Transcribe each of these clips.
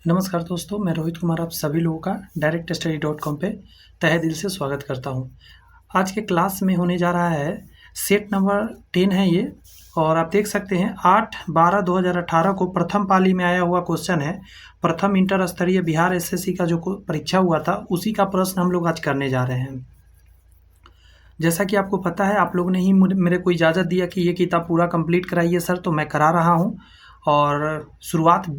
नमस्कार दोस्तों, मैं रोहित कुमार आप सभी लोगों का directstudy.com पे तहे दिल से स्वागत करता हूँ। आज के क्लास में होने जा रहा है सेट नंबर 10 है ये, और आप देख सकते हैं 8/12/2018 को प्रथम पाली में आया हुआ क्वेश्चन है। प्रथम इंटर स्तरीय बिहार एसएससी का जो परीक्षा हुआ था उसी का प्रश्न हम लोग आज करने जा रहे हैं। जैसा कि आपको पता है, आप लोग ने ही मेरे को इजाज़त दिया कि ये किताब पूरा कंप्लीट कराइए सर, तो मैं करा रहा हूँ। और शुरुआत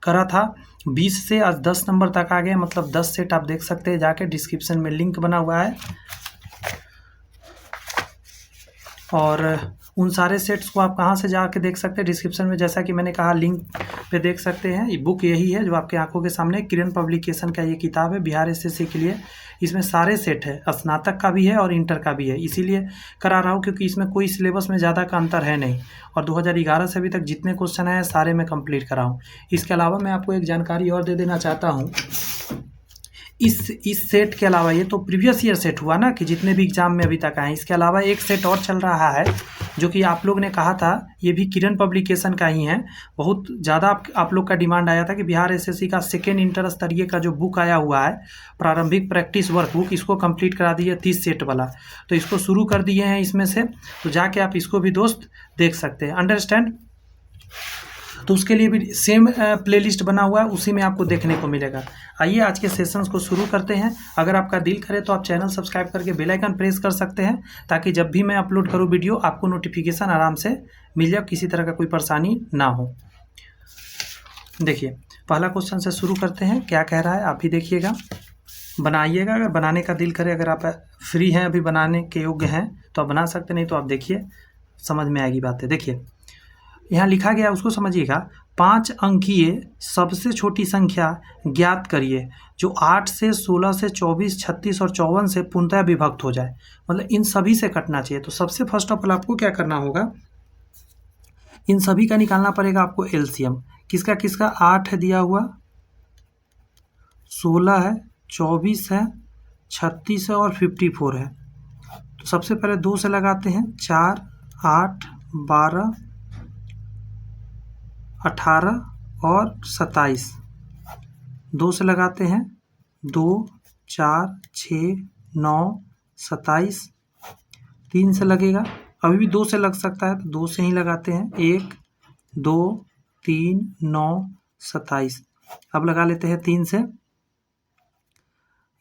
करा था 20 से, आज 10 नंबर तक आ गए, मतलब 10 सेट आप देख सकते हैं जाके, डिस्क्रिप्शन में लिंक बना हुआ है। और उन सारे सेट्स को आप कहाँ से जाके देख सकते हैं, डिस्क्रिप्शन में जैसा कि मैंने कहा लिंक पे देख सकते हैं। ये बुक यही है जो आपके आंखों के सामने, किरण पब्लिकेशन का ये किताब है बिहार एसएससी के लिए। इसमें सारे सेट है, स्नातक का भी है और इंटर का भी है, इसीलिए करा रहा हूँ क्योंकि इसमें कोई सिलेबस में ज़्यादा का अंतर है नहीं। और 2011 से अभी तक जितने क्वेश्चन हैं सारे मैं कंप्लीट करा हूँ। इसके अलावा मैं आपको एक जानकारी और दे देना चाहता हूँ। इस सेट के अलावा, ये तो प्रीवियस ईयर सेट हुआ ना कि जितने भी एग्जाम में अभी तक आए, इसके अलावा एक सेट और चल रहा है जो कि आप लोग ने कहा था, ये भी किरण पब्लिकेशन का ही है। बहुत ज़्यादा आप लोग का डिमांड आया था कि बिहार एसएससी का सेकेंड इंटर स्तरीय का जो बुक आया हुआ है, प्रारंभिक प्रैक्टिस वर्क बुक, इसको कंप्लीट करा दिए 30 सेट वाला। तो इसको शुरू कर दिए हैं इसमें से, तो जाके आप इसको भी दोस्त देख सकते हैं। अंडरस्टैंड? तो उसके लिए भी सेम प्लेलिस्ट बना हुआ है, उसी में आपको देखने को मिलेगा। आइए आज के सेशंस को शुरू करते हैं। अगर आपका दिल करे तो आप चैनल सब्सक्राइब करके बेल आइकन प्रेस कर सकते हैं, ताकि जब भी मैं अपलोड करूँ वीडियो आपको नोटिफिकेशन आराम से मिल जाए, किसी तरह का कोई परेशानी ना हो। देखिए, पहला क्वेश्चन से शुरू करते हैं। क्या कह रहा है आप भी देखिएगा, बनाइएगा। अगर बनाने का दिल करे, अगर आप फ्री हैं, अभी बनाने के योग्य हैं तो आप बना सकते, नहीं तो आप देखिए, समझ में आएगी बातें। देखिए यहाँ लिखा गया, उसको समझिएगा। 5 अंकीय सबसे छोटी संख्या ज्ञात करिए जो 8 से 16 से 24, 36 और 54 से पूर्णतः विभक्त हो जाए, मतलब इन सभी से कटना चाहिए। तो सबसे फर्स्ट ऑफ ऑल आपको क्या करना होगा, इन सभी का निकालना पड़ेगा आपको एलसीएम। किसका किसका? 8 है दिया हुआ, 16 है, 24 है, 36 है और 54 है। तो सबसे पहले 2 से लगाते हैं, 4, 8, 12, 18 और 27। 2 से लगाते हैं, 2, 4, 6, 9, 27। 3 से लगेगा, अभी भी 2 से लग सकता है तो 2 से ही लगाते हैं, 1, 2, 3, 9, 27। अब लगा लेते हैं 3 से,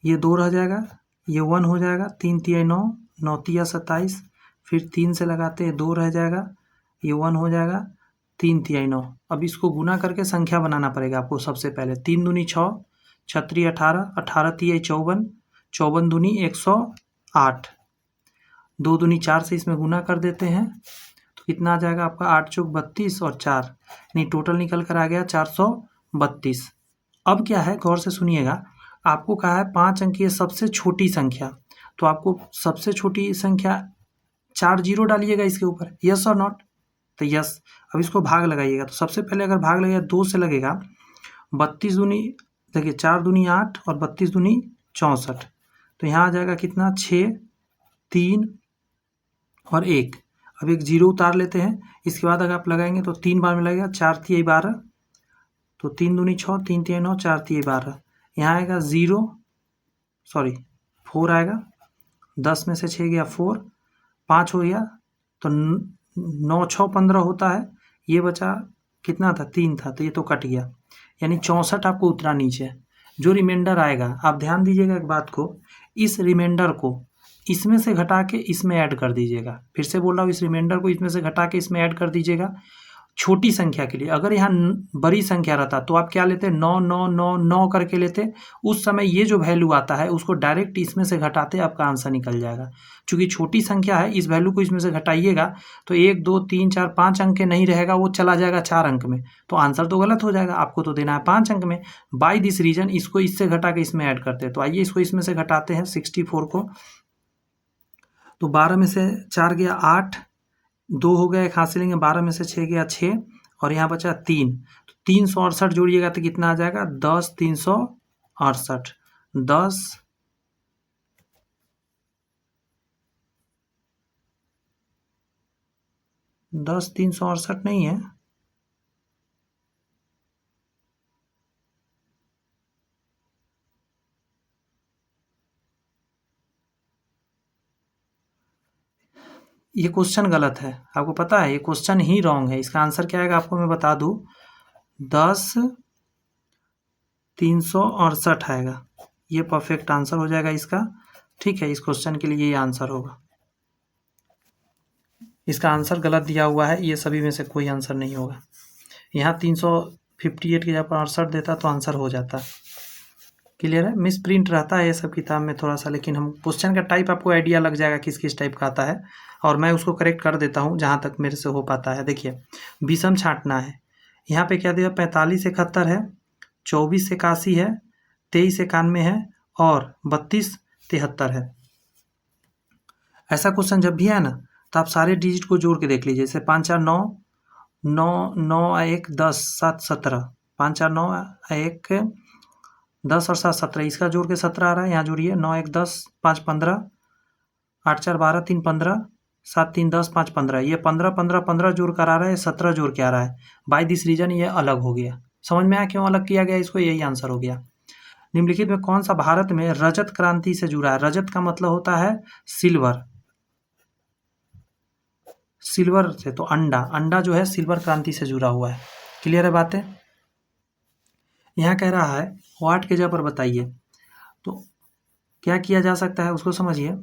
ये 2 रह जाएगा, ये 1 हो जाएगा, 3 तिया 9, 9 तिया 27। फिर 3 से लगाते हैं, 2 रह जाएगा, ये 1 हो जाएगा, 3 तिया 9। अब इसको गुना करके संख्या बनाना पड़ेगा आपको। सबसे पहले 3 दूनी 6, 6 त्रिक 18, 18 तिया 54, 54 दूनी 108, 2 दूनी 4 से इसमें गुना कर देते हैं तो कितना आ जाएगा आपका, 8 चौक 32 और 4, नहीं टोटल निकल कर आ गया 432। अब क्या है, गौर से सुनिएगा, आपको कहा है 5 अंकीय सबसे छोटी संख्या, तो आपको सबसे छोटी संख्या 4 जीरो डालिएगा इसके ऊपर, यस और नॉट? तो यस। अब इसको भाग लगाइएगा, तो सबसे पहले अगर भाग लगेगा 2 से लगेगा, 32 दूनी, देखिए 4 दूनी 8 और 32 दूनी 64। तो यहाँ आ जाएगा कितना, 6, 3 और 1। अब एक जीरो उतार लेते हैं। इसके बाद अगर आप लगाएंगे तो 3 बार में लगेगा, 4 तिया 12, तो 3 दूनी 6, 3 तिया 9, 4 तिया 12। यहाँ आएगा 0, सॉरी 4 आएगा, 10 में से 6 गया 4, 5 हो गया, तो 9 6 15 होता है, ये बचा कितना था, 3 था, तो ये तो कट गया, यानी 64 आपको उतरा नीचे। जो रिमाइंडर आएगा, आप ध्यान दीजिएगा एक बात को, इस रिमाइंडर को इसमें से घटा के इसमें ऐड कर दीजिएगा। फिर से बोल रहा हूँ, इस रिमाइंडर को इसमें से घटा के इसमें ऐड कर दीजिएगा छोटी संख्या के लिए। अगर यहाँ बड़ी संख्या रहता तो आप क्या लेते, 9 9 9 9 करके लेते। उस समय ये जो वैल्यू आता है उसको डायरेक्ट इसमें से घटाते, आपका आंसर निकल जाएगा। चूंकि छोटी संख्या है, इस वैल्यू को इसमें से घटाइएगा तो 1 2 3 4 5 अंक के नहीं रहेगा, वो चला जाएगा 4 अंक में, तो आंसर तो गलत हो जाएगा। आपको तो देना है 5 अंक में। बाई दिस रीजन इसको इससे घटा के इसमें ऐड करते हैं। तो आइए इसको इसमें से घटाते हैं, 64 को। तो 12 में से 4 गया 8, 2 हो गया, एक हाथ से लेंगे, 12 में से 6 गया 6, और यहाँ बचा 3। तो 368 जोड़िएगा तो कितना आ जाएगा, 10 368। 10 10 368 नहीं है, ये क्वेश्चन गलत है, आपको पता है ये क्वेश्चन ही रॉन्ग है। इसका आंसर क्या आएगा आपको मैं बता दूं, 10,368 आएगा। ये परफेक्ट आंसर हो जाएगा इसका। ठीक है, इस क्वेश्चन के लिए ये आंसर होगा। इसका आंसर गलत दिया हुआ है, ये सभी में से कोई आंसर नहीं होगा। यहाँ 358 की जगह पर 68 देता तो आंसर हो जाता। क्लियर है, मिस प्रिंट रहता है ये सब किताब में थोड़ा सा, लेकिन हम क्वेश्चन का टाइप आपको आइडिया लग जाएगा किस किस टाइप का आता है, और मैं उसको करेक्ट कर देता हूँ जहाँ तक मेरे से हो पाता है। देखिए, विषम छांटना है, यहाँ पे क्या दिया, 4571 है, 2481 है, 2391 है और 3273 है। ऐसा क्वेश्चन जब भी है ना तो आप सारे डिजिट को जोड़ के देख लीजिए। जैसे 5 4 9, 9 9 1 10 7 17, 5 4 9 1 10 और 7 17, इसका जोड़ के 17 आ रहा है। यहाँ जोड़िए, 9 1 10, 5 15, 8 4 12, 3 15, 7 3 10, 5 15, ये 15 15 15 जोड़ कर आ रहा है, 17 जोड़ के आ रहा है। बाय दिस रीजन ये अलग हो गया। समझ में आया क्यों अलग किया गया इसको, यही आंसर हो गया। निम्नलिखित में कौन सा भारत में रजत क्रांति से जुड़ा है? रजत का मतलब होता है सिल्वर, सिल्वर से तो अंडा, अंडा जो है सिल्वर क्रांति से जुड़ा हुआ है। क्लियर है बातें? यहाँ कह रहा है वाट के जगह पर बताइए, तो क्या किया जा सकता है उसको समझिए।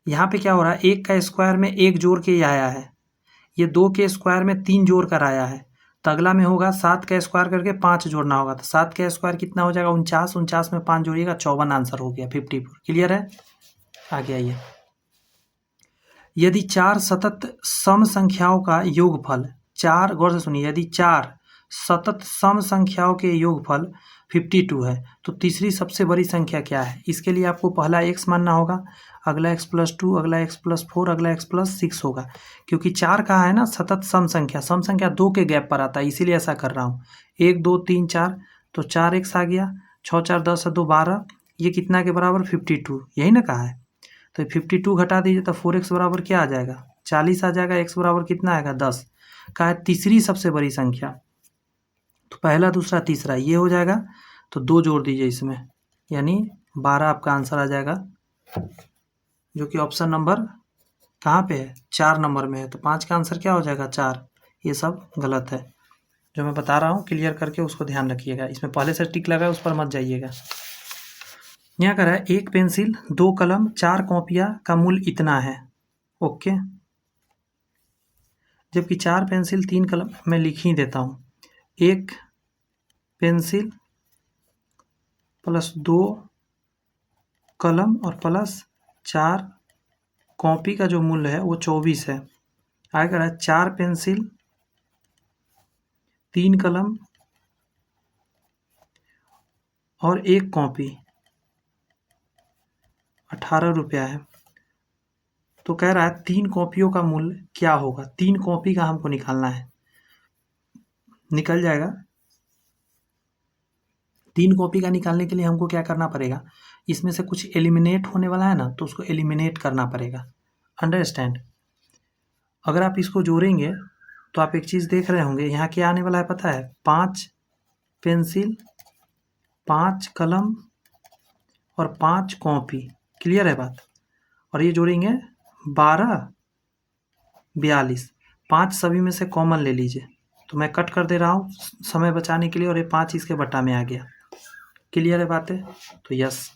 यहाँ पे क्या हो रहा है, 1 का स्क्वायर में 1 जोड़ के आया है, ये 2 के स्क्वायर में 3 जोड़ कर आया है, तो अगला में होगा 7 का स्क्वायर करके 5 जोड़ना होगा, तो 7 का स्क्वायर कितना हो जाएगा, 49, 49 में 5 जोड़िएगा 54, आंसर हो गया 54। क्लियर है, आगे आइए। यदि 4 सतत सम संख्याओं का योगफल, 4, गौर से सुनिए, यदि 4 सतत सम संख्याओं के योगफल 52 है तो तीसरी सबसे बड़ी संख्या क्या है? इसके लिए आपको पहला x मानना होगा, अगला x + 2, अगला x + 4, अगला x + 6 होगा, क्योंकि 4 कहा है ना सतत सम संख्या, सम संख्या 2 के गैप पर आता है, इसीलिए ऐसा कर रहा हूँ। 1 2 3 4, तो 4x आ गया, 6 4 10 2 12, ये कितना के बराबर, 52, यही ना कहा है। तो 52 घटा दीजिए तो 4x बराबर क्या आ जाएगा, 40 आ जाएगा, x बराबर कितना आएगा, 10। कहा है तीसरी सबसे बड़ी संख्या, तो पहला दूसरा तीसरा ये हो जाएगा, तो 2 जोड़ दीजिए इसमें, यानी 12 आपका आंसर आ जाएगा, जो कि ऑप्शन नंबर कहाँ पे है, 4 नंबर में है। तो 5 का आंसर क्या हो जाएगा, 4। ये सब गलत है जो मैं बता रहा हूँ, क्लियर करके उसको ध्यान रखिएगा। इसमें पहले से टिक लगा है उस पर मत जाइएगा। यहाँ कह रहा है 1 पेंसिल 2 कलम 4 कॉपियाँ का मूल्य इतना है, ओके, जबकि 4 पेंसिल 3 कलम, मैं लिख ही देता हूँ, 1 पेंसिल प्लस 2 कलम और प्लस 4 कॉपी का जो मूल्य है वो 24 है। आगे कह रहा है 4 पेंसिल 3 कलम और 1 कॉपी 18 रुपया है। तो कह रहा है 3 कॉपियों का मूल्य क्या होगा, 3 कॉपी का हमको निकालना है, निकल जाएगा। 3 कॉपी का निकालने के लिए हमको क्या करना पड़ेगा, इसमें से कुछ एलिमिनेट होने वाला है ना, तो उसको एलिमिनेट करना पड़ेगा, अंडरस्टैंड। अगर आप इसको जोड़ेंगे तो आप एक चीज़ देख रहे होंगे, यहाँ क्या आने वाला है पता है, 5 पेंसिल 5 कलम और 5 कॉपी, क्लियर है बात। और ये जोड़ेंगे 12 42, 5 सभी में से कॉमन ले लीजिए, तो मैं कट कर दे रहा हूँ समय बचाने के लिए, और ये 5 इसके बट्टा में आ गया। क्लियर है बातें, तो यस,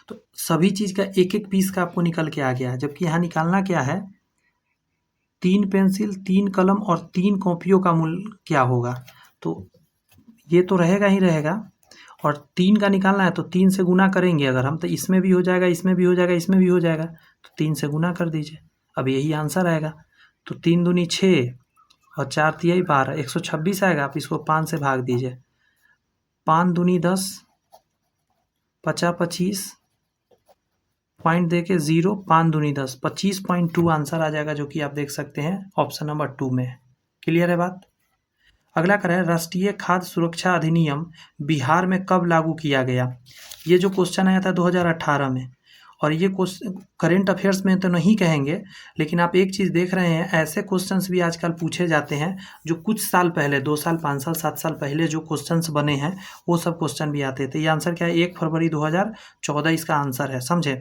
तो सभी चीज़ का एक एक पीस का आपको निकल के आ गया है। जबकि यहाँ निकालना क्या है, 3 पेंसिल 3 कलम और 3 कॉपियों का मूल्य क्या होगा, तो ये तो रहेगा ही रहेगा, और 3 का निकालना है तो 3 से गुना करेंगे अगर हम, तो इसमें भी हो जाएगा, इसमें भी हो जाएगा, इसमें भी हो जाएगा, तो 3 से गुना कर दीजिए, अब यही आंसर आएगा। तो 3 दूनी 6 और 4 तिहाई 12, 126 आएगा। आप इसको 5 से भाग दीजिए, 5 दूनी 10, 50 25 पॉइंट दे के 0, 5 दूनी 10, 25.2 आंसर आ जाएगा, जो कि आप देख सकते हैं ऑप्शन नंबर 2 में। क्लियर है बात। अगला करें, राष्ट्रीय खाद्य सुरक्षा अधिनियम बिहार में कब लागू किया गया? ये जो क्वेश्चन आया था 2018 में, और ये करेंट अफेयर्स में तो नहीं कहेंगे, लेकिन आप एक चीज़ देख रहे हैं, ऐसे क्वेश्चंस भी आजकल पूछे जाते हैं जो कुछ साल पहले 2 साल 5 साल 7 साल पहले जो क्वेश्चंस बने हैं वो सब क्वेश्चन भी आते थे। ये आंसर क्या है? 1 फरवरी 2014 इसका आंसर है, समझे?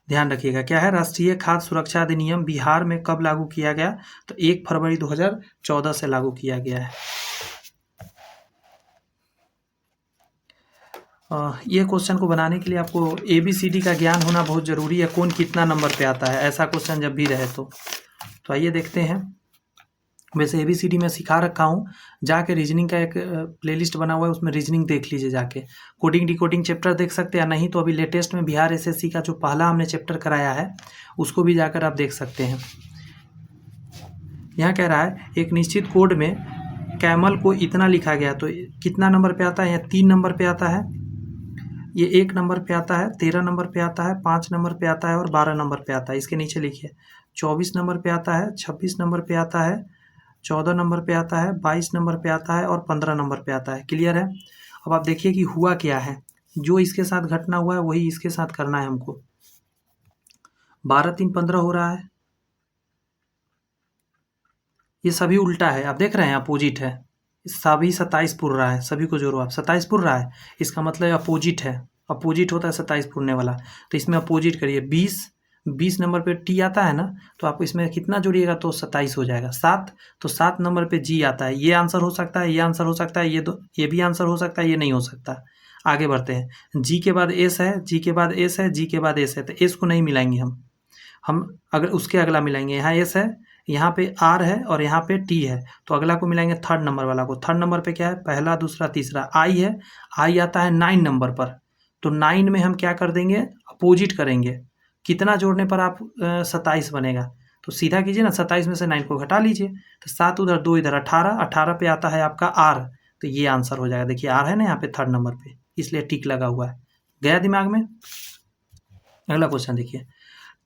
ध्यान रखिएगा। क्या है? राष्ट्रीय खाद्य सुरक्षा अधिनियम बिहार में कब लागू किया गया? तो 1 फरवरी 2014 से लागू किया गया है। ये क्वेश्चन को बनाने के लिए आपको ABCD का ज्ञान होना बहुत ज़रूरी है। कौन कितना नंबर पे आता है, ऐसा क्वेश्चन जब भी रहे तो आइए देखते हैं। वैसे ABCD में सिखा रखा हूँ, जाके रीजनिंग का एक प्लेलिस्ट बना हुआ है, उसमें रीजनिंग देख लीजिए जाके। कोडिंग डिकोडिंग चैप्टर देख सकते हैं, नहीं तो अभी लेटेस्ट में बिहार SSC का जो पहला हमने चैप्टर कराया है उसको भी जाकर आप देख सकते हैं। यहाँ कह रहा है एक निश्चित कोड में कैमल को इतना लिखा गया, तो कितना नंबर पे आता है? यहाँ 3 नंबर पे आता है, ये 1 नंबर पे आता है, 13 नंबर पे आता है, 5 नंबर पे आता है और 12 नंबर पे आता है। इसके नीचे लिखिए 24 नंबर पे आता है, 26 नंबर पे आता है, 14 नंबर पे आता है, 22 नंबर पे आता है और 15 नंबर पे आता है। क्लियर है? अब आप देखिए कि हुआ क्या है। जो इसके साथ घटना हुआ है वही इसके साथ करना है हमको। 12 3 15 हो रहा है, ये सभी उल्टा है, आप देख रहे हैं अपोजिट है। सभी 27 पुर रहा है, सभी को जोड़ो आप, 27 पुर रहा है, इसका मतलब अपोजिट है। अपोजिट होता है 27 पुरने वाला, तो इसमें अपोजिट करिए। 20 नंबर पे टी आता है ना, तो आप इसमें कितना जोड़िएगा तो 27 हो जाएगा। 7, तो 7 नंबर पे जी आता है। ये आंसर हो सकता है, ये आंसर हो सकता है, ये भी आंसर हो सकता है, ये नहीं हो सकता। आगे बढ़ते हैं। जी के बाद एस है, जी के बाद एस है, जी के बाद एस है, तो एस को नहीं मिलाएंगे हम अगर उसके अगला मिलाएंगे। यहाँ एस है, यहाँ पे आर है और यहाँ पे टी है, तो अगला को मिलाएंगे थर्ड नंबर वाला को। थर्ड नंबर पे क्या है? पहला दूसरा तीसरा आई है, आई आता है 9 नंबर पर, तो 9 में हम क्या कर देंगे? अपोजिट करेंगे। कितना जोड़ने पर आप 27 बनेगा? तो सीधा कीजिए ना, 27 में से 9 को घटा लीजिए, तो 7 उधर 2 इधर 18, 18 पे आता है आपका आर, तो ये आंसर हो जाएगा। देखिए आर है ना यहाँ पे थर्ड नंबर पे, इसलिए टिक लगा हुआ है। गया दिमाग में? अगला क्वेश्चन देखिए।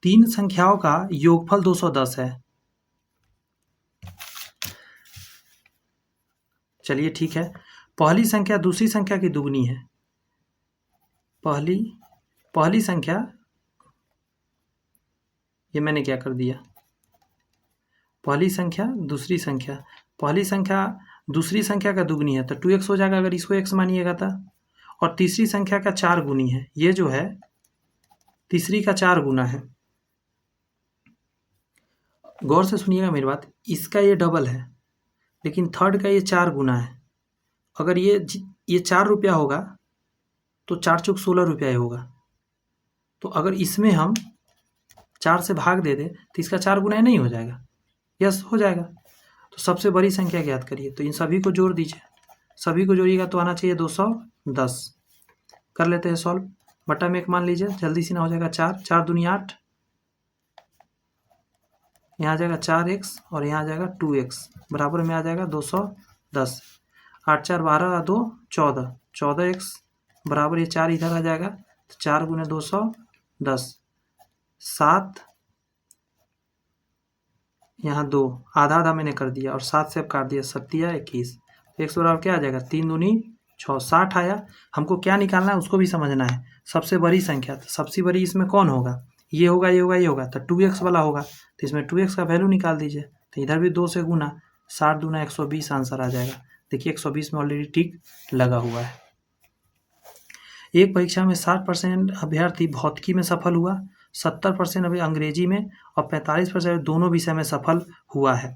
3 संख्याओं का योगफल 210 है। चलिए ठीक है। पहली संख्या दूसरी संख्या की दुगनी है। पहली संख्या, ये मैंने क्या कर दिया? पहली संख्या दूसरी संख्या का दुगनी है, तो 2x हो जाएगा अगर इसको x मानिएगा था। और तीसरी संख्या का 4 गुनी है, ये जो है तीसरी का 4 गुना है। गौर से सुनिएगा मेरी बात, इसका ये डबल है, लेकिन थर्ड का ये 4 गुना है। अगर ये 4 रुपया होगा तो 4 चौक 16 रुपया ही होगा। तो अगर इसमें हम 4 से भाग दे दें तो इसका 4 गुना नहीं हो जाएगा? यस, हो जाएगा। तो सबसे बड़ी संख्या ज्ञात करिए, तो इन सभी को जोड़ दीजिए। सभी को जोड़िएगा तो आना चाहिए 210। कर लेते हैं सॉल्व। बटा में 1 मान लीजिए, जल्दी से ना हो जाएगा। 4 4 दूनी 8, यहाँ आ जाएगा 4x और यहाँ आ जाएगा 2x, बराबर में आ जाएगा 210। 8 4 12 2 14, 14x बराबर ये 4 इधर आ जाएगा, तो 4 गुने 210, 7 यहाँ 2, आधा आधा मैंने कर दिया और 7 से अब काट दिया, 7 या 21, x बराबर क्या आ जाएगा? 3 दूनी 6, 60 आया। हमको क्या निकालना है उसको भी समझना है। सबसे बड़ी संख्या, तो सबसे बड़ी इसमें कौन होगा? ये होगा, ये होगा, ये होगा, तो 2x वाला होगा, तो इसमें 2x का वैल्यू निकाल दीजिए। तो इधर भी 2 से गुना, 60 दूना 120 आंसर आ जाएगा। देखिए 120 में ऑलरेडी टिक लगा हुआ है। एक परीक्षा में 60% अभ्यर्थी भौतिकी में सफल हुआ, 70% अभी अंग्रेजी में और 45% दोनों विषय में सफल हुआ है।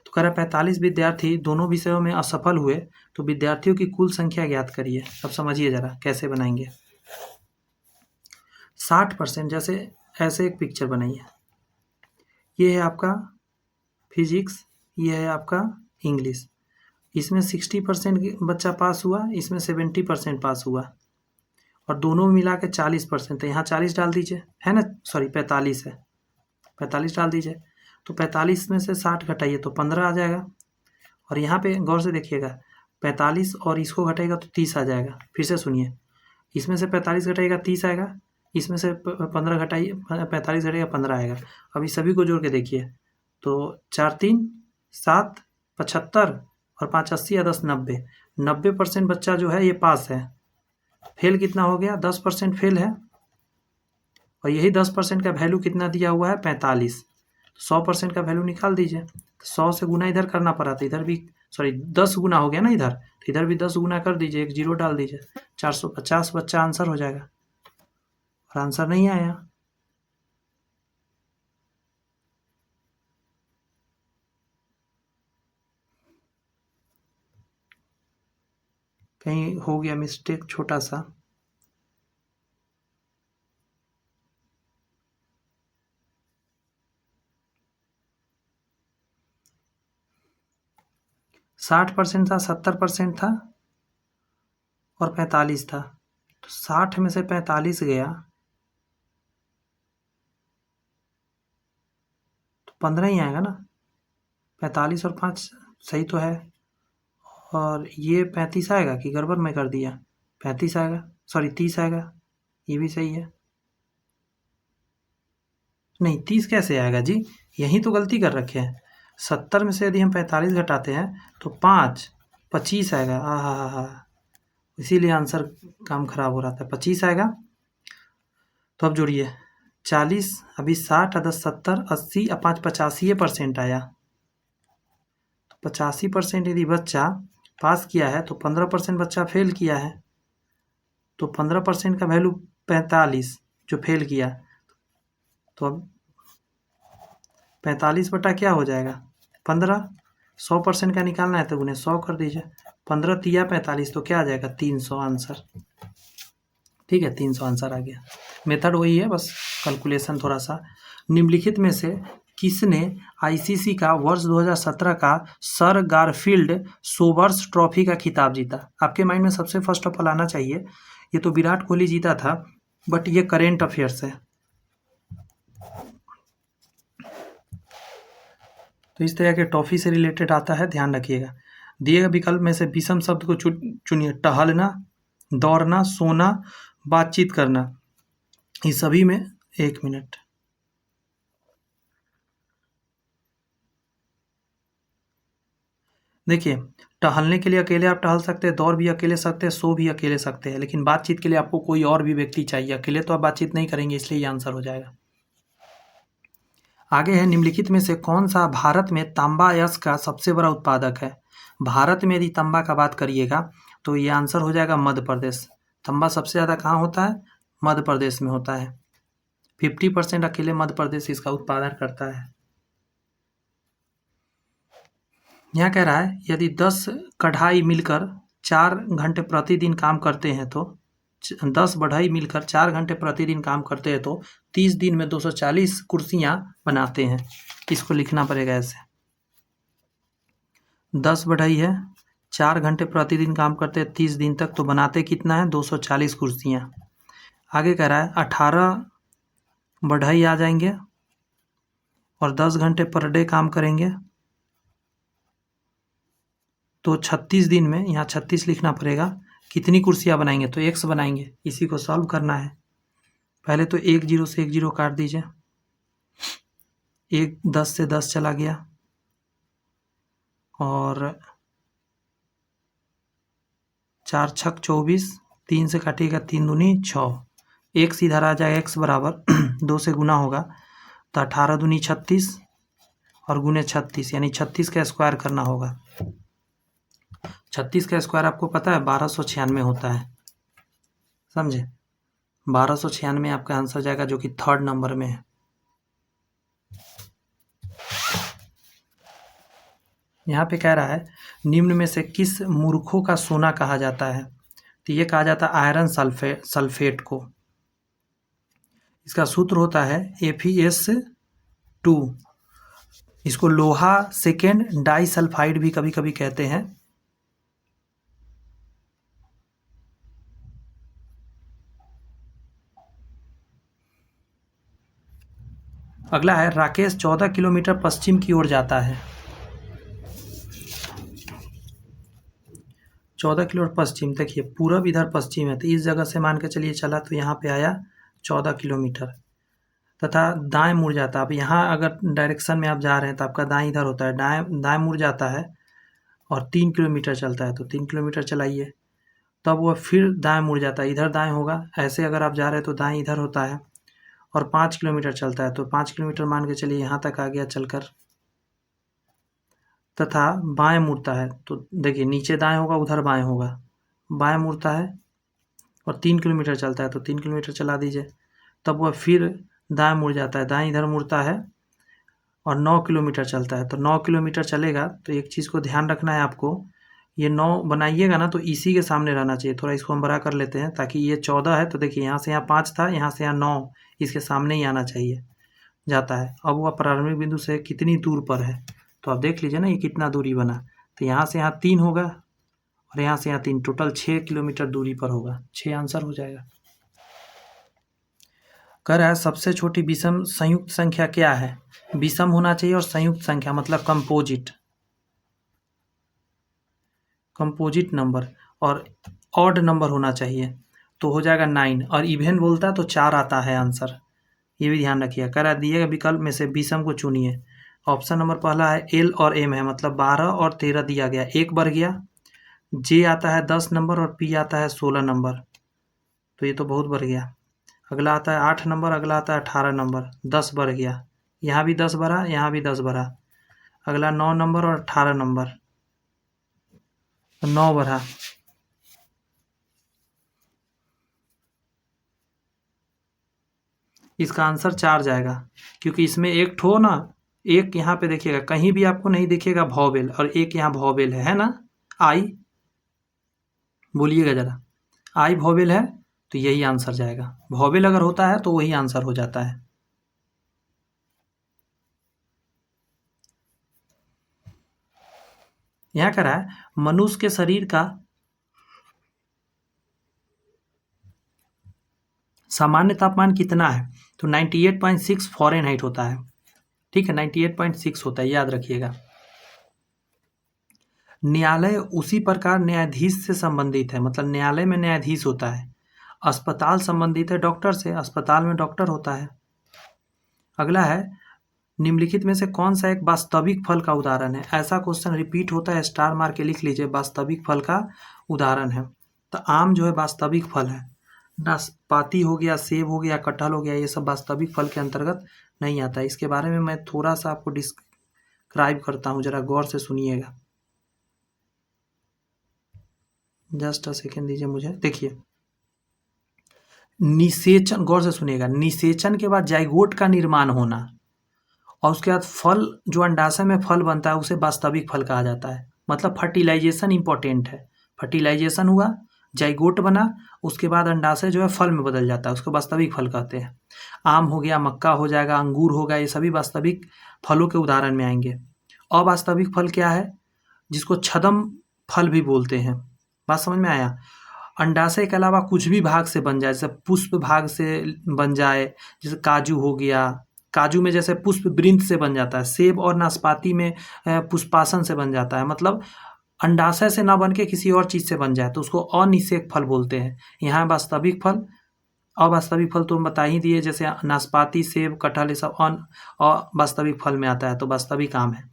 तो कह रहा है 45 विद्यार्थी दोनों विषयों में असफल हुए, तो विद्यार्थियों की कुल संख्या ज्ञात करिए। अब समझिए जरा कैसे बनाएंगे। 60%, जैसे ऐसे एक पिक्चर बनाइए, ये है आपका फिजिक्स, ये है आपका इंग्लिश। इसमें 60% बच्चा पास हुआ, इसमें 70% पास हुआ, और दोनों में मिला के 40%, तो यहाँ 40 डाल दीजिए, है ना? सॉरी 45 है, 45 डाल दीजिए। तो 45 में से 60 घटाइए तो 15 आ जाएगा। और यहाँ पे गौर से देखिएगा, 45 और इसको घटाएगा तो 30 आ जाएगा। फिर से सुनिए, इसमें से 45 घटाएगा 30 आएगा, इसमें से 15 घटाइए, 45 घटाएगा 15 आएगा। अभी सभी को जोड़ के देखिए, तो 4 3 7 75 और 5 80 या 10 90, 90% बच्चा जो है ये पास है। फेल कितना हो गया? 10% फेल है, और यही 10% का वैल्यू कितना दिया हुआ है 45। 100% का वैल्यू निकाल दीजिए। 100 से गुना इधर करना पड़ा तो इधर भी 10 गुना हो गया ना इधर, तो इधर भी 10 गुना कर दीजिए, एक जीरो डाल दीजिए। 450 बच्चा आंसर हो जाएगा। और आंसर नहीं आया। कहीं हो गया मिस्टेक छोटा सा। साठ परसेंट था, 70% था और 45 था। तो 60 में से 45 गया तो 15 ही आएगा ना। 45 और 5 सही तो है। और ये 35 आएगा कि गड़बड़ में कर दिया? 35 आएगा, 30 आएगा। ये भी सही है। नहीं, 30 कैसे आएगा जी? यहीं तो गलती कर रखे हैं। 70 में से यदि हम 45 घटाते हैं तो 5 25 आएगा। हा, इसीलिए आंसर काम खराब हो रहा था। 25 आएगा। तो अब जोड़िए 40, अभी 60, 10 70, 80 और 5 85% आया। तो 85% यदि बच्चा पास किया है तो 15% बच्चा फेल किया है। तो 15% का वैल्यू 45 जो फेल किया। तो अब 45 बटा क्या हो जाएगा 15। 100% का निकालना है तो उन्हें 100 कर दीजिए। 15 तिया 45 तो क्या आ जाएगा 300 आंसर। ठीक है, 300 आंसर आ गया। मेथड वही है, बस कैलकुलेशन थोड़ा सा। निम्नलिखित में से किसने आईसीसी का वर्ष 2017 का सर गारफील्ड सोबर्स ट्रॉफी का खिताब जीता? आपके माइंड में सबसे फर्स्ट ऑफ ऑल आना चाहिए, ये तो विराट कोहली जीता था, बट ये करेंट अफेयर्स है। तो इस तरह के ट्रॉफी से रिलेटेड आता है, ध्यान रखिएगा। दिए गए विकल्प में से विषम शब्द को चुनिए। टहलना, दौड़ना, सोना, बातचीत करना। इस सभी में 1 मिनट। देखिए, टहलने के लिए अकेले आप टहल सकते हैं, दौड़ भी अकेले सकते हैं, सो भी अकेले सकते हैं, लेकिन बातचीत के लिए आपको कोई और भी व्यक्ति चाहिए। अकेले तो आप बातचीत नहीं करेंगे, इसलिए ये आंसर हो जाएगा। आगे है, निम्नलिखित में से कौन सा भारत में तांबा अयस्क का सबसे बड़ा उत्पादक है? भारत में यदि तांबा का बात करिएगा तो ये आंसर हो जाएगा मध्य प्रदेश। तांबा सबसे ज़्यादा कहाँ होता है? मध्य प्रदेश में होता है। 50% अकेले मध्य प्रदेश इसका उत्पादन करता है। यहाँ कह रहा है, यदि 10 कढ़ाई मिलकर 4 घंटे प्रतिदिन काम करते हैं तो 10 बढ़ई मिलकर 4 घंटे प्रतिदिन काम करते हैं तो 30 दिन में 240 कुर्सियाँ बनाते हैं। इसको लिखना पड़ेगा ऐसे। 10 बढ़ई है, 4 घंटे प्रतिदिन काम करते हैं 30 दिन तक, तो बनाते कितना है 240 कुर्सियाँ। आगे कह रहा है 18 बढ़ई आ जाएंगे और 10 घंटे पर डे काम करेंगे तो 36 दिन में, यहाँ 36 लिखना पड़ेगा, कितनी कुर्सियाँ बनाएंगे? तो x बनाएंगे। इसी को सॉल्व करना है। पहले तो 1 जीरो से 1 जीरो काट दीजिए। 1 10 से 10 चला गया और 4 छक 24, 3 से काटिएगा 3 दूनी 6। x इधर आ जाएगा, x बराबर 2 से गुना होगा तो 18 दूनी 36 और गुने 36, यानी 36 का स्क्वायर करना होगा। 36 का स्क्वायर आपको पता है 1296 होता है, समझे? 1296 आपका आंसर जाएगा, जो कि 3rd नंबर में है। यहाँ पे कह रहा है, निम्न में से किस मूर्खों का सोना कहा जाता है? तो ये कहा जाता है आयरन सल्फेट को। इसका सूत्र होता है FeS2। इसको लोहा सेकेंड डाई सल्फाइड भी कभी कभी कहते हैं। अगला है, राकेश 14 किलोमीटर पश्चिम की ओर जाता है। 14 किलोमीटर पश्चिम, देखिए पूरब इधर पश्चिम है, तो इस जगह से मान के चलिए चला तो यहाँ पे आया 14 किलोमीटर, तथा दाएं मुड़ जाता है। अब यहाँ अगर डायरेक्शन में आप जा रहे हैं तो आपका दाएं इधर होता है, दाएं मुड़ जाता है और 3 किलोमीटर चलता है, तो 3 किलोमीटर चलाइए, तब वह फिर दाएं मुड़ जाता है, इधर दाएं होगा। ऐसे अगर आप जा रहे हैं तो दाएं इधर होता है और 5 किलोमीटर चलता है, तो 5 किलोमीटर मान के चलिए यहाँ तक आ गया चलकर, तथा बाएं मुड़ता है, तो देखिए नीचे दाएं होगा, उधर बाएं होगा, बाएं मुड़ता है और 3 किलोमीटर चलता है, तो 3 किलोमीटर चला दीजिए, तब वह फिर दाएं मुड़ जाता है, दाएं इधर मुड़ता है और 9 किलोमीटर चलता है, तो 9 किलोमीटर चलेगा। तो एक चीज़ को ध्यान रखना है आपको, ये 9 बनाइएगा ना तो इसी के सामने रहना चाहिए। थोड़ा इसको हम बड़ा कर लेते हैं ताकि ये 14 है, तो देखिए यहाँ से यहाँ 5 था, यहाँ से यहाँ 9, इसके सामने ही आना चाहिए, जाता है। अब वह प्रारंभिक बिंदु से कितनी दूर पर है, तो आप देख लीजिए ना ये कितना दूरी बना, तो यहाँ से यहाँ 3 होगा और यहाँ से यहाँ 3, टोटल 6 किलोमीटर दूरी पर होगा। 6 आंसर हो जाएगा। कह रहा है सबसे छोटी विषम संयुक्त संख्या क्या है। विषम होना चाहिए और संयुक्त संख्या मतलब कंपोजिट नंबर, और ऑड नंबर होना चाहिए, तो हो जाएगा 9, और इवन बोलता है तो 4 आता है आंसर, ये भी ध्यान रखिए। कह रहा है दिए गए विकल्प में से विषम को चुनिए। ऑप्शन नंबर पहला है एल और एम है, मतलब 12 और 13 दिया गया, 1 बढ़ गया। जे आता है 10 नंबर और पी आता है 16 नंबर, तो ये तो बहुत बढ़ गया। अगला आता है 8 नंबर, अगला आता है 18 नंबर, 10 बढ़ गया, यहाँ भी 10 बढ़ा, यहाँ भी 10 बढ़ा। अगला 9 नंबर और 18 नंबर, तो 9 बढ़ा। इसका आंसर 4 जाएगा, क्योंकि इसमें एक ठो ना, एक यहाँ पे देखिएगा कहीं भी आपको नहीं दिखेगा वॉवेल, और एक यहाँ वॉवेल है ना, आई, बोलिएगा जरा, आई वॉवेल है, तो यही आंसर जाएगा। वॉवेल अगर होता है तो वही आंसर हो जाता है। यहाँ कह रहा है मनुष्य के शरीर का सामान्य तापमान कितना है, तो 98.6 फ़ारेनहाइट होता है, ठीक है, 98.6 होता है, याद रखिएगा। न्यायालय उसी प्रकार न्यायाधीश से संबंधित है, मतलब न्यायालय में न्यायाधीश होता है। अस्पताल संबंधित है डॉक्टर से, अस्पताल में डॉक्टर होता है। अगला है निम्नलिखित में से कौन सा एक वास्तविक फल का उदाहरण है। ऐसा क्वेश्चन रिपीट होता है, स्टार मार के लिख लीजिए, वास्तविक फल का उदाहरण है। तो आम जो है वास्तविक फल है, नाशपाती हो गया, सेब हो गया, कटहल हो गया, ये सब वास्तविक फल के अंतर्गत नहीं आता है। इसके बारे में मैं थोड़ा सा आपको डिस्क्राइब करता हूँ, जरा गौर से सुनिएगा, जस्ट अ सेकेंड दीजिए मुझे। देखिए निषेचन, गौर से सुनिएगा, निषेचन के बाद जाइगोट का निर्माण होना और उसके बाद फल, जो अंडाशय में फल बनता है उसे वास्तविक फल कहा जाता है। मतलब फर्टिलाइजेशन इंपॉर्टेंट है, फर्टिलाइजेशन हुआ, जाइगोट बना, उसके बाद अंडाशय जो है फल में बदल जाता है, उसको वास्तविक फल कहते हैं। आम हो गया, मक्का हो जाएगा, अंगूर होगा, ये सभी वास्तविक फलों के उदाहरण में आएंगे। अवास्तविक फल क्या है, जिसको छद्म फल भी बोलते हैं। बात समझ में आया। अंडाशय के अलावा कुछ भी भाग से बन जाए, जैसे पुष्प भाग से बन जाए, जैसे काजू हो गया, काजू में जैसे पुष्प वृंत से बन जाता है, सेब और नाशपाती में पुष्पासन से बन जाता है, मतलब अंडाशय से ना बन के किसी और चीज़ से बन जाए तो उसको अनिषेक फल बोलते हैं। यहाँ वास्तविक फल, अवास्तविक फल तो हम बता ही दिए, जैसे नाशपाती, सेब, कटहल, ये सब अवास्तविक फल में आता है, तो वास्तविक आम है।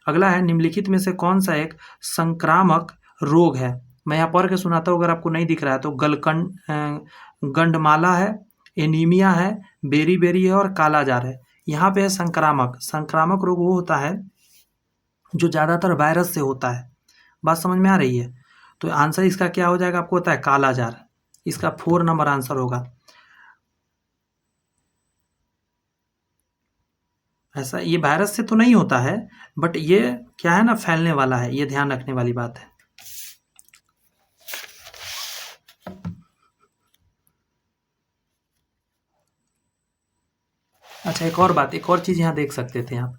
अगला है निम्नलिखित में से कौन सा एक संक्रामक रोग है। मैं यहाँ पढ़ के सुनाता हूँ, अगर आपको नहीं दिख रहा है तो गंडमाला है, एनीमिया है, बेरी है और कालाजार है। यहाँ पे है संक्रामक। संक्रामक रोग वो होता है जो ज़्यादातर वायरस से होता है। बात समझ में आ रही है। तो आंसर इसका क्या हो जाएगा, आपको पता है, कालाजार। इसका 4 नंबर आंसर होगा। ऐसा ये वायरस से तो नहीं होता है, बट ये क्या है ना, फैलने वाला है, ये ध्यान रखने वाली बात है। अच्छा एक और बात, एक और चीज़ यहाँ देख सकते थे आप,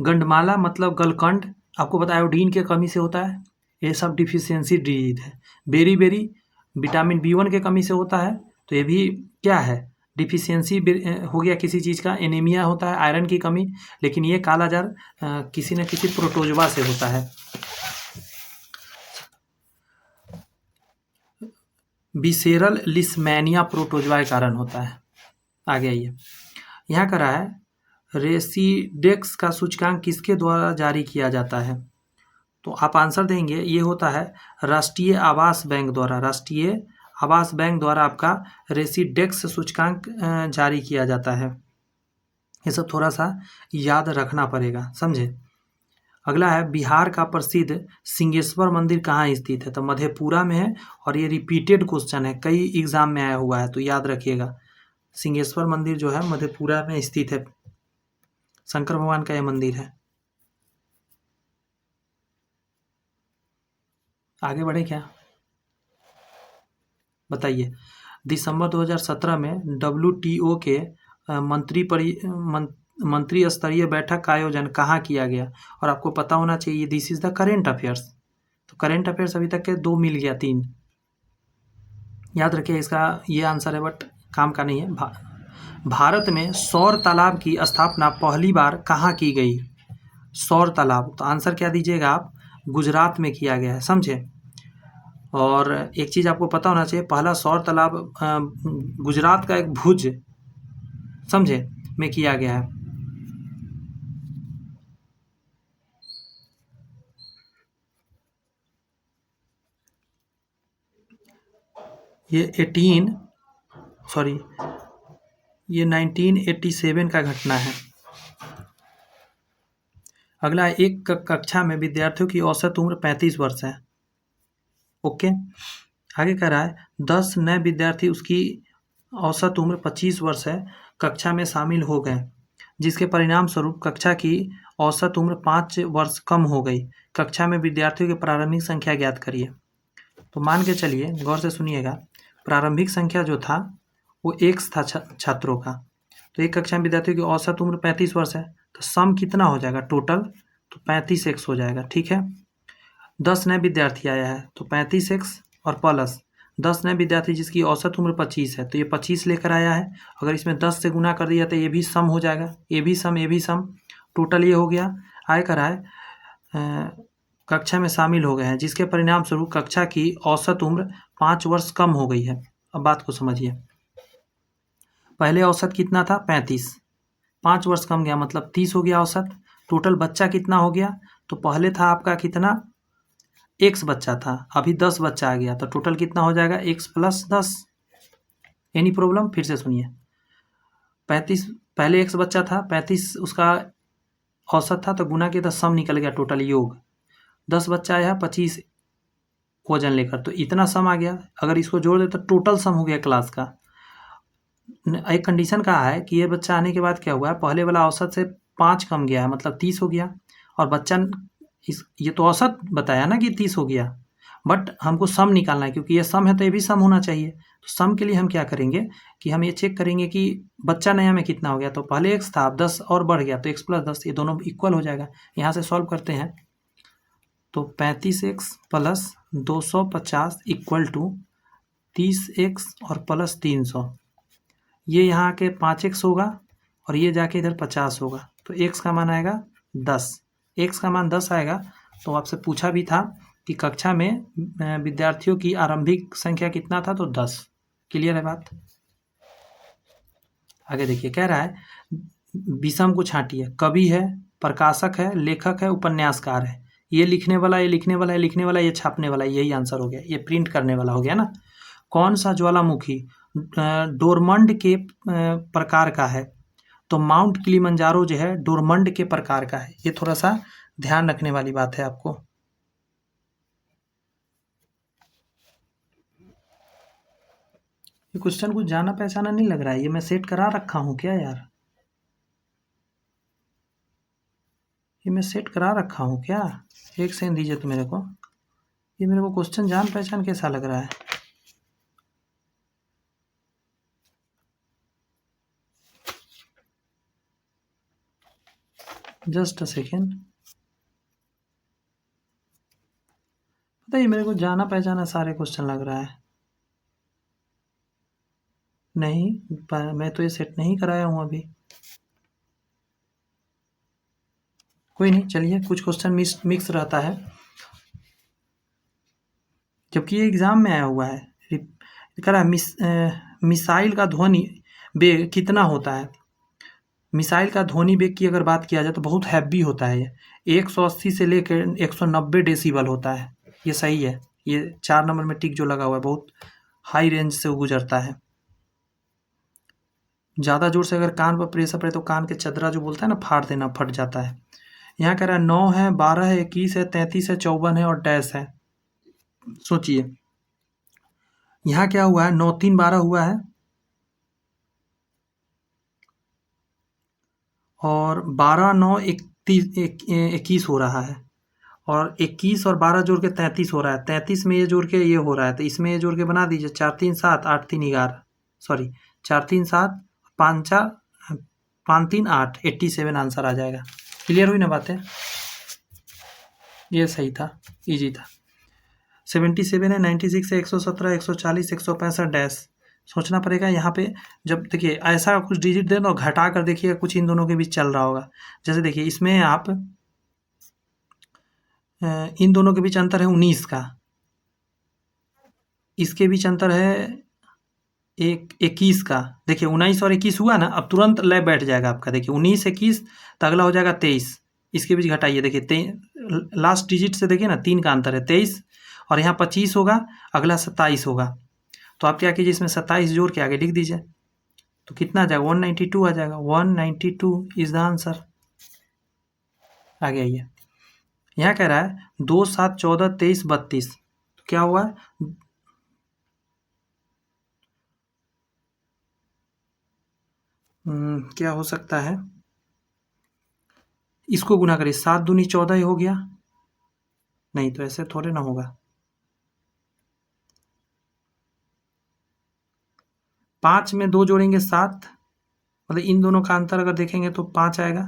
गंडमाला मतलब गलकंड, आपको पता है आयोडीन के कमी से होता है, ये सब डिफिशियंसी डिजीज है। बेरी विटामिन B1 के कमी से होता है, तो ये भी क्या है, डिफिशियंसी हो गया किसी चीज़ का। एनीमिया होता है आयरन की कमी, लेकिन ये कालाजार किसी न किसी प्रोटोजवा से होता है। विसेरल लिस्मैनिया प्रोटोजवा के कारण होता है। आगे आइए, यहाँ करा है रेसिडेक्स का सूचकांक किसके द्वारा जारी किया जाता है, तो आप आंसर देंगे ये होता है राष्ट्रीय आवास बैंक द्वारा। राष्ट्रीय आवास बैंक द्वारा आपका रेसिडेक्स सूचकांक जारी किया जाता है। ये सब थोड़ा सा याद रखना पड़ेगा, समझे। अगला है बिहार का प्रसिद्ध सिंहेश्वर मंदिर कहाँ स्थित है, तो मधेपुरा में है और ये रिपीटेड क्वेश्चन है, कई एग्जाम में आया हुआ है, तो याद रखिएगा। सिंहेश्वर मंदिर जो है मधेपुरा में स्थित है, शंकर भगवान का यह मंदिर है। आगे बढ़े क्या, बताइए। दिसंबर 2017 में WTO के मंत्री स्तरीय बैठक का आयोजन कहाँ किया गया, और आपको पता होना चाहिए this is the current affairs. तो करेंट अफेयर्स अभी तक के 2 मिल गया, 3 याद रखिए। इसका ये आंसर है बट काम का नहीं है। भारत में सौर तालाब की स्थापना पहली बार कहाँ की गई, सौर तालाब, तो आंसर क्या दीजिएगा आप, गुजरात में किया गया है, समझे। और एक चीज़ आपको पता होना चाहिए, पहला सौर तालाब गुजरात का एक भुज, समझे, में किया गया है। ये 1987 का घटना है। अगला, एक कक्षा में विद्यार्थियों की औसत उम्र 35 वर्ष है। ओके, आगे कह रहा है 10 नए विद्यार्थी, उसकी औसत उम्र 25 वर्ष है, कक्षा में शामिल हो गए, जिसके परिणाम स्वरूप कक्षा की औसत उम्र 5 वर्ष कम हो गई। कक्षा में विद्यार्थियों की प्रारंभिक संख्या ज्ञात करिए। तो मान के चलिए, गौर से सुनिएगा, प्रारंभिक संख्या जो था वो x था छात्रों का, तो एक कक्षा में विद्यार्थियों की औसत उम्र 35 वर्ष है, तो सम कितना हो जाएगा टोटल, तो 35x हो जाएगा, ठीक है। 10 नए विद्यार्थी आया है, तो 35x और प्लस 10 नए विद्यार्थी जिसकी औसत उम्र 25 है, तो ये 25 लेकर आया है। अगर इसमें 10 से गुना कर दिया तो ये भी सम हो जाएगा, ये भी सम, टोटल ये हो गया। आय कर रहा है कक्षा में शामिल हो गए हैं, जिसके परिणाम स्वरूप कक्षा की औसत उम्र 5 वर्ष कम हो गई है। अब बात को समझिए, पहले औसत कितना था 35, 5 वर्ष कम गया मतलब 30 हो गया औसत। टोटल बच्चा कितना हो गया, तो पहले था आपका कितना, x बच्चा था, अभी 10 बच्चा आ गया, तो टोटल कितना हो जाएगा x + 10। एनी प्रॉब्लम, फिर से सुनिए, 35 पहले x बच्चा था, 35 उसका औसत था, तो गुना के 10 सम निकल गया, टोटल योग 10 बच्चा आया 25 वजन लेकर, तो इतना सम आ गया। अगर इसको जोड़ दे तो टोटल सम हो गया क्लास का। एक कंडीशन कहा है कि ये बच्चा आने के बाद क्या हुआ है, पहले वाला औसत से 5 कम गया है, मतलब 30 हो गया, और बच्चा ये तो औसत बताया ना कि 30 हो गया, बट हमको सम निकालना है, क्योंकि ये सम है तो ये भी सम होना चाहिए। तो सम के लिए हम क्या करेंगे कि हम ये चेक करेंगे कि बच्चा नया में कितना हो गया, तो पहले x था, अब 10 और बढ़ गया, तो x + 10 ये दोनों इक्वल हो जाएगा। यहाँ से सॉल्व करते हैं, तो 35x + 250 = 30x और प्लस 300, ये यहाँ के 5x होगा और ये जाके इधर 50 होगा, तो x का मान आएगा 10, x का मान 10 आएगा। तो आपसे पूछा भी था कि कक्षा में विद्यार्थियों की आरंभिक संख्या कितना था, तो 10। क्लियर है बात। आगे देखिए, कह रहा है विषम को छांटिए, कवि है, प्रकाशक है, लेखक है, उपन्यासकार है, ये लिखने वाला, ये लिखने वाला, ये लिखने वाला, ये छापने वाला, यही आंसर हो गया, ये प्रिंट करने वाला हो गया ना। कौन सा ज्वालामुखी डोरमंड के प्रकार का है, तो माउंट किलिमंजारो जो है डोरमंड के प्रकार का है। ये थोड़ा सा ध्यान रखने वाली बात है आपको। ये क्वेश्चन कुछ जाना पहचाना नहीं लग रहा है, ये मैं सेट करा रखा हूँ क्या यार, ये मैं सेट करा रखा हूँ क्या, एक सेकंड दीजिए तो मेरे को, ये मेरे को क्वेश्चन जान पहचान कैसा लग रहा है। जस्ट अ सेकेंड, पता है मेरे को जाना पहचाना सारे क्वेश्चन लग रहा है। नहीं, मैं तो ये सेट नहीं कराया हूँ अभी। कोई नहीं, चलिए, कुछ क्वेश्चन मिक्स रहता है, जबकि ये एग्जाम में आया हुआ है। कह रहा है मिसाइल का ध्वनि वेग कितना होता है। मिसाइल का ध्वनि वेग की अगर बात किया जाए तो बहुत हैवी होता है, ये 180 से लेकर 190 डेसिबल होता है। ये सही है, ये 4 नंबर में टिक जो लगा हुआ है बहुत हाई रेंज से वो गुजरता है। ज़्यादा जोर से अगर कान पर प्रेशर पड़े तो कान के चदरा जो बोलता है ना, फाड़ देना, फट जाता है। यहाँ कह रहा है 9 है, 12 है, 21 है, 33 है, 54 है और डैश है। सोचिए यहाँ क्या हुआ है, 9 3 12 हुआ है और 12 9 21 हो रहा है और 21 और 12 जोड़ के 33 हो रहा है। 33 में ये जोड़ के ये हो रहा है, तो इसमें ये जोड़ के बना दीजिए 4 3 7 8 3 11, सॉरी 4 3 7 5 4 5 3 8, 87 आंसर आ जाएगा। क्लियर हुई ना बातें? ये सही था, इजी था। 77 है, 96 है, 117, 140, 165 डैश। सोचना पड़ेगा यहाँ पे। जब देखिए ऐसा कुछ डिजिट दे तो घटा कर देखिएगा कुछ इन दोनों के बीच चल रहा होगा। जैसे देखिए इसमें आप इन दोनों के बीच अंतर है 19 का, इसके बीच अंतर है 21 का। देखिए 19 और 21 हुआ ना, अब तुरंत लय बैठ जाएगा आपका। देखिए 19 21 तो अगला हो जाएगा 23, इसके बीच घटाइए। देखिए लास्ट डिजिट से देखिए ना 3 का अंतर है, 23 और यहाँ 25 होगा, अगला 27 होगा। तो आप क्या कीजिए, इसमें 27 जोड़ के आगे लिख दीजिए, तो कितना आ जाएगा 192 आ जाएगा। 192 इज द आंसर। आगे आइए, यहाँ कह रहा है 2 7 14 23 32, तो क्या हुआ, क्या हो सकता है, इसको गुना करिए, 7 दूनी 14 हो गया। नहीं तो ऐसे थोड़े ना होगा। 5 में 2 जोड़ेंगे 7, मतलब इन दोनों का अंतर अगर देखेंगे तो 5 आएगा।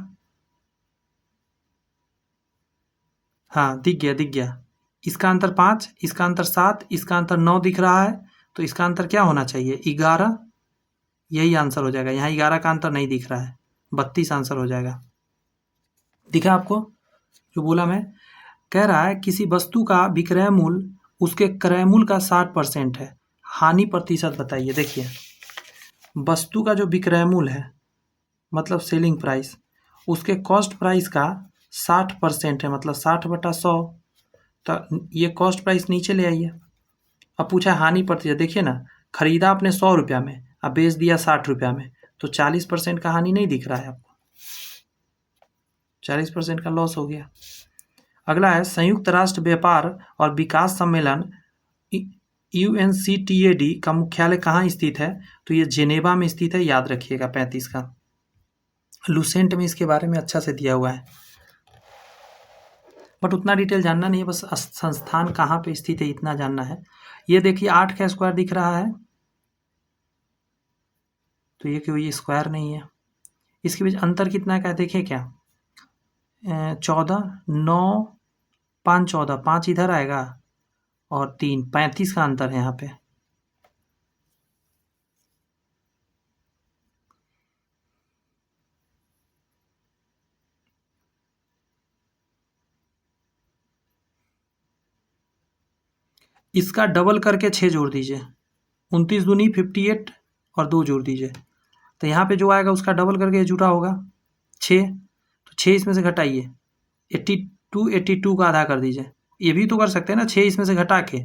हाँ दिख गया, दिख गया। इसका अंतर 5, इसका अंतर 7, इसका अंतर 9 दिख रहा है, तो इसका अंतर क्या होना चाहिए, 11। यही आंसर हो जाएगा। यहाँ 11 का अंतर नहीं दिख रहा है, 32 आंसर हो जाएगा। दिखा आपको जो बोला मैं? कह रहा है किसी वस्तु का विक्रय मूल्य उसके क्रय मूल्य का 60% है, हानि प्रतिशत बताइए। देखिए वस्तु का जो विक्रय मूल्य है मतलब सेलिंग प्राइस, उसके कॉस्ट प्राइस का 60% है, मतलब 60/100। तो ये कॉस्ट प्राइस नीचे ले आइए। अब पूछा हानि प्रतिशत, देखिए ना, खरीदा आपने 100 रुपया में, अब बेच दिया 60 रुपया में, तो 40% का हानि नहीं दिख रहा है आपको, 40% का लॉस हो गया। अगला है संयुक्त राष्ट्र व्यापार और विकास सम्मेलन UNCTAD का मुख्यालय कहाँ स्थित है, तो ये जेनेवा में स्थित है, याद रखिएगा 35 का। लुसेंट में इसके बारे में अच्छा से दिया हुआ है, बट उतना डिटेल जानना नहीं है, बस संस्थान कहाँ पे स्थित है इतना जानना है। ये देखिए 8 का स्क्वायर दिख रहा है, तो ये क्यों, ये स्क्वायर नहीं है। इसके बीच अंतर कितना का देखिए क्या, 14 9 5 14, 5 इधर आएगा और 3 35 का अंतर है यहाँ पे। इसका डबल करके 6 जोड़ दीजिए, 29 दूनी 58 और 2 जोड़ दीजिए, तो यहाँ पे जो आएगा उसका डबल करके जुटा होगा 6, तो 6 इसमें से घटाइए, 82 का आधा कर दीजिए। ये भी तो कर सकते हैं ना, 6 इसमें से घटा के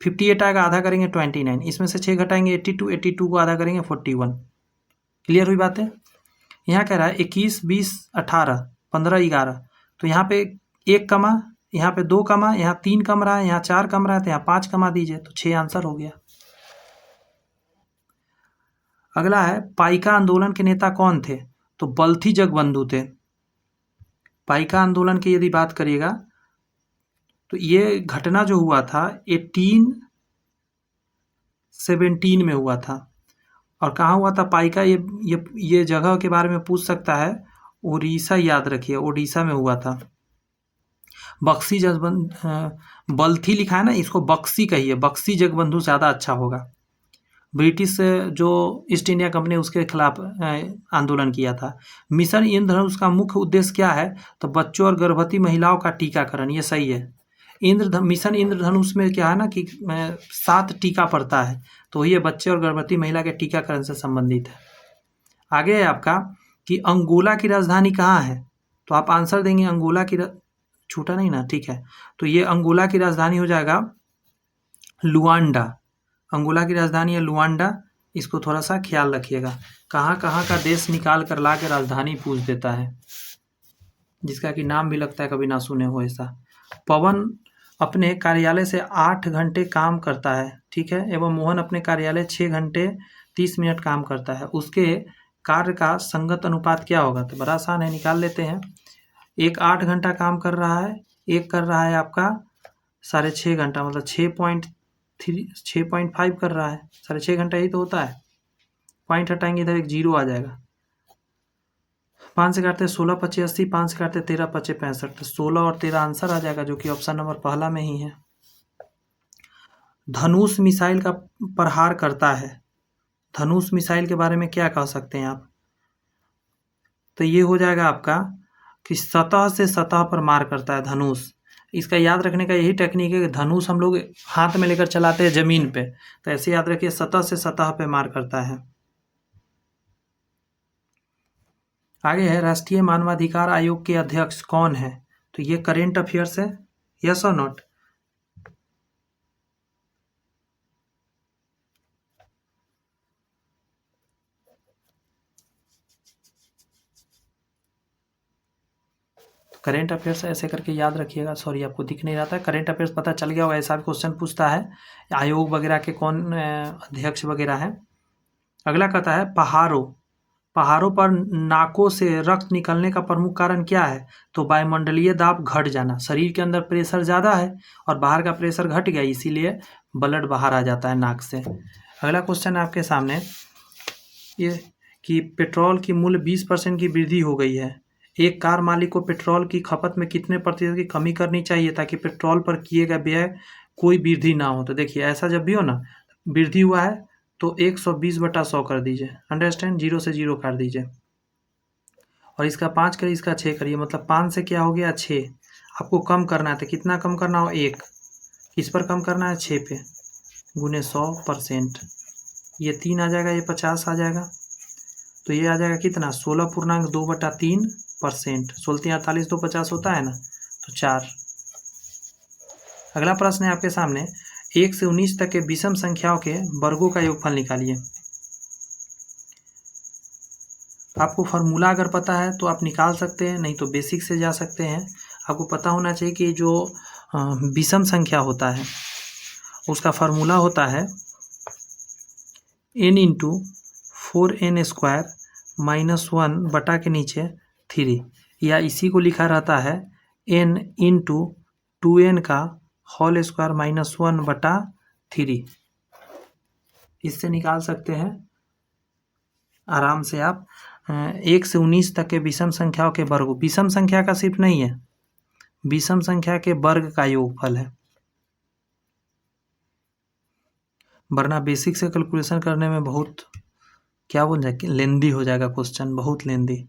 58 आएगा, आधा करेंगे 29, इसमें से 6 घटाएंगे 82 को आधा करेंगे 41। क्लियर हुई बात है? यहाँ कह रहा है 21 20 18 15 11, तो यहाँ पे 1 कमा, यहाँ पे 2 कमा, यहाँ 3 कम रहा है, यहाँ 4 कम रहा है, तो यहाँ 5 कमा दीजिए, तो 6 आंसर हो गया। अगला है पाइका आंदोलन के नेता कौन थे, तो बल्थी जगबंधु थे। पाइका आंदोलन की यदि बात करिएगा तो ये घटना जो हुआ था 1817 में हुआ था, और कहाँ हुआ था पाइका, ये जगह के बारे में पूछ सकता है, उड़ीसा, याद रखिए उड़ीसा में हुआ था। बक्सी जगबंधु, बल्थी लिखा है ना, इसको बक्सी कहिए, बक्सी जगबंधु ज़्यादा अच्छा होगा। ब्रिटिश जो ईस्ट इंडिया कंपनी उसके खिलाफ आंदोलन किया था। मिशन इंद्रधनुष का मुख्य उद्देश्य क्या है, तो बच्चों और गर्भवती महिलाओं का टीकाकरण, ये सही है। मिशन इंद्रधनुष में क्या है ना कि 7 टीका पड़ता है, तो ये बच्चे और गर्भवती महिला के टीकाकरण से संबंधित है। आगे है आपका कि अंगोला की राजधानी कहाँ है, तो आप आंसर देंगे अंगोला की, छूटा नहीं ना, ठीक है। तो ये अंगोला की राजधानी हो जाएगा लुआंडा। अंगोला की राजधानी है लुआंडा, इसको थोड़ा सा ख्याल रखिएगा। कहाँ कहाँ का देश निकाल कर ला के राजधानी पूछ देता है, जिसका कि नाम भी लगता है कभी ना सुने हो ऐसा। पवन अपने कार्यालय से 8 घंटे काम करता है, ठीक है, एवं मोहन अपने कार्यालय 6 घंटे 30 मिनट काम करता है। उसके कार्य का संगत अनुपात क्या होगा? तो बड़ा आसान है, निकाल लेते हैं। एक 8 घंटा काम कर रहा है, एक कर रहा है आपका 6.5 घंटा, मतलब 6.5 कर रहा है, 6.5 घंटा ही तो होता है। पॉइंट हटाएंगे, इधर एक जीरो आ जाएगा। 5 से काटते 16 25 80, 5 से काटते 13 25 65, तो 16 और 13 आंसर आ जाएगा, जो कि ऑप्शन नंबर पहला में ही है। धनुष मिसाइल का प्रहार करता है। धनुष मिसाइल के बारे में क्या कह सकते हैं आप? तो ये हो जाएगा आपका कि सतह से सतह पर मार करता है धनुष। इसका याद रखने का यही टेक्निक है कि धनुष हम लोग हाथ में लेकर चलाते हैं जमीन पे, तो ऐसे याद रखिए सतह से सतह पे मार करता है। आगे है, राष्ट्रीय मानवाधिकार आयोग के अध्यक्ष कौन है? तो ये करेंट अफेयर्स है, यस और नॉट? करेंट अफेयर्स ऐसे करके याद रखिएगा। सॉरी, आपको दिख नहीं रहा था, करेंट अफेयर्स पता चल गया होगा, ऐसा भी क्वेश्चन पूछता है आयोग वगैरह के कौन अध्यक्ष वगैरह है। अगला कहता है पहाड़ों पर नाकों से रक्त निकलने का प्रमुख कारण क्या है? तो वायुमंडलीय दाब घट जाना, शरीर के अंदर प्रेशर ज़्यादा है और बाहर का प्रेशर घट गया, इसीलिए ब्लड बाहर आ जाता है नाक से। अगला क्वेश्चन है आपके सामने ये कि पेट्रोल की मूल्य 20% की वृद्धि हो गई है। एक कार मालिक को पेट्रोल की खपत में कितने प्रतिशत की कमी करनी चाहिए ताकि पेट्रोल पर किए गए व्यय कोई वृद्धि ना हो? तो देखिए, ऐसा जब भी हो ना, वृद्धि हुआ है तो 120/100 कर दीजिए, अंडरस्टैंड, 0 से 0 काट दीजिए, और इसका 5 करिए, इसका 6 करिए, मतलब 5 से क्या हो गया 6। आपको कम करना है तो कितना कम करना हो? 1। किस पर कम करना है? 6 पे, गुने 100%, ये 3 आ जाएगा, ये 50 आ जाएगा, तो ये आ जाएगा कितना? 16.2/3%। 16×3 = 48, 2 50 होता है ना, तो 4। अगला प्रश्न है आपके सामने, 1 से 19 तक के विषम संख्याओं के वर्गों का योगफल निकालिए। आपको फार्मूला अगर पता है तो आप निकाल सकते हैं, नहीं तो बेसिक से जा सकते हैं। आपको पता होना चाहिए कि जो विषम संख्या होता है उसका फार्मूला होता है n × 4n² - 1 बटा के नीचे 3, या इसी को लिखा रहता है n × 2n² - 1 बटा 3। इससे निकाल सकते हैं आराम से आप 1 से 19 तक के विषम संख्याओं के वर्ग। विषम संख्या का सिर्फ नहीं है, विषम संख्या के वर्ग का योगफल है, वरना बेसिक से कैलकुलेशन करने में बहुत क्या बोल जाए, लेंदी हो जाएगा क्वेश्चन, बहुत लेंदी।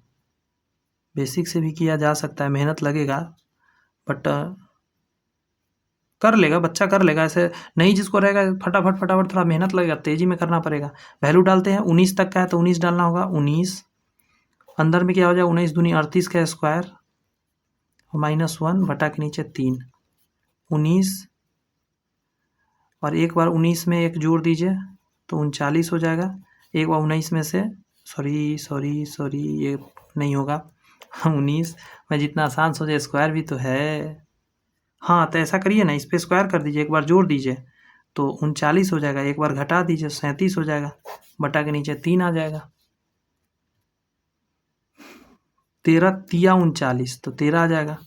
बेसिक से भी किया जा सकता है, मेहनत लगेगा, बट कर लेगा बच्चा, कर लेगा, ऐसे नहीं जिसको रहेगा फटाफट थोड़ा मेहनत लगेगा, तेजी में करना पड़ेगा। वैल्यू डालते हैं, 19 तक का है तो 19 डालना होगा, 19 अंदर में क्या हो जाएगा, 19 दूनी 38 का स्क्वायर -1 बटा के नीचे 3, 19, और एक बार 19 में एक जोड़ दीजिए तो 39 हो जाएगा। एक बार 19 में से सॉरी ये नहीं होगा 19 में जितना आसान सोचे, स्क्वायर भी तो है। हाँ, तो ऐसा करिए ना, इस पर स्क्वायर कर दीजिए, एक बार जोड़ दीजिए तो 39 हो जाएगा, एक बार घटा दीजिए 37 हो जाएगा, बटा के नीचे 3 आ जाएगा। 13 तिया 39, तो 13 आ जाएगा।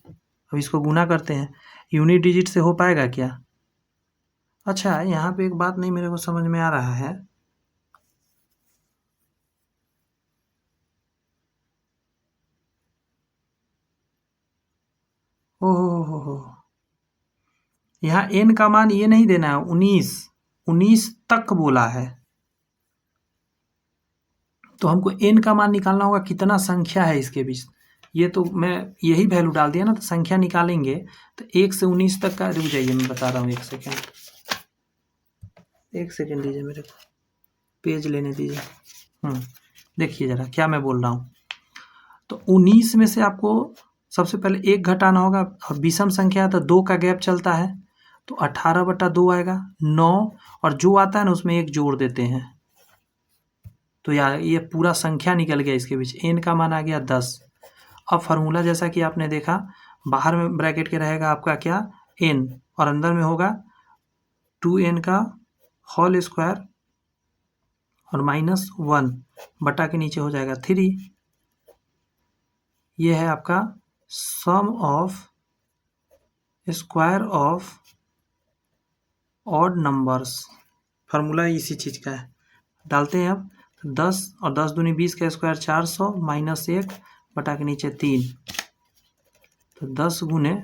अब इसको गुना करते हैं, यूनिट डिजिट से हो पाएगा क्या? अच्छा, यहाँ पे एक बात नहीं मेरे को समझ में आ रहा है, ओहो, यहाँ n का मान ये नहीं देना है, 19 तक बोला है, तो हमको n का मान निकालना होगा, कितना संख्या है इसके बीच। ये तो मैं यही वैल्यू डाल दिया ना, तो संख्या निकालेंगे तो 1 से 19 तक का, रुक जाइए मैं बता रहा हूँ, 1 सेकेंड दीजिए मेरे को, पेज लेने दीजिए। देखिए ज़रा क्या मैं बोल रहा हूँ। तो 19 में से आपको सबसे पहले 1 घटाना होगा, और विषम संख्या है तो 2 का गैप चलता है, तो 18/2 आएगा 9, और जो आता है ना उसमें 1 जोड़ देते हैं, तो यार ये पूरा संख्या निकल गया इसके बीच। n का मान आ गया 10। अब फार्मूला जैसा कि आपने देखा, बाहर में ब्रैकेट के रहेगा आपका क्या, n, और अंदर में होगा 2n का होल स्क्वायर और -1 बटा के नीचे हो जाएगा 3। ये है आपका sum of square of odd numbers. Formula इसी चीज़ का है। डालते हैं अब 10 और 10 दूनी 20 का स्क्वायर 400 -1 बटा के नीचे 3, तो 10 गुने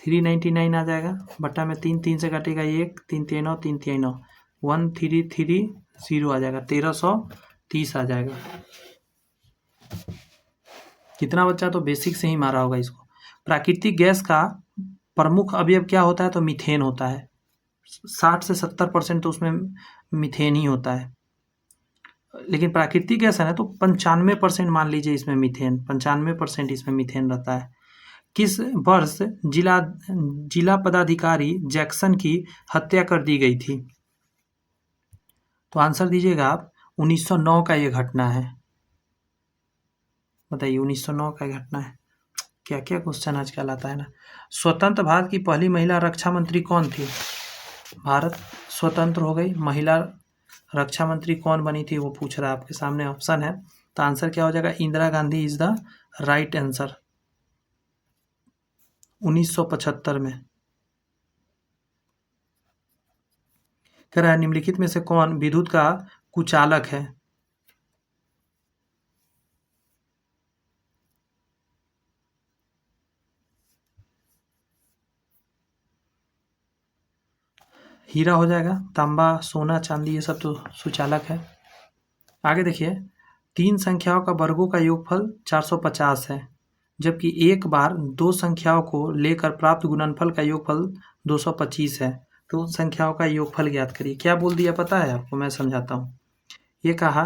399 आ जाएगा, बटा में 3, 3 से कटेगा 1, 3 3 9, 3 3 9, 1330 आ जाएगा, 1330 आ जाएगा। कितना बच्चा तो बेसिक से ही मारा होगा इसको। प्राकृतिक गैस का प्रमुख अवयव क्या होता है, तो मीथेन होता है। 60 से 70% तो उसमें मीथेन ही होता है। लेकिन प्राकृतिक गैस है ना, तो 95% मान लीजिए इसमें मीथेन, 95% इसमें मीथेन रहता है। किस वर्ष जिला पदाधिकारी जैक्सन की हत्या कर दी गई थी, तो आंसर दीजिएगा आप। 1909 का ये घटना है। बताइए 1909 का घटना है। क्या क्या क्वेश्चन आजकल आता है ना। स्वतंत्र भारत की पहली महिला रक्षा मंत्री कौन थी? भारत स्वतंत्र हो गई, महिला रक्षा मंत्री कौन बनी थी वो पूछ रहा है आपके सामने। ऑप्शन है, तो आंसर क्या हो जाएगा, Indira Gandhi is the right answer. 1975 में। कह रहा है निम्नलिखित में से कौन विद्युत का कुचालक है? हीरा हो जाएगा, तांबा सोना चांदी ये सब तो सुचालक है। आगे देखिए, 3 संख्याओं का वर्गों का योगफल 450 है, जबकि एक बार 2 संख्याओं को लेकर प्राप्त गुणनफल का योगफल 225 है, तो उन संख्याओं का योगफल ज्ञात करिए। क्या बोल दिया पता है आपको, मैं समझाता हूँ। ये कहा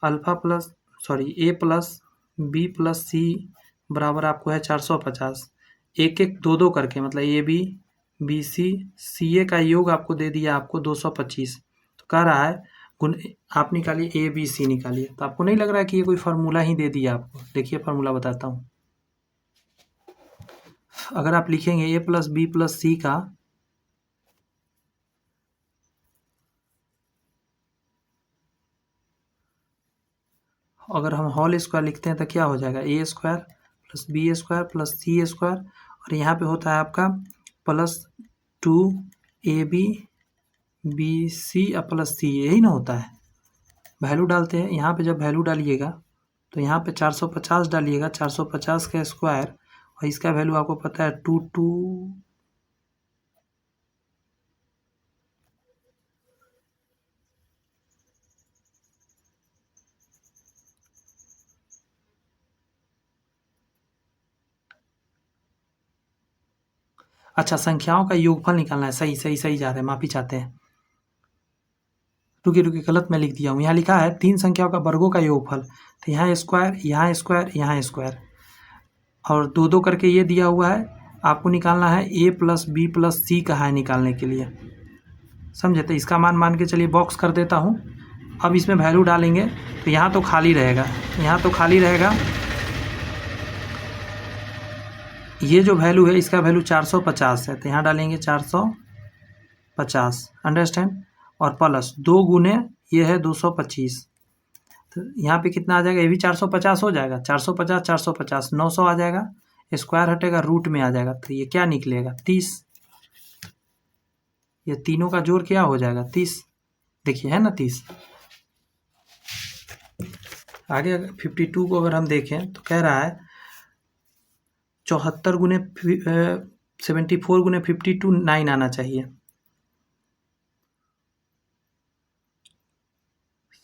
ए प्लस बी प्लस सी बराबर आपको है 450, एक एक दो दो करके, मतलब ए बी बी सी ए का योग आपको दे दिया आपको 225। तो कह रहा है आप निकालिए ए बी सी निकालिए। तो आपको नहीं लग रहा है कि ये कोई फार्मूला ही दे दिया आपको? देखिए फार्मूला बताता हूँ। अगर आप लिखेंगे ए प्लस बी प्लस सी का अगर हम होल स्क्वायर लिखते हैं तो क्या हो जाएगा, A square plus B square plus C square, और यहाँ पे होता है आपका +2ab बी सी प्लस सी, यही ना होता है। वैल्यू डालते हैं यहाँ पे, जब वैल्यू डालिएगा तो यहाँ पे 450 डालिएगा, 450 का स्क्वायर, और इसका वैल्यू आपको पता है 22। अच्छा, संख्याओं का योगफल निकालना है। सही सही सही जा रहे हैं, माफी चाहते हैं। रुकिए गलत मैं लिख दिया हूँ। यहाँ लिखा है 3 संख्याओं का वर्गों का योगफल, तो यहाँ स्क्वायर यहाँ स्क्वायर यहाँ स्क्वायर, और दो दो करके ये दिया हुआ है। आपको निकालना है ए प्लस बी प्लस सी कहा है निकालने के लिए, समझे? तो इसका मान के चलिए बॉक्स कर देता हूँ। अब इसमें वैल्यू डालेंगे तो यहाँ तो खाली रहेगा, यहाँ तो खाली रहेगा। ये जो वैल्यू है इसका वैल्यू 450 है, तो यहाँ डालेंगे 450, अंडरस्टैंड, और प्लस 2 गुने ये है 225, तो यहाँ पे कितना आ जाएगा, ये भी 450 हो जाएगा, 450 450 900 आ जाएगा, स्क्वायर हटेगा रूट में आ जाएगा, तो ये क्या निकलेगा 30। ये तीनों का जोड़ क्या हो जाएगा 30, देखिए है ना 30। आगे 52 को अगर हम देखें तो कह रहा है 74 गुने 74 गुने 52 9 आना चाहिए।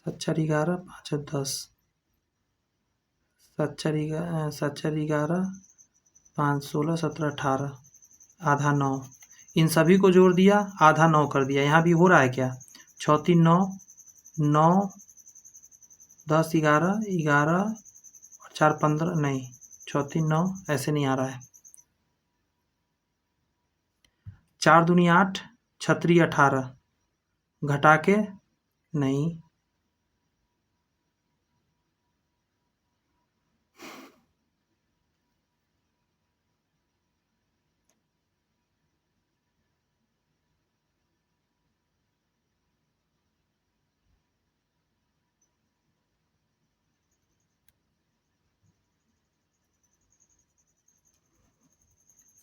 7 4 11 5 10, 7 4 11 5 16 17 18, आधा 9, इन सभी को जोड़ दिया, आधा 9 कर दिया। यहाँ भी हो रहा है क्या, 6 3 9 9 10 11 11 और 4 15, नहीं चौथी 9, ऐसे नहीं आ रहा है। 4 दूनी 8, छत्री 18, घटा के नहीं,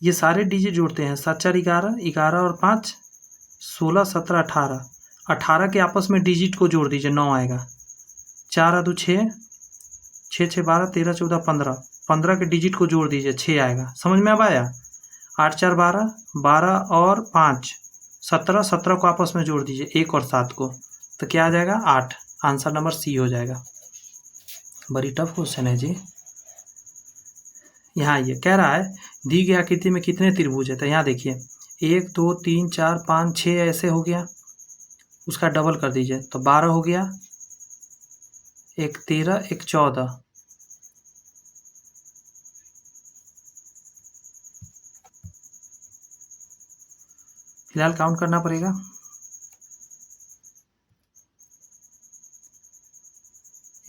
ये सारे डिजिट जोड़ते हैं। 7 4 11, 11 और 5 16, 17, 18, 18 के आपस में डिजिट को जोड़ दीजिए, 9 आएगा। 4 आ 2 6, 6 6 12, 13 14 15, 15 के डिजिट को जोड़ दीजिए, 6 आएगा। समझ में अब आया? 8 4 12, 12 और 5 17, 17 को आपस में जोड़ दीजिए, 1 और 7 को, तो क्या आ जाएगा? 8। आंसर नंबर सी हो जाएगा। बड़ी टफ क्वेश्चन है जी। यहाँ ये कह रहा है दी गई आकृति में कितने त्रिभुज है, तो यहाँ देखिए 1 2 3 4 5 6 ऐसे हो गया, उसका डबल कर दीजिए तो 12 हो गया, एक 13, एक 14, फिलहाल काउंट करना पड़ेगा।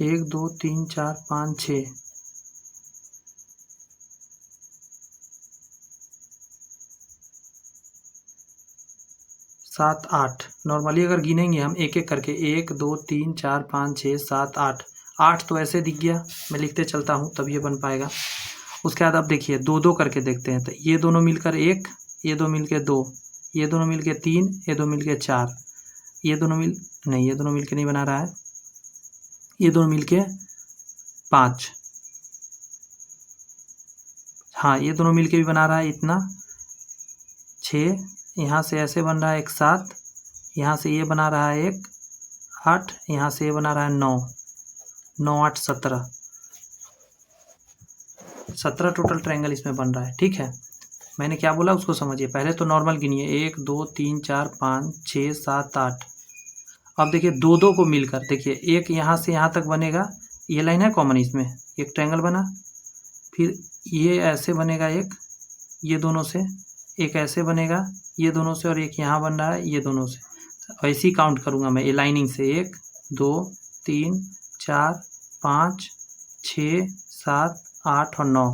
1 2 3 4 5 6, 7 8। नॉर्मली अगर गिनेंगे हम एक एक करके 1 2 3 4 5 6 7 8, 8 तो ऐसे दिख गया, मैं लिखते चलता हूँ तब ये बन पाएगा। उसके बाद अब देखिए 2 2 करके देखते हैं, तो ये दोनों मिलकर 1, ये दो मिलकर 2, ये दोनों मिलकर 3, ये दो मिलकर 4, ये दोनों नहीं, ये दोनों मिलकर नहीं बना रहा है, ये दोनों मिलकर 5, हाँ ये दोनों मिलके भी बना रहा है इतना 6, यहाँ से ऐसे बन रहा है एक 7, यहाँ से ये बना रहा है एक 8, यहाँ से ये बना रहा है 9, 9 8 17, 17 टोटल ट्रायंगल इसमें बन रहा है। ठीक है, मैंने क्या बोला उसको समझिए। पहले तो नॉर्मल गिनिए 1 2 3 4 5 6 7 8। अब देखिए 2 2 को मिलकर देखिए, एक यहाँ से यहाँ तक बनेगा, ये लाइन है कॉमन, इसमें एक ट्रायंगल बना, फिर ये ऐसे बनेगा एक, ये दोनों से एक ऐसे बनेगा, ये दोनों से, और एक यहाँ बन रहा है ये दोनों से। ऐसे ही काउंट करूँगा मैं ये लाइनिंग से 1 2 3 4 5 6 7 8 और 9,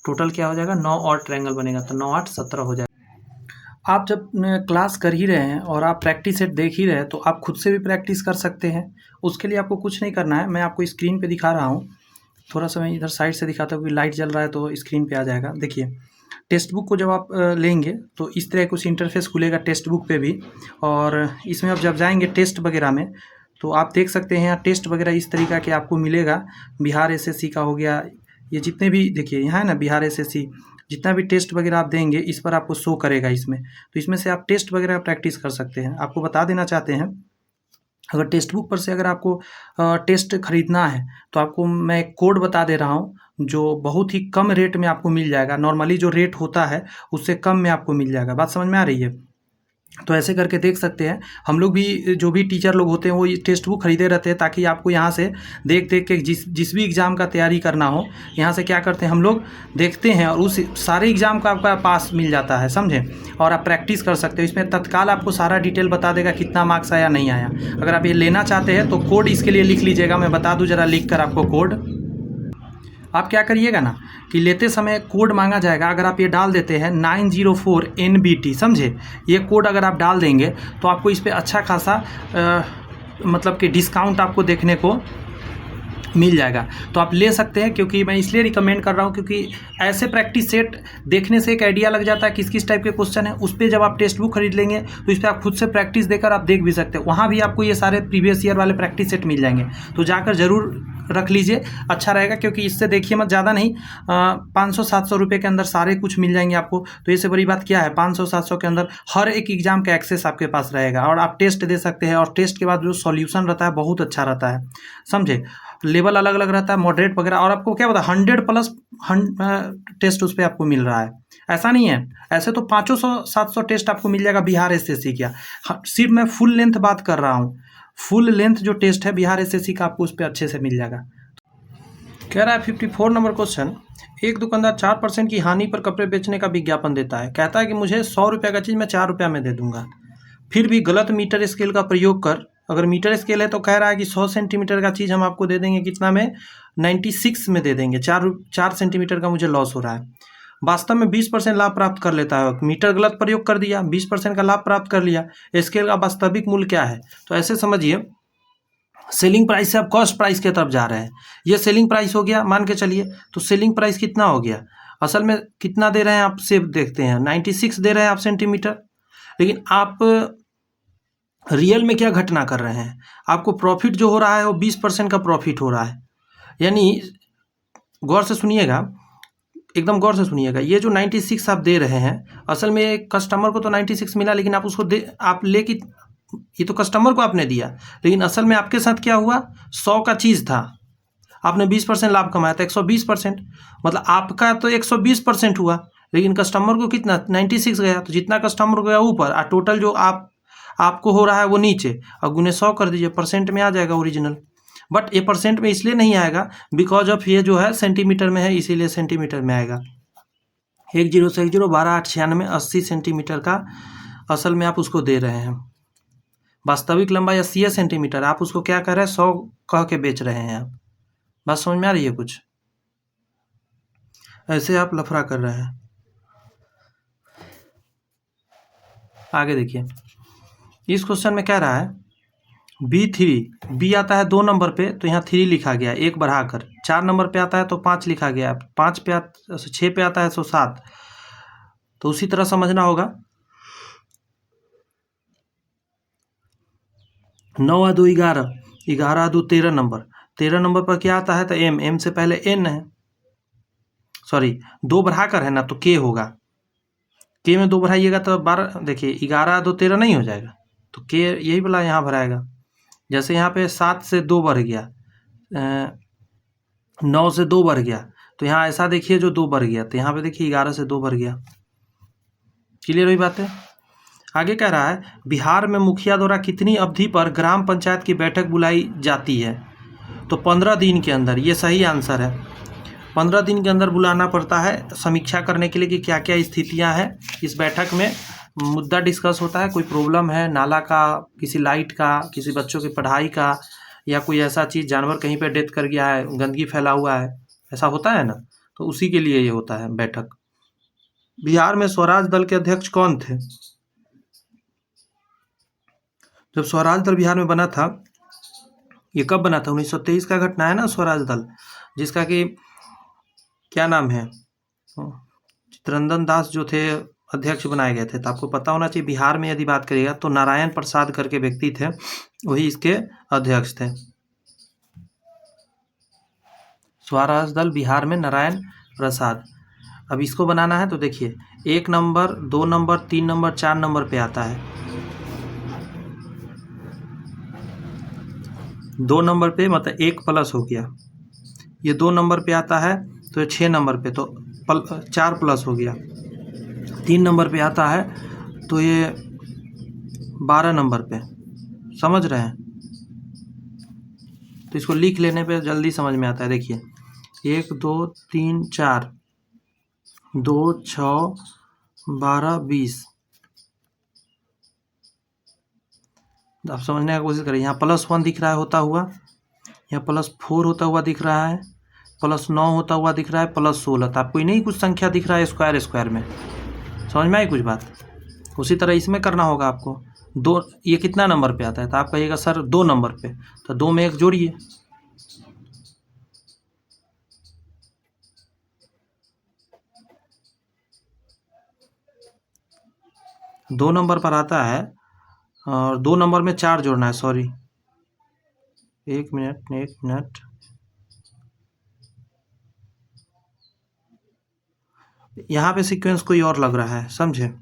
टोटल क्या हो जाएगा? 9 और ट्रायंगल बनेगा, तो 9 8 17 हो जाएगा। आप जब क्लास कर ही रहे हैं और आप प्रैक्टिस सेट देख ही रहे हैं, तो आप खुद से भी प्रैक्टिस कर सकते हैं। उसके लिए आपको कुछ नहीं करना है, मैं आपको स्क्रीन पे दिखा रहा हूँ। थोड़ा सा मैं इधर साइड से दिखाता हूँ क्योंकि लाइट जल रहा है तो स्क्रीन पे आ जाएगा। देखिए टेक्स्ट बुक को जब आप लेंगे तो इस तरह कुछ इंटरफेस खुलेगा टेक्स्ट बुक पे भी, और इसमें आप जब जाएंगे टेस्ट वगैरह में तो आप देख सकते हैं यहाँ टेस्ट वगैरह इस तरीका के आपको मिलेगा। बिहार एसएससी का हो गया, ये जितने भी देखिए यहाँ है ना बिहार एसएससी, जितना भी टेस्ट वगैरह आप देंगे इस पर आपको शो करेगा इसमें, तो इसमें से आप टेस्ट वगैरह प्रैक्टिस कर सकते हैं। आपको बता देना चाहते हैं, अगर टेक्स्ट बुक पर से अगर आपको टेस्ट खरीदना है तो आपको मैं एक कोड बता दे रहा हूँ जो बहुत ही कम रेट में आपको मिल जाएगा। नॉर्मली जो रेट होता है उससे कम में आपको मिल जाएगा। बात समझ में आ रही है? तो ऐसे करके देख सकते हैं। हम लोग भी जो भी टीचर लोग होते हैं वो टेक्स्ट बुक खरीदे रहते हैं ताकि आपको यहाँ से देख देख के जिस भी एग्ज़ाम का तैयारी करना हो, यहाँ से क्या करते हैं हम लोग देखते हैं और उस सारे एग्ज़ाम का आपका पास मिल जाता है, समझे, और आप प्रैक्टिस कर सकते हो। इसमें तत्काल आपको सारा डिटेल बता देगा कितना मार्क्स आया नहीं आया। अगर आप ये लेना चाहते हैं तो कोड इसके लिए लिख लीजिएगा, मैं बता दूँ ज़रा लिख कर आपको कोड। आप क्या करिएगा ना कि लेते समय कोड मांगा जाएगा, अगर आप ये डाल देते हैं 904 NBT, समझे, ये कोड अगर आप डाल देंगे तो आपको इस पर अच्छा खासा मतलब कि डिस्काउंट आपको देखने को मिल जाएगा। तो आप ले सकते हैं, क्योंकि मैं इसलिए रिकमेंड कर रहा हूँ क्योंकि ऐसे प्रैक्टिस सेट देखने से एक आइडिया लग जाता है किस किस टाइप के क्वेश्चन है। उस पर जब आप टेक्स्ट बुक खरीद लेंगे तो इस पर आप खुद से प्रैक्टिस देकर आप देख भी सकते हैं। वहाँ भी आपको ये सारे प्रीवियस ईयर वाले प्रैक्टिस सेट मिल जाएंगे, तो जाकर ज़रूर रख लीजिए, अच्छा रहेगा। क्योंकि इससे देखिए मत, ज़्यादा नहीं, 500-700 रुपये के अंदर सारे कुछ मिल जाएंगे आपको। तो इससे बड़ी बात क्या है, 500-700 के अंदर हर एक एग्जाम का एक्सेस आपके पास रहेगा और आप टेस्ट दे सकते हैं। और टेस्ट के बाद जो सॉल्यूशन रहता है बहुत अच्छा रहता है, समझे, लेवल अलग अलग रहता है, मॉडरेट वगैरह, और आपको क्या पता 100+ टेस्ट उस पर आपको मिल रहा है। ऐसा नहीं है, ऐसे तो 500-700 टेस्ट आपको मिल जाएगा बिहार एसएससी का। सिर्फ मैं फुल लेंथ बात कर रहा हूँ, फुल लेंथ जो टेस्ट है बिहार एसएससी का आपको उस पर अच्छे से मिल जाएगा। कह रहा है 54 नंबर क्वेश्चन, एक दुकानदार 4% की हानि पर कपड़े बेचने का विज्ञापन देता है। कहता है कि मुझे 100 रुपये का चीज़ मैं 4 रुपये में दे दूंगा। फिर भी गलत मीटर स्केल का प्रयोग कर, अगर मीटर स्केल है तो कह रहा है कि 100 सेंटीमीटर का चीज़ हम आपको दे देंगे कितना में, 96 में दे देंगे। 4 सेंटीमीटर का मुझे लॉस हो रहा है। वास्तव में 20% लाभ प्राप्त कर लेता है। मीटर गलत प्रयोग कर दिया, 20% का लाभ प्राप्त कर लिया। स्केल का वास्तविक मूल्य क्या है? तो ऐसे समझिए, सेलिंग प्राइस से आप कॉस्ट प्राइस की तरफ जा रहे हैं। ये सेलिंग प्राइस हो गया मान के चलिए, तो सेलिंग प्राइस कितना हो गया? असल में कितना दे रहे हैं आप से देखते हैं, 96 दे रहे हैं आप सेंटीमीटर। लेकिन आप रियल में क्या घटना कर रहे हैं? आपको प्रॉफिट जो हो रहा है वो 20% का प्रॉफिट हो रहा है। यानी गौर से सुनिएगा, एकदम गौर से सुनिएगा, ये जो 96 आप दे रहे हैं, असल में एक कस्टमर को तो 96 मिला, लेकिन आप उसको आप लेके, ये तो कस्टमर को आपने दिया, लेकिन असल में आपके साथ क्या हुआ? 100 का चीज़ था, आपने 20% लाभ कमाया था, 120%, मतलब आपका तो 120% हुआ, लेकिन कस्टमर को कितना? 96 गया। तो जितना कस्टमर गया ऊपर और टोटल जो आपको हो रहा है वो नीचे, और गुने 100 कर दीजिए, परसेंट में आ जाएगा ओरिजिनल। बट ये परसेंट में इसलिए नहीं आएगा बिकॉज ऑफ ये जो है सेंटीमीटर में है, इसीलिए सेंटीमीटर में आएगा। 10 से 10 12 8 96 80 सेंटीमीटर का असल में आप उसको दे रहे हैं। वास्तविक लंबाई 80 सेंटीमीटर, आप उसको क्या कह रहे हैं? 100 कह के बेच रहे हैं आप। बात समझ में आ रही है? कुछ ऐसे आप लफड़ा कर रहे हैं। आगे देखिए, इस क्वेश्चन में कह रहा है B3, बी आता है 2 नंबर पे तो यहाँ 3 लिखा गया, 1 बढ़ाकर। 4 नंबर पे आता है तो 5 लिखा गया, 5 पे 6 पे आता है तो 7। तो उसी तरह समझना होगा। 9 और 2 11, 11 और 2 13 नंबर। 13 नंबर पर क्या आता है? तो एम से पहले एन है, सॉरी 2 बढ़ाकर है ना, तो के होगा। के में 2 बढ़ाइएगा तो 12, देखिए 11 2 13 नहीं हो जाएगा, तो के यही वाला यहाँ भराएगा। जैसे यहाँ पे 7 से 2 बढ़ गया, 9 से 2 बढ़ गया, तो यहाँ ऐसा देखिए जो 2 बढ़ गया, तो यहाँ पे देखिए 11 से 2 बढ़ गया। क्लियर हुई बात है? आगे कह रहा है बिहार में मुखिया द्वारा कितनी अवधि पर ग्राम पंचायत की बैठक बुलाई जाती है? तो 15 दिन के अंदर, ये सही आंसर है। 15 दिन के अंदर बुलाना पड़ता है समीक्षा करने के लिए कि क्या क्या स्थितियां हैं। इस बैठक में मुद्दा डिस्कस होता है, कोई प्रॉब्लम है नाला का, किसी लाइट का, किसी बच्चों की पढ़ाई का, या कोई ऐसा चीज़, जानवर कहीं पर डेथ कर गया है, गंदगी फैला हुआ है, ऐसा होता है ना, तो उसी के लिए ये होता है बैठक। बिहार में स्वराज दल के अध्यक्ष कौन थे? जब स्वराज दल बिहार में बना था, ये कब बना था? 1923 का घटना है ना स्वराज दल, जिसका कि क्या नाम है, चित्तरंजन दास जो थे अध्यक्ष बनाए गए थे। तो आपको पता होना चाहिए, बिहार में यदि बात करिएगा तो नारायण प्रसाद करके व्यक्ति थे, वही इसके अध्यक्ष थे। स्वराज दल बिहार में नारायण प्रसाद। अब इसको बनाना है तो देखिए 1 नंबर, 2 नंबर, 3 नंबर, 4 नंबर पे आता है। 2 नंबर पे मतलब 1 प्लस हो गया, ये 2 नंबर पे आता है तो ये 6 नंबर पे, तो 4 प्लस हो गया। 3 नंबर पे आता है तो ये 12 नंबर पे, समझ रहे हैं? तो इसको लिख लेने पे जल्दी समझ में आता है। देखिए 1 2 3 4, 2 6 12 20। आप समझने की कोशिश करें। यहाँ +1 दिख रहा है होता हुआ, यहाँ +4 होता हुआ दिख रहा है, +9 होता हुआ दिख रहा है, +16। तो आपको नहीं कुछ संख्या दिख रहा है स्क्वायर में, समझ में आई कुछ बात? उसी तरह इसमें करना होगा आपको। 2, ये कितना नंबर पे आता है? तो आप कहिएगा सर 2 नंबर पे, तो 2 में 1 जोड़िए। दो नंबर पर आता है और 2 नंबर में 4 जोड़ना है, सॉरी 1 मिनट। यहाँ पे सीक्वेंस कोई और लग रहा है, समझे?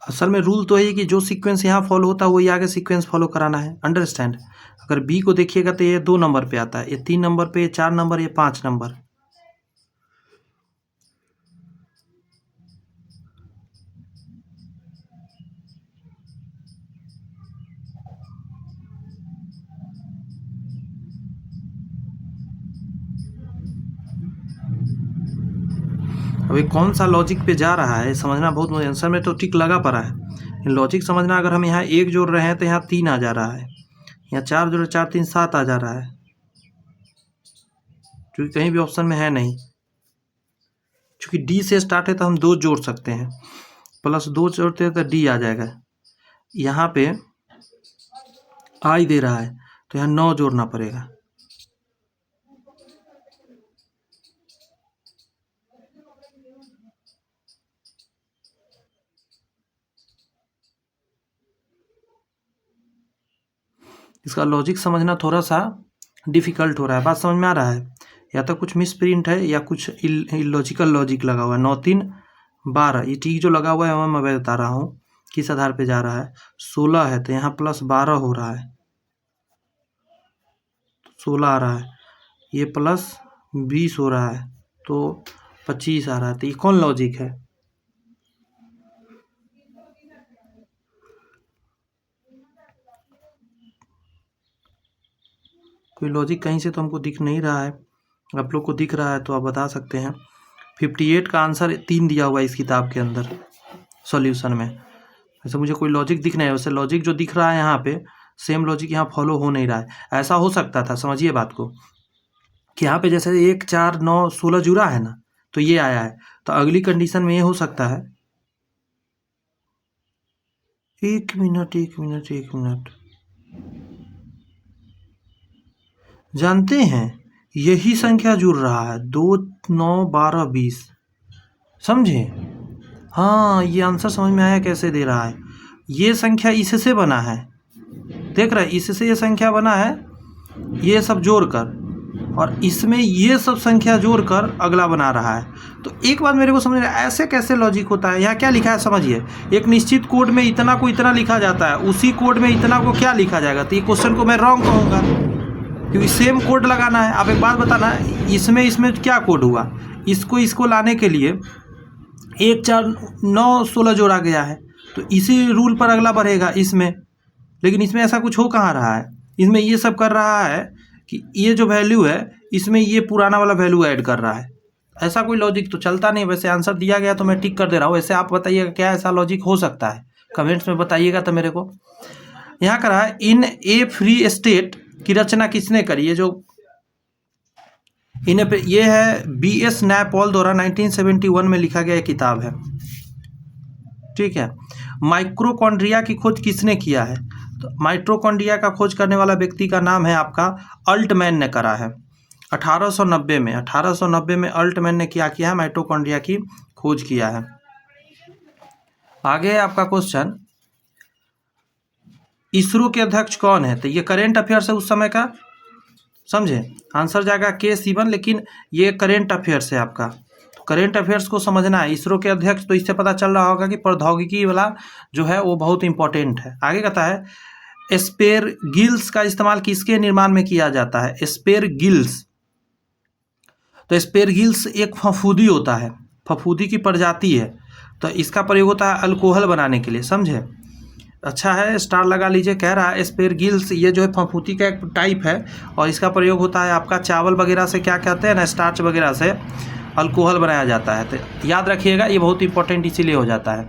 असल में रूल तो है कि जो सीक्वेंस यहाँ फॉलो होता है वही आगे सीक्वेंस फॉलो कराना है, अंडरस्टैंड? अगर बी को देखिएगा तो ये 2 नंबर पे आता है, ये 3 नंबर पे, 4 नंबर, ये 5 नंबर, अभी कौन सा लॉजिक पे जा रहा है समझना बहुत मुश्किल। आंसर में तो टिक लगा पड़ा है, लॉजिक समझना। अगर हम यहाँ 1 जोड़ रहे हैं तो यहाँ 3 आ जा रहा है, यहाँ 4 जोड़ 4 3 7 आ जा रहा है, क्योंकि कहीं भी ऑप्शन में है नहीं। चूँकि डी से स्टार्ट है तो हम 2 जोड़ सकते हैं, +2 जोड़ते हैं तो डी आ जाएगा। यहाँ पे आई दे रहा है तो यहाँ 9 जोड़ना पड़ेगा। इसका लॉजिक समझना थोड़ा सा डिफ़िकल्ट हो रहा है। बात समझ में आ रहा है? या तो कुछ मिस प्रिंट है या कुछ इलॉजिकल लॉजिक लगा हुआ है। 9 3 12 ये टी जो लगा हुआ है मैं बता रहा हूँ किस आधार पे जा रहा है। 16 है तो यहाँ +12 हो रहा है, 16 आ रहा है, ये +20 हो रहा है तो 25 आ रहा है। तो ये कौन लॉजिक है? कोई लॉजिक कहीं से तो हमको दिख नहीं रहा है। आप लोग को दिख रहा है तो आप बता सकते हैं। 58 का आंसर 3 दिया हुआ है इस किताब के अंदर सॉल्यूशन में। वैसे मुझे कोई लॉजिक दिख नहीं है, वैसे लॉजिक जो दिख रहा है यहाँ पे सेम लॉजिक यहाँ फॉलो हो नहीं रहा है। ऐसा हो सकता था, समझिए बात को, कि यहाँ पे जैसे 1 4 9 16 जुड़ा है ना, तो ये आया है, तो अगली कंडीशन में ये हो सकता है। एक मिनट जानते हैं यही संख्या जुड़ रहा है 2 9 12 20, समझे? हाँ, ये आंसर समझ में आया कैसे दे रहा है। ये संख्या इससे बना है, देख रहे हैं, इससे ये संख्या बना है, ये सब जोड़कर, और इसमें ये सब संख्या जोड़कर अगला बना रहा है। तो एक बात मेरे को समझ रहा है, ऐसे कैसे लॉजिक होता है? यहाँ क्या लिखा है समझिए, एक निश्चित कोड में इतना को इतना लिखा जाता है, उसी कोड में इतना को क्या लिखा जाएगा? तो ये क्वेश्चन को मैं रॉन्ग कहूँगा, क्योंकि सेम कोड लगाना है। आप एक बात बताना, इसमें क्या कोड हुआ? इसको लाने के लिए 1 4 9 16 जोड़ा गया है, तो इसी रूल पर अगला बढ़ेगा इसमें। लेकिन इसमें ऐसा कुछ हो कहाँ रहा है? इसमें ये सब कर रहा है कि ये जो वैल्यू है इसमें ये पुराना वाला वैल्यू ऐड कर रहा है। ऐसा कोई लॉजिक तो चलता नहीं। वैसे आंसर दिया गया तो मैं टिक कर दे रहा हूँ। वैसे आप बताइएगा क्या ऐसा लॉजिक हो सकता है, कमेंट्स में बताइएगा तो मेरे को। यहाँ करा है इन ए फ्री स्टेट की रचना किसने करी? ये जो इन्हें पे ये है BS नैपॉल द्वारा 1971 में लिखा गया किताब है, ठीक है। माइक्रोकॉन्ड्रिया की खोज किसने किया है? तो माइटोकॉन्ड्रिया का खोज करने वाला व्यक्ति का नाम है आपका अल्टमैन ने करा है 1890 में। 1890 में अल्टमैन ने क्या किया है? माइटोकॉन्ड्रिया की खोज किया है। आगे है आपका क्वेश्चन, इसरो के अध्यक्ष कौन है? तो ये करेंट अफेयर्स है उस समय का, समझे? आंसर जाएगा K Sivan, लेकिन ये करेंट अफेयर्स है आपका, तो करेंट अफेयर्स को समझना है। इसरो के अध्यक्ष, तो इससे पता चल रहा होगा कि प्रौद्योगिकी वाला जो है वो बहुत इंपॉर्टेंट है। आगे कहता है स्पेर गिल्स का इस्तेमाल किसके निर्माण में किया जाता है? स्पेर गिल्स, तो स्पेर गिल्स एक फफूदी होता है, फफूदी की प्रजाति है, तो इसका प्रयोग होता है अल्कोहल बनाने के लिए, समझे? अच्छा है, स्टार लगा लीजिए। कह रहा है स्पेर गिल्स ये जो है फफूदी का एक टाइप है, और इसका प्रयोग होता है आपका चावल वगैरह से, क्या कहते हैं ना, स्टार्च वगैरह से अल्कोहल बनाया जाता है। तो याद रखिएगा, ये बहुत इंपॉर्टेंट इसीलिए हो जाता है।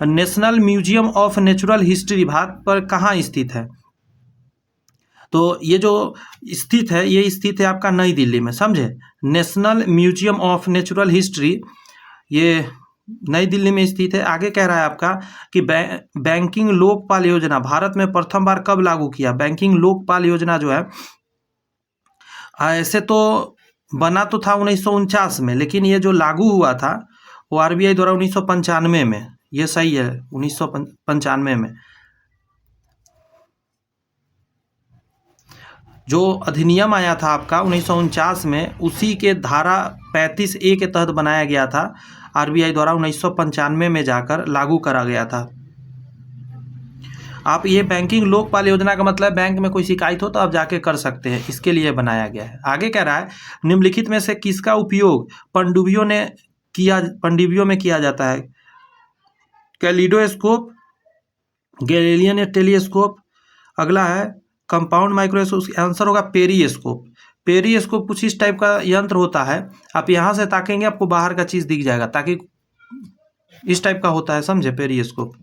National museum of natural history Bharat पर कहाँ स्थित है? तो ये जो स्थित है, ये स्थित है आपका नई दिल्ली में, समझे? National museum of natural history ये नई दिल्ली में स्थित है। आगे कह रहा है आपका कि बैंकिंग लोकपाल योजना भारत में प्रथम बार कब लागू किया? बैंकिंग लोकपाल योजना जो है ऐसे तो बना तो था 1949 में, लेकिन ये जो लागू हुआ था वो RBI द्वारा 1995 में। ये सही है, 1995 में जो अधिनियम आया था आपका 1949 में, उसी के धारा 35A के तहत बनाया गया था। RBI द्वारा 1995 में जाकर लागू करा गया था। आप ये बैंकिंग लोकपाल योजना का मतलब बैंक में कोई शिकायत हो तो आप जाके कर सकते हैं, इसके लिए बनाया गया है। आगे कह रहा है निम्नलिखित में से किसका उपयोग पनडुब्बियों में किया जाता है? कैलिडोस्कोप, गैलीलियन टेलीस्कोप, अगला है कंपाउंड माइक्रोस्कोप, आंसर होगा पेरिस्कोप। पेरिस्कोप कुछ इस टाइप का यंत्र होता है, आप यहाँ से ताकेंगे आपको बाहर का चीज़ दिख जाएगा, ताकि इस टाइप का होता है, समझे, पेरिस्कोप।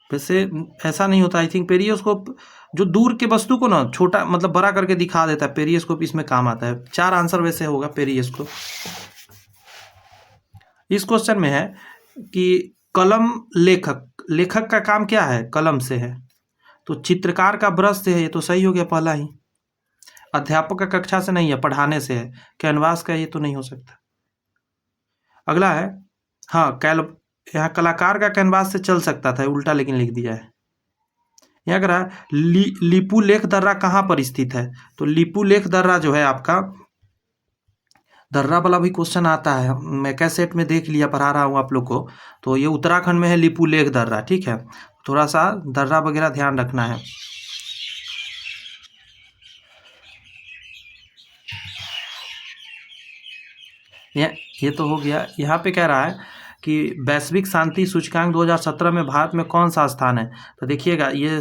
वैसे ऐसा नहीं होता, आई थिंक पेरिस्कोप जो दूर के वस्तु को ना छोटा मतलब बड़ा करके दिखा देता है, पेरिस्कोप इसमें काम आता है। 4 आंसर वैसे होगा पेरिस्कोप। इस क्वेश्चन में है कि कलम लेखक का काम क्या है, कलम से है, तो चित्रकार का ब्रश से है, ये तो सही हो गया पहला ही। अध्यापक का कक्षा से नहीं है, पढ़ाने से है। कैनवास का ये तो नहीं हो सकता। अगला है, हाँ यहाँ कलाकार का कैनवास से चल सकता था, उल्टा लेकिन लिख दिया है। यहाँ कह रहा है लिपुलेख दर्रा कहाँ पर स्थित है, तो लिपुलेख दर्रा जो है आपका, दर्रा वाला भी क्वेश्चन आता है, मैं कैसेट में देख लिया, पढ़ा रहा हूँ आप लोग को। तो ये उत्तराखंड में है लिपुलेख दर्रा, ठीक है, थोड़ा सा दर्रा वगैरह ध्यान रखना है। ये तो हो गया। यहाँ पे कह रहा है कि वैश्विक शांति सूचकांक 2017 में भारत में कौन सा स्थान है, तो देखिएगा ये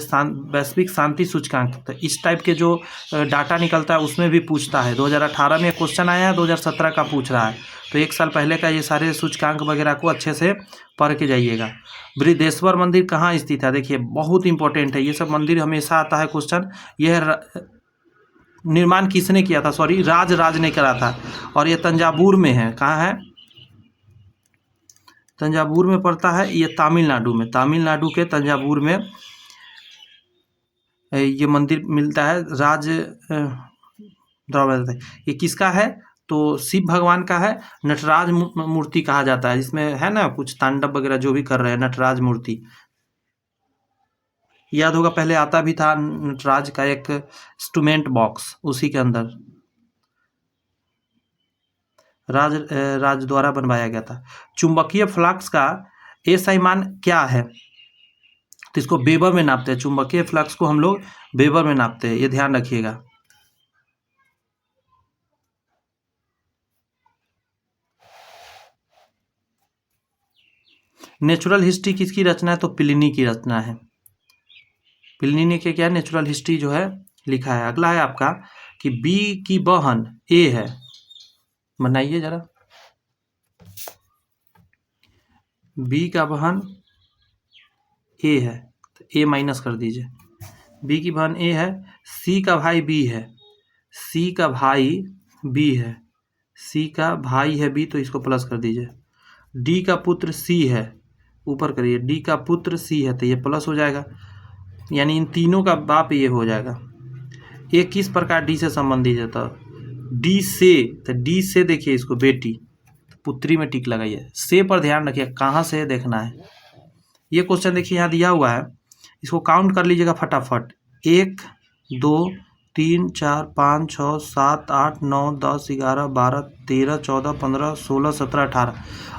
वैश्विक शांति सूचकांक, तो इस टाइप के जो डाटा निकलता है उसमें भी पूछता है। 2018 में क्वेश्चन आया है, 2017 का पूछ रहा है, तो 1 साल पहले का ये सारे सूचकांक वगैरह को अच्छे से पढ़ के जाइएगा। बृहदेश्वर मंदिर कहाँ स्थित है, देखिए बहुत इंपॉर्टेंट है, ये सब मंदिर हमेशा आता है क्वेश्चन। यह निर्माण किसने किया था, सॉरी राज ने करा था, और ये तंजावुर में है। कहाँ है, तंजावुर में पड़ता है, ये तमिलनाडु में, तमिलनाडु के तंजावुर में ये मंदिर मिलता है। ये किसका है, तो शिव भगवान का है। नटराज मूर्ति कहा जाता है, जिसमें है ना कुछ तांडव वगैरह जो भी कर रहे हैं, नटराज मूर्ति याद होगा, पहले आता भी था नटराज का एक इंस्ट्रूमेंट बॉक्स, उसी के अंदर राज द्वारा बनवाया गया था। चुंबकीय फ्लक्स का एसआई मान क्या है, तो इसको वेबर में नापते हैं, चुंबकीय फ्लक्स को हम लोग वेबर में नापते हैं, ये ध्यान रखिएगा। नेचुरल हिस्ट्री किसकी रचना है, तो प्लिनी की रचना है। प्लिनी ने क्या नेचुरल हिस्ट्री जो है लिखा है। अगला है आपका कि बी की बहन ए है, बनाइए जरा, बी का बहन ए है, तो ए माइनस कर दीजिए। बी की बहन ए है, सी का भाई बी है, सी का भाई बी है, सी का भाई है बी, तो इसको प्लस कर दीजिए। डी का पुत्र सी है, ऊपर करिए, डी का पुत्र सी है, तो ये प्लस हो जाएगा, यानी इन तीनों का बाप ये हो जाएगा। ये किस प्रकार डी से संबंधित है, तो डी से, तो डी से देखिए इसको बेटी, पुत्री में टिक लगाइए, से पर ध्यान रखिए, कहाँ से देखना है। ये क्वेश्चन देखिए यहाँ दिया हुआ है, इसको काउंट कर लीजिएगा फटाफट। 1 2 3 4 5 6 7 8 9 10 11 12 13 14 15 16 17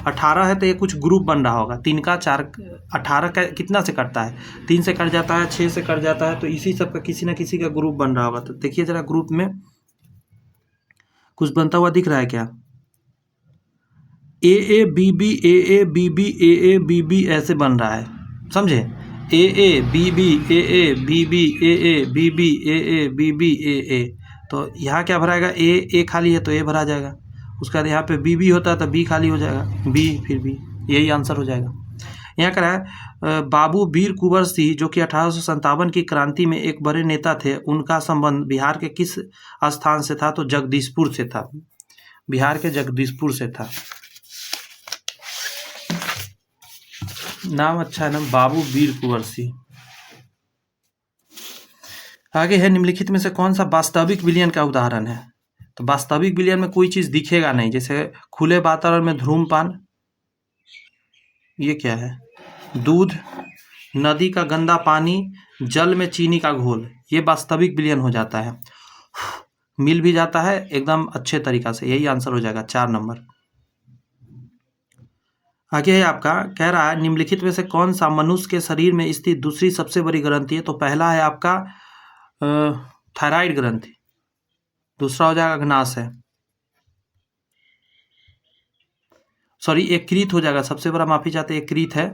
18 है, तो ये कुछ ग्रुप बन रहा होगा। 3 का 4 18 का कितना से कटता है, 3 से कट जाता है, 6 से कट जाता है, तो इसी सब का किसी ना किसी का ग्रुप बन रहा होगा। तो देखिए जरा ग्रुप में कुछ बनता हुआ दिख रहा है क्या, A B B A B B A B B ऐसे बन रहा है, समझे, A B B A B B A B B A B B A, तो यहाँ क्या भराएगा, ए खाली है तो ए भरा जाएगा, उसके बाद यहाँ पे बी बी होता है तो बी खाली हो जाएगा, बी फिर बी, यही आंसर हो जाएगा। यहाँ कह रहा है बाबू वीर कुंवर सिंह जो कि 1857 की क्रांति में एक बड़े नेता थे, उनका संबंध बिहार के किस स्थान से था, तो जगदीशपुर से था, बिहार के जगदीशपुर से था। नाम अच्छा है ना, बाबू वीर कुंवर सिंह। आगे है, निम्नलिखित में से कौन सा वास्तविक विलयन का उदाहरण है, तो वास्तविक विलयन में कोई चीज दिखेगा नहीं, जैसे खुले वातावरण में धूम्रपान, ये क्या है, दूध, नदी का गंदा पानी, जल में चीनी का घोल, ये वास्तविक विलयन हो जाता है, मिल भी जाता है एकदम अच्छे तरीका से, यही आंसर हो जाएगा 4 नंबर। आगे है आपका, कह रहा है निम्नलिखित में से कौन सा मनुष्य के शरीर में स्थित दूसरी सबसे बड़ी ग्रंथि है, तो पहला है आपका थायराइड ग्रंथि, दूसरा हो जाएगा अग्नाशय, सॉरी यकृत हो जाएगा, सबसे बड़ा माफी चाहते यकृत है,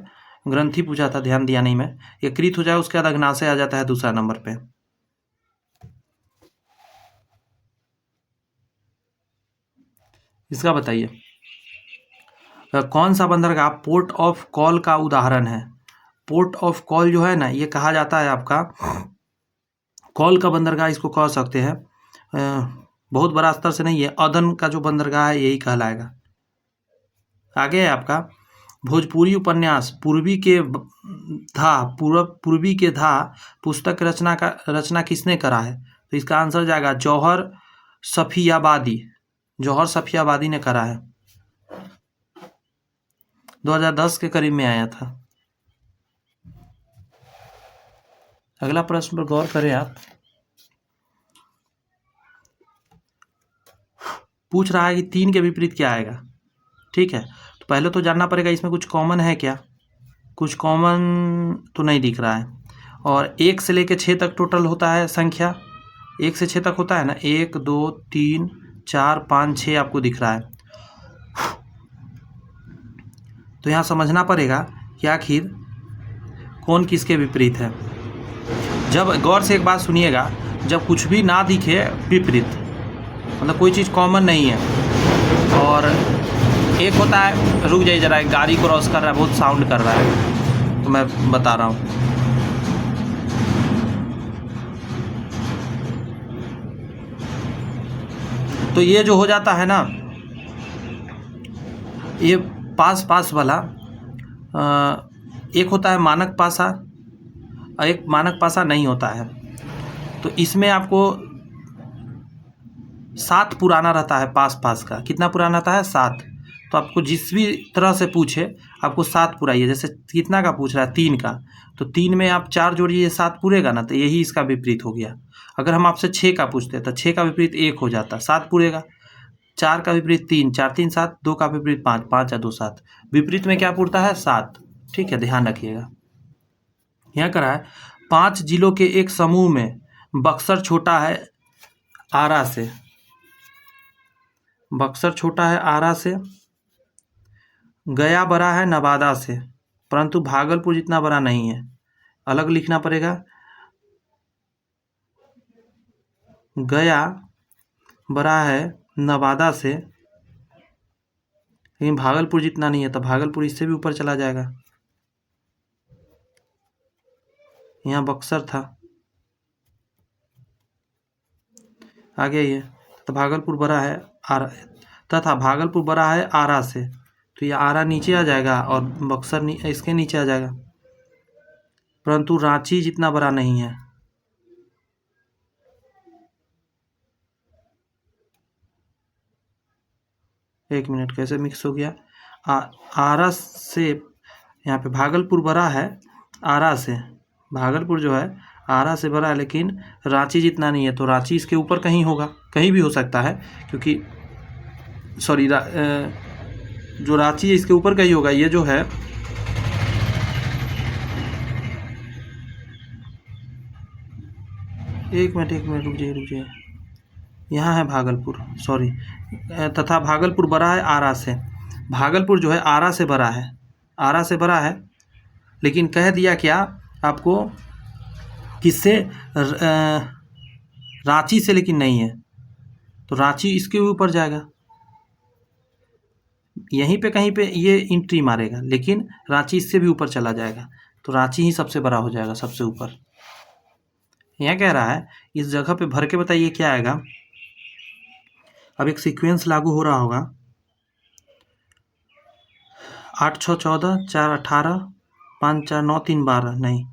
ग्रंथि पूछा था, ध्यान दिया नहीं मैं। ये कृत हो जाए उसके बाद अग्नाशय आ जाता है दूसरा नंबर पे। इसका बताइए कौन सा बंदरगाह पोर्ट ऑफ कॉल का उदाहरण है। पोर्ट ऑफ कॉल जो है ना, ये कहा जाता है आपका कॉल का बंदरगाह, इसको कह सकते हैं। बहुत बड़ा स्तर से नहीं है, अदन का जो बंदरगाह है यही कहलाएगा। आगे है आपका भोजपुरी उपन्यास पूर्वी के धा पुस्तक रचना किसने करा है। तो इसका आंसर जाएगा जौहर सफियाबादी ने करा है। 2010 के करीब में आया था। अगला प्रश्न पर गौर करें आप। पूछ रहा है कि 3 के विपरीत क्या आएगा। ठीक है, तो पहले तो जानना पड़ेगा इसमें कुछ कॉमन है क्या। कुछ कॉमन तो नहीं दिख रहा है। और 1 से लेकर 6 तक टोटल होता है संख्या, 1 से 6 तक होता है ना, 1 2 3 4 5 6 आपको दिख रहा है। तो यहाँ समझना पड़ेगा कि आखिर कौन किसके विपरीत है। जब गौर से एक बात सुनिएगा, जब कुछ भी ना दिखे विपरीत, मतलब कोई चीज़ कॉमन नहीं है, और एक होता है, रुक जाइए जरा, एक गाड़ी क्रॉस कर रहा है, बहुत साउंड कर रहा है, तो मैं बता रहा हूँ। तो ये जो हो जाता है ना, ये पास वाला एक होता है मानक पासा और एक मानक पासा नहीं होता है। तो इसमें आपको 7 पुराना रहता है पास का। कितना पुराना रहता है? 7। तो आपको जिस भी तरह से पूछे आपको 7 पुराइए। जैसे कितना का पूछ रहा है? 3 का, तो 3 में आप 4 जोड़िए, 7 पूरेगा ना, तो यही इसका विपरीत हो गया। अगर हम आपसे 6 का पूछते तो 6 का विपरीत 1 हो जाता, 7 पूरेगा। 4 का विपरीत 3, 4 3 7, 2 का विपरीत 5, 5 या 2 7। विपरीत में क्या पूरता है? 7। ठीक है, ध्यान रखिएगा। यहाँ करा है 5 जिलों के एक समूह में बक्सर छोटा है आरा से। बक्सर छोटा है आरा से, गया बड़ा है नवादा से, परंतु भागलपुर जितना बड़ा नहीं है। अलग लिखना पड़ेगा। गया बड़ा है नवादा से, लेकिन भागलपुर जितना नहीं है, तो भागलपुर इससे भी ऊपर चला जाएगा। यहाँ बक्सर था, आगे ये, तो भागलपुर बड़ा है आरा, तथा भागलपुर बड़ा है आरा से, तो ये आरा नीचे आ जाएगा और बक्सर इसके नीचे आ जाएगा। परंतु रांची जितना बड़ा नहीं है। एक मिनट, कैसे मिक्स हो गया? आरा से, यहाँ पे भागलपुर बड़ा है आरा से। भागलपुर जो है आरा से बड़ा है, लेकिन रांची जितना नहीं है। तो रांची इसके ऊपर कहीं होगा, कहीं भी हो सकता है, क्योंकि सॉरी जो रांची है इसके ऊपर कहीं होगा। ये जो है एक मिनट रुक जाइए। यहाँ है भागलपुर, सॉरी, तथा भागलपुर बड़ा है आरा से। भागलपुर जो है आरा से बड़ा है, आरा से बड़ा है, लेकिन कह दिया क्या आपको, किससे? रांची से, लेकिन नहीं है। तो रांची इसके ऊपर जाएगा, यहीं पे कहीं पे ये एंट्री मारेगा, लेकिन रांची इससे भी ऊपर चला जाएगा। तो रांची ही सबसे बड़ा हो जाएगा, सबसे ऊपर। यह कह रहा है इस जगह पे भर के बताइए क्या आएगा। अब एक सीक्वेंस लागू हो रहा होगा। 8 6 14, 4 18, 5 4 9 3 12, नहीं,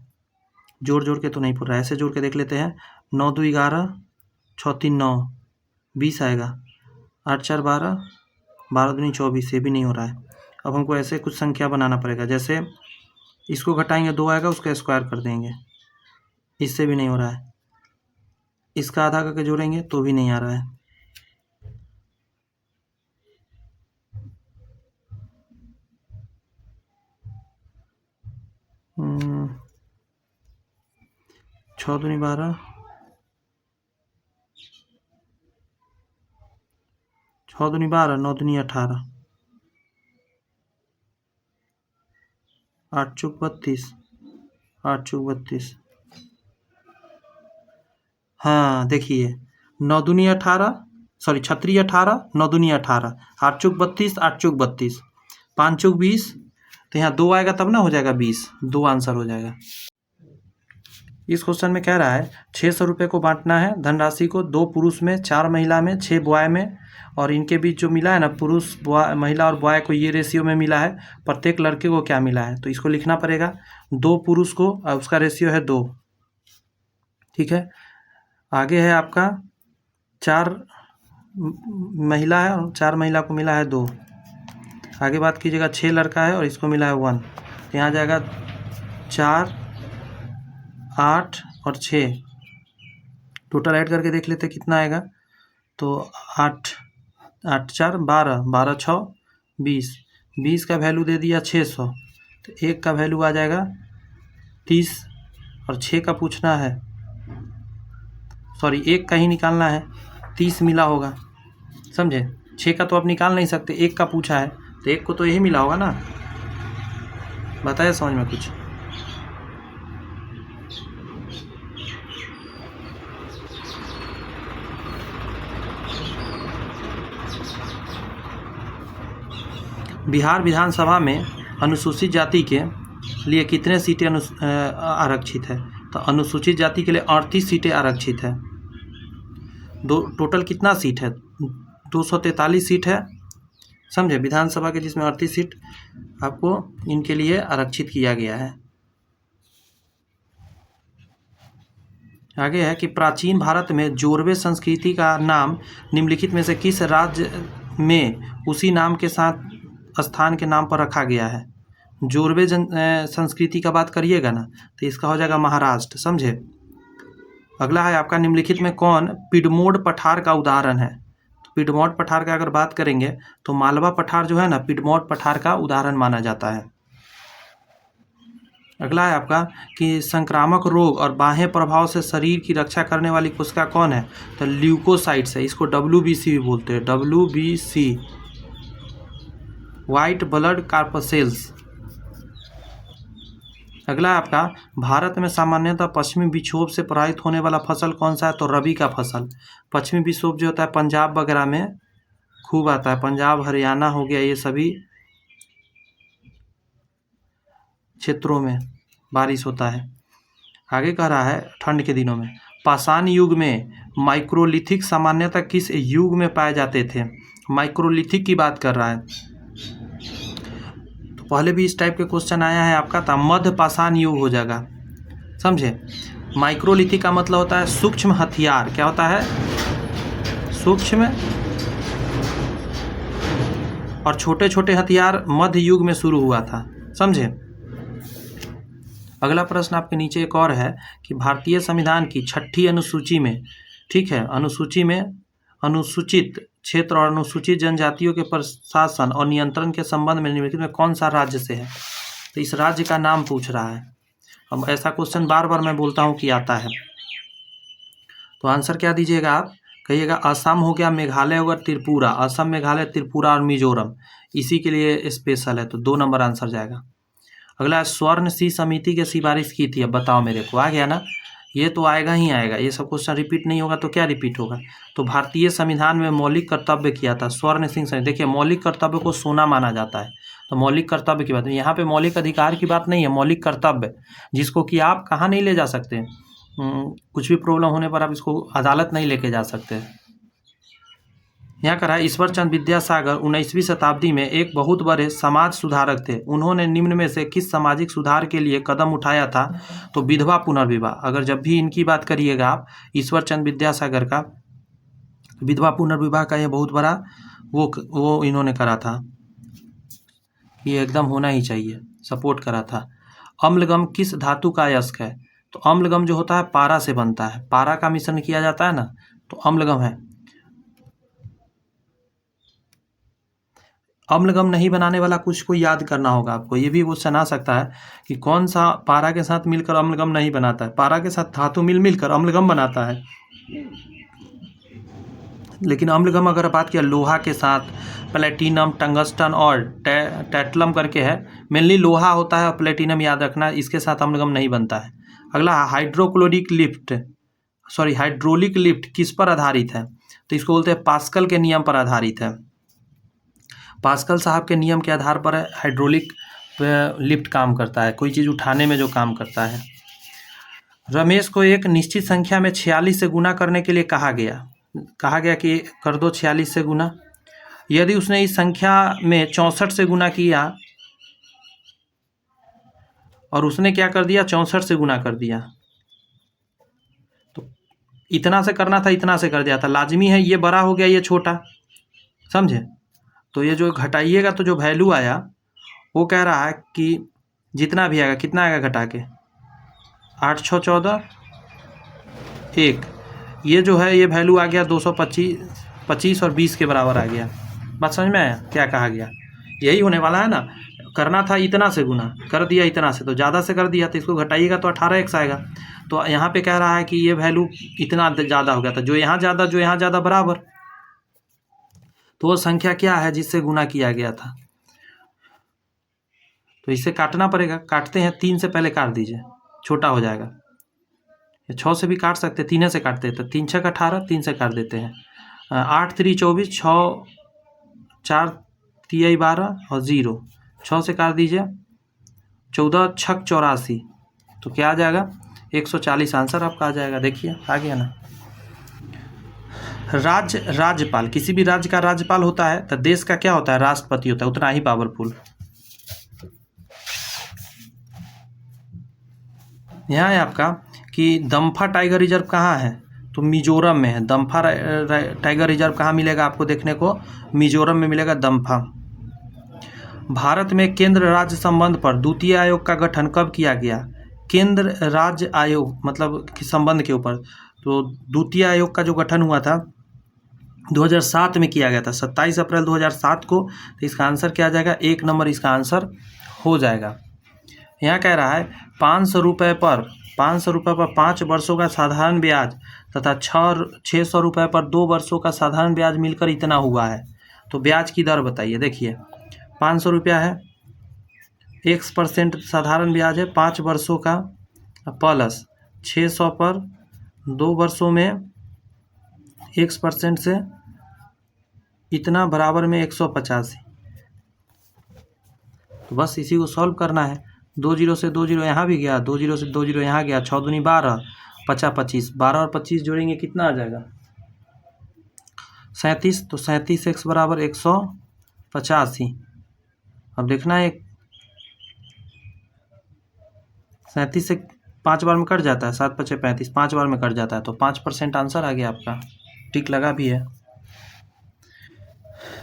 जोड़ के तो नहीं पूरा, ऐसे जोड़ के देख लेते हैं। 9 2 11, 6 3 9, 20 आएगा। 8 4 12, 12 दूनी 24, ये भी नहीं हो रहा है। अब हमको ऐसे कुछ संख्या बनाना पड़ेगा, जैसे इसको घटाएंगे 2 आएगा, उसका स्क्वायर कर देंगे, इससे भी नहीं हो रहा है। इसका आधा करके जोड़ेंगे तो भी नहीं आ रहा है। छः दूनी 12, 6 दूनी 12, 9 दूनी 18, 8 चौक 32, 8 चौक 32। हाँ देखिए, 9 दूनी 18, सॉरी 36 18, 9 दूनी 18, 8 चौक 32, 8 चौक 32, 5 चौक 20, तो यहाँ 2 आएगा तब ना हो जाएगा 20, 2 आंसर हो जाएगा। इस क्वेश्चन में कह रहा है 600 रुपये को बांटना है धनराशि को 2 पुरुष में, 4 महिला में, 6 बॉय में, और इनके बीच जो मिला है ना पुरुष बॉय महिला और बॉय को ये रेशियो में मिला है, प्रत्येक लड़के को क्या मिला है, तो इसको लिखना पड़ेगा 2 पुरुष को उसका रेशियो है 2, ठीक है। आगे है आपका 4 महिला है और 4 महिला को मिला है 2। आगे बात कीजिएगा 6 लड़का है और इसको मिला है 1, तो यहाँ जाएगा 4 8 और 6, टोटल ऐड करके देख लेते कितना आएगा, तो 8 8 4 12, 12 6 20, 20 का वैल्यू दे दिया 600, तो 1 का वैल्यू आ जाएगा 30, और 6 का पूछना है, सॉरी 1 का ही निकालना है, 30 मिला होगा, समझे। 6 का तो आप निकाल नहीं सकते, 1 का पूछा है, तो 1 को तो यही मिला होगा ना। बताया समझ में कुछ? बिहार विधानसभा में अनुसूचित जाति के लिए कितने सीटें आरक्षित है, तो अनुसूचित जाति के लिए 38 सीटें आरक्षित है। टोटल कितना सीट है, 243 सीट है, समझे, विधानसभा के, जिसमें 38 सीट आपको इनके लिए आरक्षित किया गया है। आगे है कि प्राचीन भारत में जोरवे संस्कृति का नाम निम्नलिखित में से किस राज्य में उसी नाम के साथ स्थान के नाम पर रखा गया है। जोरवे संस्कृति का बात करिएगा ना, तो इसका हो जाएगा महाराष्ट्र, समझे। अगला है आपका निम्नलिखित में कौन पिडमोड पठार का उदाहरण है। तो पिडमोड पठार का अगर बात करेंगे तो मालवा पठार जो है ना पिडमोड पठार का उदाहरण माना जाता है। अगला है आपका कि संक्रामक रोग और बाह्य प्रभाव से शरीर की रक्षा करने वाली कोशिका कौन है, तो ल्यूकोसाइट्स है, इसको WBC भी बोलते हैं, WBC, वाइट ब्लड कार्पसेल्स। अगला आपका भारत में सामान्यतः पश्चिमी विक्षोभ से प्रभावित होने वाला फसल कौन सा है, तो रबी का फसल। पश्चिमी विक्षोभ जो होता है पंजाब वगैरह में खूब आता है, पंजाब हरियाणा हो गया, ये सभी क्षेत्रों में बारिश होता है। आगे कह रहा है ठंड के दिनों में पाषाण युग में माइक्रोलिथिक सामान्यतः किस युग में पाए जाते थे, माइक्रोलिथिक की बात कर रहा है। तो पहले भी इस टाइप के क्वेश्चन आया है आपका, था मध्य पाषाण युग हो जाएगा, समझे। माइक्रोलिथिक का मतलब होता है सूक्ष्म हथियार, क्या होता है, सूक्ष्म और छोटे छोटे हथियार मध्य युग में शुरू हुआ था, समझे। अगला प्रश्न आपके नीचे एक और है कि भारतीय संविधान की 6ठी अनुसूची में, ठीक है, अनुसूची में अनुसूचित क्षेत्र और अनुसूचित जनजातियों के प्रशासन और नियंत्रण के संबंध में निम्नलिखित में कौन सा राज्य से है, तो इस राज्य का नाम पूछ रहा है। अब ऐसा क्वेश्चन बार बार मैं बोलता हूँ कि आता है, तो आंसर क्या दीजिएगा आप, कहिएगा असम हो गया, मेघालय होगा, त्रिपुरा, असम मेघालय त्रिपुरा और मिजोरम, इसी के लिए स्पेशल है, तो 2 नंबर आंसर जाएगा। अगला स्वर्ण सी समिति की सिफारिश की थी, अब बताओ मेरे को, आ गया ना, ये तो आएगा ही आएगा, ये सब क्वेश्चन रिपीट नहीं होगा तो क्या रिपीट होगा। तो भारतीय संविधान में मौलिक कर्तव्य किया था स्वर्ण सिंह समिति। देखिए मौलिक कर्तव्य को सोना माना जाता है, तो मौलिक कर्तव्य की बात है यहाँ पे, मौलिक अधिकार की बात नहीं है, मौलिक कर्तव्य, जिसको कि आप कहाँ नहीं ले जा सकते, कुछ भी प्रॉब्लम होने पर आप इसको अदालत नहीं लेके जा सकते। यहाँ कहा ईश्वर चंद्र विद्यासागर 19वीं शताब्दी में एक बहुत बड़े समाज सुधारक थे, उन्होंने निम्न में से किस सामाजिक सुधार के लिए कदम उठाया था, तो विधवा पुनर्विवाह। अगर जब भी इनकी बात करिएगा आप ईश्वर चंद्र विद्यासागर का, विधवा पुनर्विवाह का ये बहुत बड़ा वो इन्होंने करा था, ये एकदम होना ही चाहिए, सपोर्ट करा था। अम्लगम किस धातु का अयस्क है, तो अम्लगम जो होता है पारा से बनता है, पारा का मिश्रण किया जाता है ना, तो अम्लगम है। अम्लगम नहीं बनाने वाला कुछ को याद करना होगा आपको, ये भी क्वेश्चन आ सकता है कि कौन सा पारा के साथ मिलकर अम्लगम नहीं बनाता है, पारा के साथ धातु मिलकर अम्लगम बनाता है, लेकिन अम्लगम अगर बात किया लोहा के साथ, प्लेटिनम, टंगस्टन और टैटलम करके है, मेनली लोहा होता है और प्लेटिनम याद रखना, इसके साथ अम्लगम नहीं बनता है। अगला हाइड्रोलिक लिफ्ट किस पर आधारित है? तो इसको बोलते हैं पास्कल के नियम पर आधारित है। पास्कल साहब के नियम के आधार पर हाइड्रोलिक लिफ्ट काम करता है, कोई चीज़ उठाने में जो काम करता है। रमेश को एक निश्चित संख्या में 46 से गुना करने के लिए कहा गया कि कर दो 46 से गुना। यदि उसने इस संख्या में 64 से गुना किया और उसने क्या कर दिया, 64 से गुना कर दिया, तो इतना से करना था, इतना से कर दिया था। लाजमी है ये बड़ा हो गया, ये छोटा, समझे? तो ये जो घटाइएगा तो जो वैल्यू आया वो कह रहा है कि जितना भी आएगा, कितना आएगा घटा के, 8 6 14 1, ये जो है ये वैल्यू आ गया 225 और 20 के बराबर आ गया। बात समझ में आया क्या कहा गया? यही होने वाला है ना, करना था इतना से गुना, कर दिया इतना से, तो ज़्यादा से कर दिया, तो इसको घटाइएगा तो 18x आएगा। तो यहाँ पे कह रहा है कि ये वैल्यू इतना ज़्यादा हो गया था, जो यहाँ ज़्यादा बराबर, तो वो संख्या क्या है जिससे गुना किया गया था। तो इसे काटना पड़ेगा, काटते हैं, 3 से पहले काट दीजिए, छोटा हो जाएगा। 6 से भी काट सकते, 3 से काटते हैं, तो 3 6 18, 3 से काट देते हैं। 8 3 24, 6 4 3 12 और 0, 6 से काट दीजिए, 14 6 84, तो क्या आ जाएगा, 140 आंसर आपका आ जाएगा। देखिए आ गया ना। राज्यपाल, किसी भी राज्य का राज्यपाल होता है, तो देश का क्या होता है, राष्ट्रपति होता है, उतना ही पावरफुल। यहाँ है आपका कि दम्फा टाइगर रिजर्व कहाँ है, तो मिजोरम में है। दम्फा टाइगर रिजर्व कहाँ मिलेगा आपको देखने को, मिजोरम में मिलेगा दम्फा। भारत में केंद्र राज्य संबंध पर द्वितीय आयोग का गठन कब किया गया? केंद्र राज्य आयोग मतलब कि संबंध के ऊपर, तो द्वितीय आयोग का जो गठन हुआ था 2007 में किया गया था, 27 अप्रैल 2007 को। तो इसका आंसर क्या आ जाएगा, 1 नंबर इसका आंसर हो जाएगा। यहाँ कह रहा है 500 रुपये पर 5 वर्षों का साधारण ब्याज तथा 600 रुपये पर 2 वर्षों का साधारण ब्याज मिलकर इतना हुआ है। तो ब्याज की दर बताइए। देखिए 500 रुपया है, 1% साधारण ब्याज है 5 वर्षों का, प्लस 600 पर 2 वर्षों में 1% से इतना बराबर में 185। तो बस इसी को सॉल्व करना है। 2 0 से 2 0 यहाँ भी गया, 2 0 से 2 0 यहाँ गया, 6 दूनी 12, 50 25, 12 और 25 जोड़ेंगे कितना आ जाएगा, 37। तो 37x बराबर 185। अब देखना है 37 से 5 बार में कट जाता है, 7 5 35, 5 बार में कट जाता है, तो 5% आंसर आ गया आपका, टिक लगा भी है।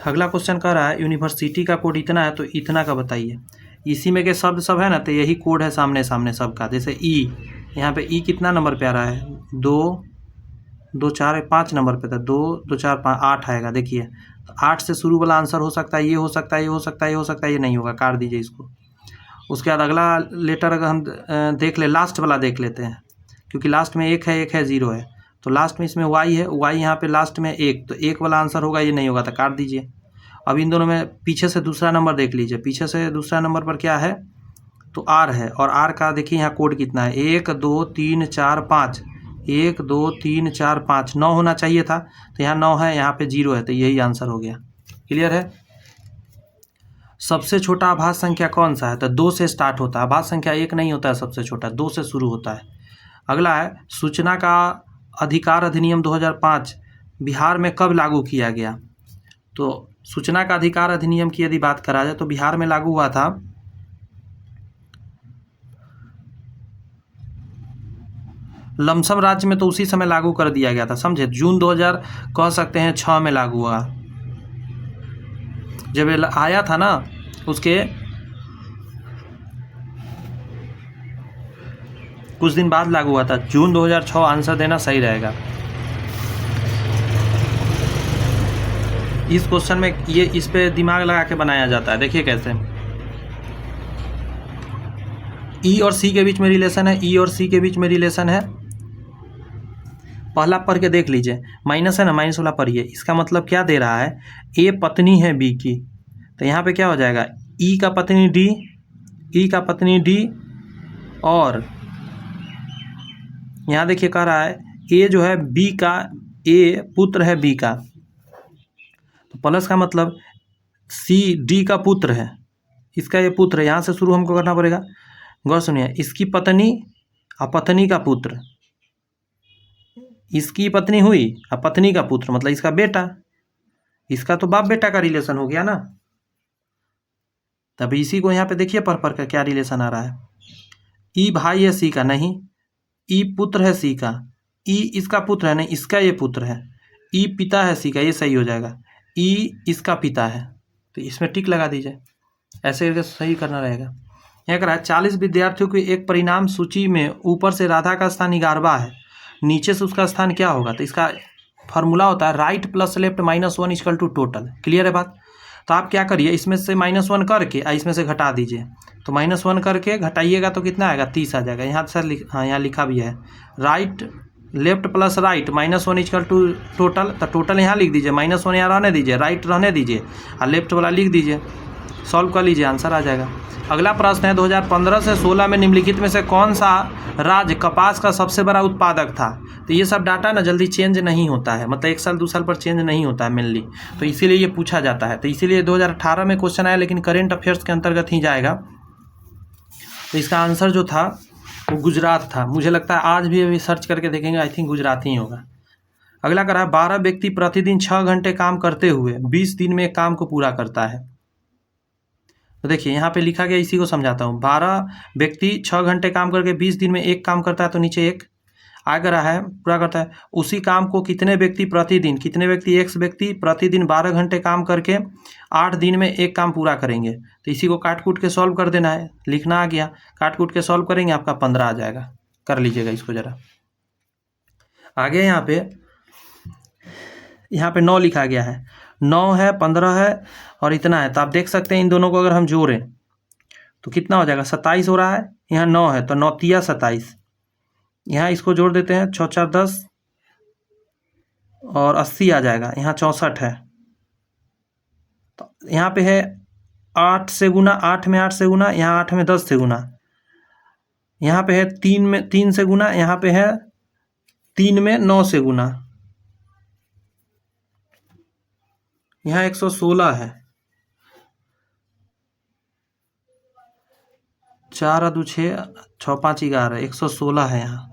अगला क्वेश्चन कह रहा है यूनिवर्सिटी का कोड इतना है, तो इतना का बताइए। इसी में के शब्द सब है ना, तो यही कोड है सामने सामने सबका। जैसे ई, यहाँ पे ई कितना नंबर पे आ रहा है, 2 2 4 5 नंबर पे था, 2 2 4 5 8 आएगा। देखिए तो 8 से शुरू वाला आंसर हो सकता है, ये हो सकता है, ये हो सकता है, ये हो सकता है, ये नहीं होगा, काट दीजिए इसको। उसके बाद अगला लेटर अगर हम देख ले, लास्ट वाला देख लेते हैं, क्योंकि लास्ट में 1 है 0 है, तो लास्ट में इसमें वाई है, वाई यहाँ पे लास्ट में 1, तो 1 वाला आंसर होगा, ये नहीं होगा, तो काट दीजिए। अब इन दोनों में पीछे से दूसरा नंबर देख लीजिए, पीछे से दूसरा नंबर पर क्या है, तो आर है, और आर का देखिए यहाँ कोड कितना है, 1 2 3 4 5, 1 2 3 4 5, 9 होना चाहिए था, तो यहाँ 9 है, यहाँ पे 0 है, तो यही आंसर हो गया। क्लियर है। सबसे छोटा आभास संख्या कौन सा है, तो 2 से स्टार्ट होता है, आभास संख्या 1 नहीं होता है, सबसे छोटा 2 से शुरू होता है। अगला है सूचना का अधिकार अधिनियम 2005 बिहार में कब लागू किया गया? तो सूचना का अधिकार अधिनियम की यदि बात करा जाए तो बिहार में लागू हुआ था लमसम राज्य में, तो उसी समय लागू कर दिया गया था, समझे। जून 2000 कह सकते हैं 6 में लागू हुआ, जब आया था ना, उसके कुछ दिन बाद लागू हुआ था, जून 2006 आंसर देना सही रहेगा। इस क्वेश्चन में ये इस पे दिमाग लगा के बनाया जाता है, देखिए कैसे। ई और सी के बीच में रिलेशन है, ई और सी के बीच में रिलेशन है, पहला पढ़ के देख लीजिए, माइनस है ना, माइनस वाला पढ़िए। इसका मतलब क्या दे रहा है, ए पत्नी है बी की, तो यहाँ पे क्या हो जाएगा, ई का पत्नी डी, ई का पत्नी डी, और यहाँ देखिए कह रहा है ए जो है बी का, ए पुत्र है बी का, तो प्लस का मतलब सी डी का पुत्र है, इसका ये पुत्र है, यहाँ से शुरू हमको करना पड़ेगा। गौर सुनिए, इसकी पत्नी और पत्नी का पुत्र, इसकी पत्नी हुई और पत्नी का पुत्र मतलब इसका बेटा, इसका तो बाप बेटा का रिलेशन हो गया ना। तब इसी को यहाँ पे देखिए पर का क्या रिलेशन आ रहा है, ई भाई है सी का, नहीं, ई पुत्र है सी का, ई इसका पुत्र है, नहीं इसका ये पुत्र है, ई पिता है सी का, ये सही हो जाएगा, ई इसका पिता है, तो इसमें टिक लगा दीजिए, ऐसे करके सही करना रहेगा। यहाँ कह रहा है 40 विद्यार्थियों की एक परिणाम सूची में ऊपर से राधा का स्थान 11वां है, नीचे से उसका स्थान क्या होगा, तो इसका फॉर्मूला होता है right plus left -1 equal to total. Clear है बात। तो आप क्या करिए, इसमें से -1 करके इसमें से घटा दीजिए, तो -1 करके घटाइएगा तो कितना आएगा, 30 आ जाएगा। यहाँ सर हाँ यहाँ लिखा भी है right left plus right -1 equal to total, तो टोटल यहाँ लिख दीजिए, -1 यहाँ रहने दीजिए, राइट रहने दीजिए और लेफ्ट वाला लिख दीजिए, सॉल्व कर लीजिए, आंसर आ जाएगा। अगला प्रश्न है 2015 से 16 में निम्नलिखित में से कौन सा राज्य कपास का सबसे बड़ा उत्पादक था। तो ये सब डाटा ना जल्दी चेंज नहीं होता है, मतलब 1 साल 2 साल पर चेंज नहीं होता है मेनली, तो इसीलिए ये पूछा जाता है। तो इसीलिए 2018 में क्वेश्चन आया, लेकिन करेंट अफेयर्स के अंतर्गत ही जाएगा। तो इसका आंसर जो था वो गुजरात था। मुझे लगता है आज भी अभी सर्च करके देखेंगे, आई थिंक गुजरात ही होगा। अगला कह रहा है 12 व्यक्ति प्रतिदिन 6 घंटे काम करते हुए 20 दिन में एक काम को पूरा करता है। तो देखिए यहाँ पे लिखा गया, इसी को समझाता हूँ। 12 व्यक्ति 6 घंटे काम करके 20 दिन में एक काम करता है, तो नीचे एक आगे रहा है पूरा करता है। उसी काम को कितने व्यक्ति प्रतिदिन, कितने व्यक्ति, x व्यक्ति प्रतिदिन 12 घंटे काम करके 8 दिन में एक काम पूरा करेंगे। तो इसी को काट कूट के सॉल्व कर देना है, लिखना आ गया, काट कूट के सॉल्व करेंगे आपका 15 आ जाएगा। कर लीजिएगा इसको जरा आगे। यहाँ पे 9 लिखा गया है, 9 है, 15 है और इतना है। तो आप देख सकते हैं इन दोनों को अगर हम जोड़ें तो कितना हो जाएगा, 27 हो रहा है। यहाँ 9 है तो 9 तिया 27, यहाँ इसको जोड़ देते हैं, 6 4 10 और 80 आ जाएगा। यहाँ 64 है, तो यहाँ पे है 8 से गुना, 8 में 8 से गुना, यहाँ 8 में 10 से गुना, यहाँ पे है 3 में 3 से गुना, यहाँ पे है 3 में 9 से गुना, यहाँ 116 है, 4 2 6 6 5 11 116 है यहाँ।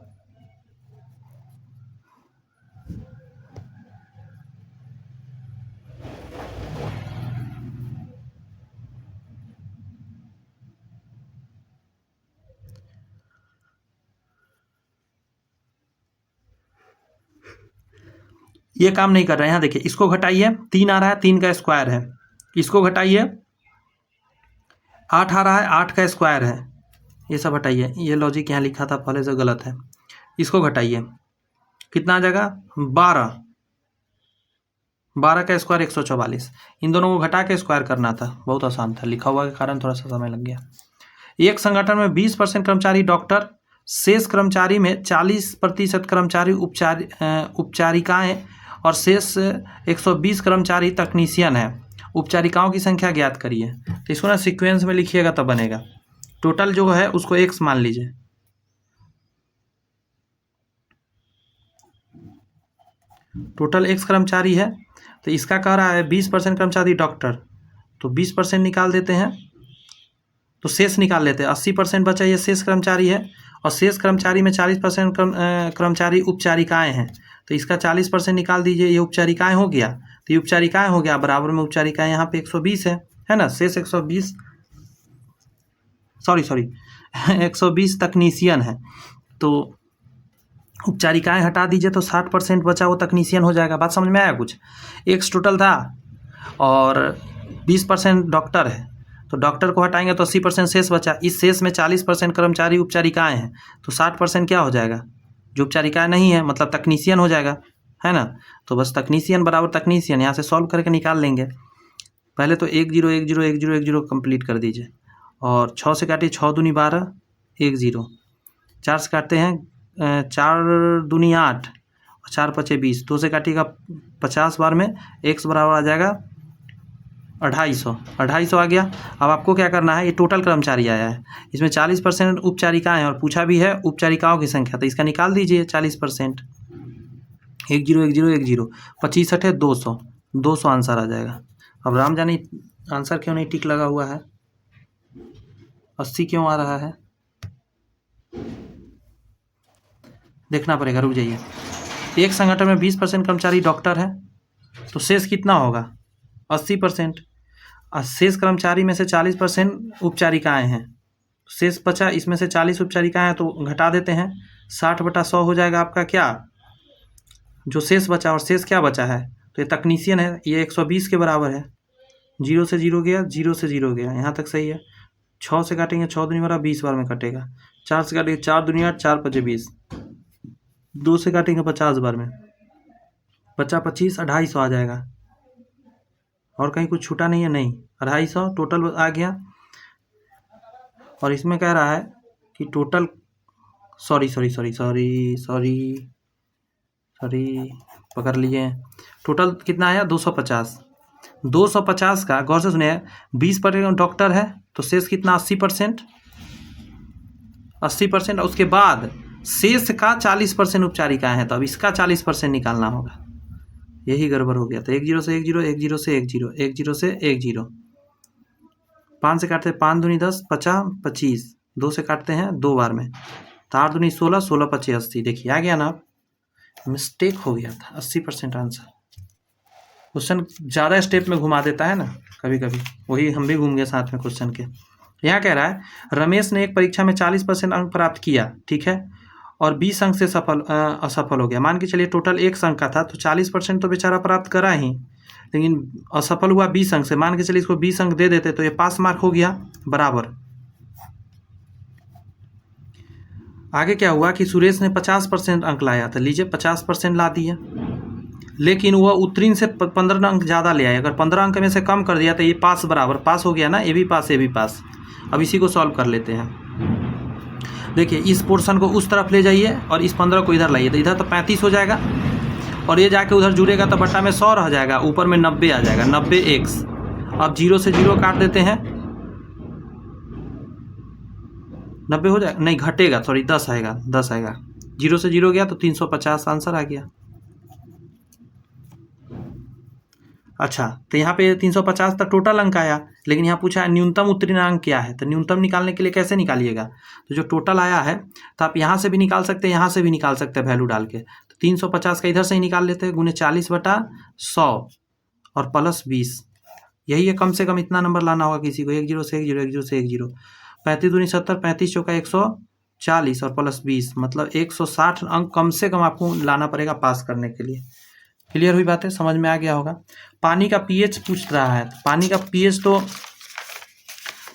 ये काम नहीं कर रहा है। यहाँ देखिए, इसको घटाइए, 3 आ रहा है, 3 का स्क्वायर है, इसको घटाइए, 8 आ रहा है, 8 का स्क्वायर है, ये सब हटाइए। ये लॉजिक यहाँ लिखा था पहले से गलत है, इसको घटाइए, कितना आ जाएगा, 12, 12 का स्क्वायर 144। इन दोनों को घटा के स्क्वायर करना था, बहुत आसान था, लिखा हुआ के कारण थोड़ा सा समय लग गया। एक संगठन में 20% कर्मचारी डॉक्टर, शेष कर्मचारी में 40% कर्मचारी उपचारिकाएं और शेष 120 कर्मचारी तकनीशियन है। उपचारिकाओं की संख्या ज्ञात करिए। तो इसको ना सीक्वेंस में लिखिएगा तब बनेगा। टोटल जो है उसको x मान लीजिए, टोटल x कर्मचारी है। तो इसका कह रहा है 20% कर्मचारी डॉक्टर, तो 20% निकाल देते हैं, तो शेष निकाल लेते हैं, 80% बचा, ये शेष कर्मचारी है। और शेष कर्मचारी में 40% कर्मचारी उपचारिकाएं हैं, तो इसका 40% निकाल दीजिए, ये उपचारिकाएं हो गया। तो ये उपचारिकाएं हो गया, बराबर में उपचारिकाएं यहाँ पे 120 है ना, शेष 120 सॉरी 120 तकनीशियन है। तो उपचारिकाएं हटा दीजिए तो 60% बचा वो तकनीशियन हो जाएगा। बात समझ में आया कुछ। x टोटल था और 20% डॉक्टर है, तो डॉक्टर को हटाएंगे तो 80% शेष बचा। इस शेष में 40% कर्मचारी उपचारिकाएं हैं, तो 60% क्या हो जाएगा, जो उपचारिकाएं नहीं है मतलब तकनीशियन हो जाएगा, है ना। तो बस तकनीशियन बराबर तकनीशियन यहाँ से सॉल्व करके निकाल लेंगे। पहले तो 1 0 1 0 1 0 1 0 कंप्लीट कर दीजिए, और 6 से काटिए, 6 दूनी 12 1 0, 4 से काटते हैं 4 दूनी 8 4 पचे 20, 2 से काटिएगा 50 बार में x बराबर आ जाएगा 250, 250 आ गया। अब आपको क्या करना है, ये टोटल कर्मचारी आया है, इसमें 40% उपचारिकाएँ हैं और पूछा भी है उपचारिकाओं की संख्या, तो इसका निकाल दीजिए 40%। 10 10 10, 25 है 200, 200 आंसर आ जाएगा। अब राम जाने आंसर क्यों नहीं टिक लगा हुआ है, 80 क्यों आ रहा है, देखना पड़ेगा, रुक जाइए। एक संगठन में 20% कर्मचारी डॉक्टर है, तो शेष कितना होगा 80%। शेष कर्मचारी में से 40% उपचारिकाएँ हैं, शेष बचा, इसमें से 40 उपचारिकाएँ हैं तो घटा देते हैं, 60/100 हो जाएगा आपका क्या, जो शेष बचा। और शेष क्या बचा है, तो ये तकनीशियन है, ये 120 के बराबर है। 0 से 0 गया, 0 से 0 गया, यहाँ तक सही है। 6 से काटेंगे 6 दूनी 12, 20 बार में कटेगा। 4 से काटेंगे 4 दूनी 8, 4 पचे 20, 2 से काटेंगे 50 बार में, बचा 25, 250 आ जाएगा। और कहीं कुछ छूटा नहीं है, नहीं, 250 टोटल आ गया। और इसमें कह रहा है कि टोटल, सॉरी पकड़ लिए, टोटल कितना आया 250। 250 का गौर से सुने, 20% डॉक्टर है तो शेष कितना 80%, 80%। और उसके बाद शेष का 40% उपचारिकाएँ हैं, तो अब इसका 40% निकालना होगा, यही गड़बड़ हो गया। तो 10 से 10, 10 से 10, 10 से 10, 5 से काटते हैं 5 दूनी 10, 50 25, 2 से काटते हैं 2 बार में, तो 8 दूनी 16, 16 पचे 80। देखिए आ गया ना, मिस्टेक हो गया था, 80% आंसर। क्वेश्चन ज़्यादा स्टेप में घुमा देता है ना कभी कभी, वही हम भी घूम गए साथ में क्वेश्चन के। यहाँ कह रहा है रमेश ने एक परीक्षा में 40% अंक प्राप्त किया, ठीक है, और 20 अंक से असफल हो गया। मान के चलिए टोटल 100 अंक का था, तो 40% तो बेचारा प्राप्त करा ही, लेकिन असफल हुआ 20 अंक से। मान के चलिए इसको 20 अंक दे देते तो ये पास मार्क हो गया बराबर। आगे क्या हुआ कि सुरेश ने 50% अंक लाया, तो लीजिए 50% ला दिया, लेकिन वह उत्तीर्ण से 15 अंक ज़्यादा ले आए। अगर 15 अंक में से कम कर दिया तो ये पास बराबर, पास हो गया ना, ये भी पास ये भी पास। अब इसी को सॉल्व कर लेते हैं। देखिए इस पोर्शन को उस तरफ ले जाइए और इस 15 को इधर लाइए, तो इधर तो 35 हो जाएगा, और ये जाके उधर जुड़ेगा तो बट्टा में 100 रह जाएगा, ऊपर में 90 आ जाएगा, 90x। अब 0 से 0 काट देते हैं, 90 हो जाएगा, नहीं घटेगा, सॉरी 10 आएगा, 10 आएगा। 0 से 0 गया तो 350 आंसर आ गया। अच्छा, तो यहाँ पे 350 तक टोटल अंक आया, लेकिन यहाँ पूछा है न्यूनतम उत्तीर्ण अंक क्या है, तो न्यूनतम निकालने के लिए कैसे निकालिएगा, तो जो टोटल आया है तो आप यहाँ से भी निकाल सकते हैं, यहाँ से भी निकाल सकते हैं वैल्यू डाल के। तो 350 का इधर से ही निकाल लेते हैं, गुने 40/100 और प्लस 20, यही है, कम से कम इतना नंबर लाना होगा किसी को। 10 से 10, 10 से 10, 35 दूनी 70, 35 चौका 140 और प्लस 20, मतलब 160 अंक कम से कम आपको लाना पड़ेगा पास करने के लिए। क्लियर हुई बात है, समझ में आ गया होगा। पानी का पीएच पूछ रहा है, पानी का पीएच तो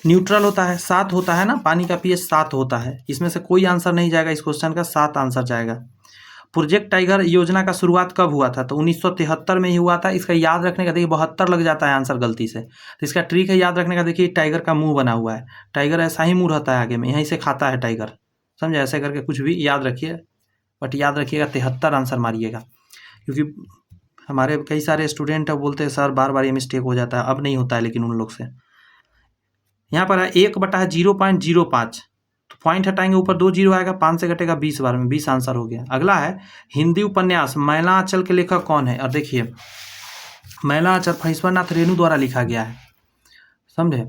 न्यूट्रल होता है, 7 होता है ना, पानी का पीएच 7 होता है। इसमें से कोई आंसर नहीं जाएगा इस क्वेश्चन का, 7 आंसर जाएगा। प्रोजेक्ट टाइगर योजना का शुरुआत कब हुआ था, तो 1973 में ही हुआ था। इसका याद रखने का, देखिए 72 लग जाता है आंसर गलती से, तो इसका ट्रिक है याद रखने का। देखिए टाइगर का मुंह बना हुआ है, टाइगर ऐसा ही मुंह रहता है आगे में, यहीं से खाता है टाइगर, समझे, ऐसे करके कुछ भी याद रखिए, बट याद रखिएगा 73 आंसर मारिएगा, क्योंकि हमारे कई सारे स्टूडेंट है बोलते हैं सर बार बार ये मिस्टेक हो जाता है, अब नहीं होता है लेकिन उन लोग से। यहाँ पर है 1/0.05, तो पॉइंट हटाएंगे, ऊपर 2 जीरो आएगा, 5 से घटेगा 20 बार में, 20 आंसर हो गया। अगला है हिंदी उपन्यास मैला आंचल के लेखक कौन है, और देखिए मैला आंचल फणीश्वरनाथ रेणु द्वारा लिखा गया है, समझे।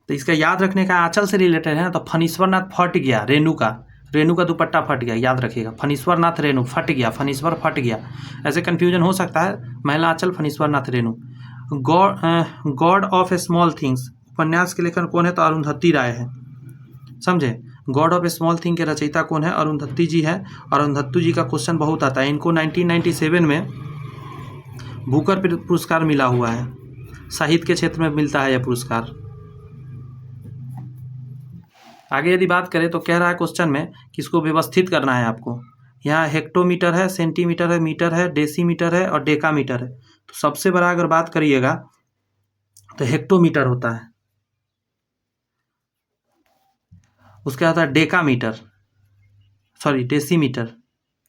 तो इसका याद रखने का, आंचल से रिलेटेड है ना, तो फणीश्वरनाथ फट गया, रेणु का दुपट्टा फट गया, याद रखिएगा, फणीश्वरनाथ रेणु फट गया, फणीश्वर फट गया, ऐसे कंफ्यूजन हो सकता है। महिला Anchal Phanishwarnath Renu. God of small things उपन्यास के लेखक कौन है, तो अरुंधति राय है, समझे। गॉड ऑफ स्मॉल थिंग के रचयिता कौन है, अरुंधति जी है। अरुंधति जी का क्वेश्चन बहुत आता है, इनको 1997 में बुकर पुरस्कार मिला हुआ है, साहित्य के क्षेत्र में मिलता है यह पुरस्कार। आगे यदि बात करें तो कह रहा है क्वेश्चन में कि इसको व्यवस्थित करना है आपको। यहाँ हेक्टोमीटर है, सेंटीमीटर है, मीटर है, डेसीमीटर है और डेकामीटर है। तो सबसे बड़ा अगर बात करिएगा तो हेक्टोमीटर होता है, उसके बाद है डेकामीटर, सॉरी डेसीमीटर,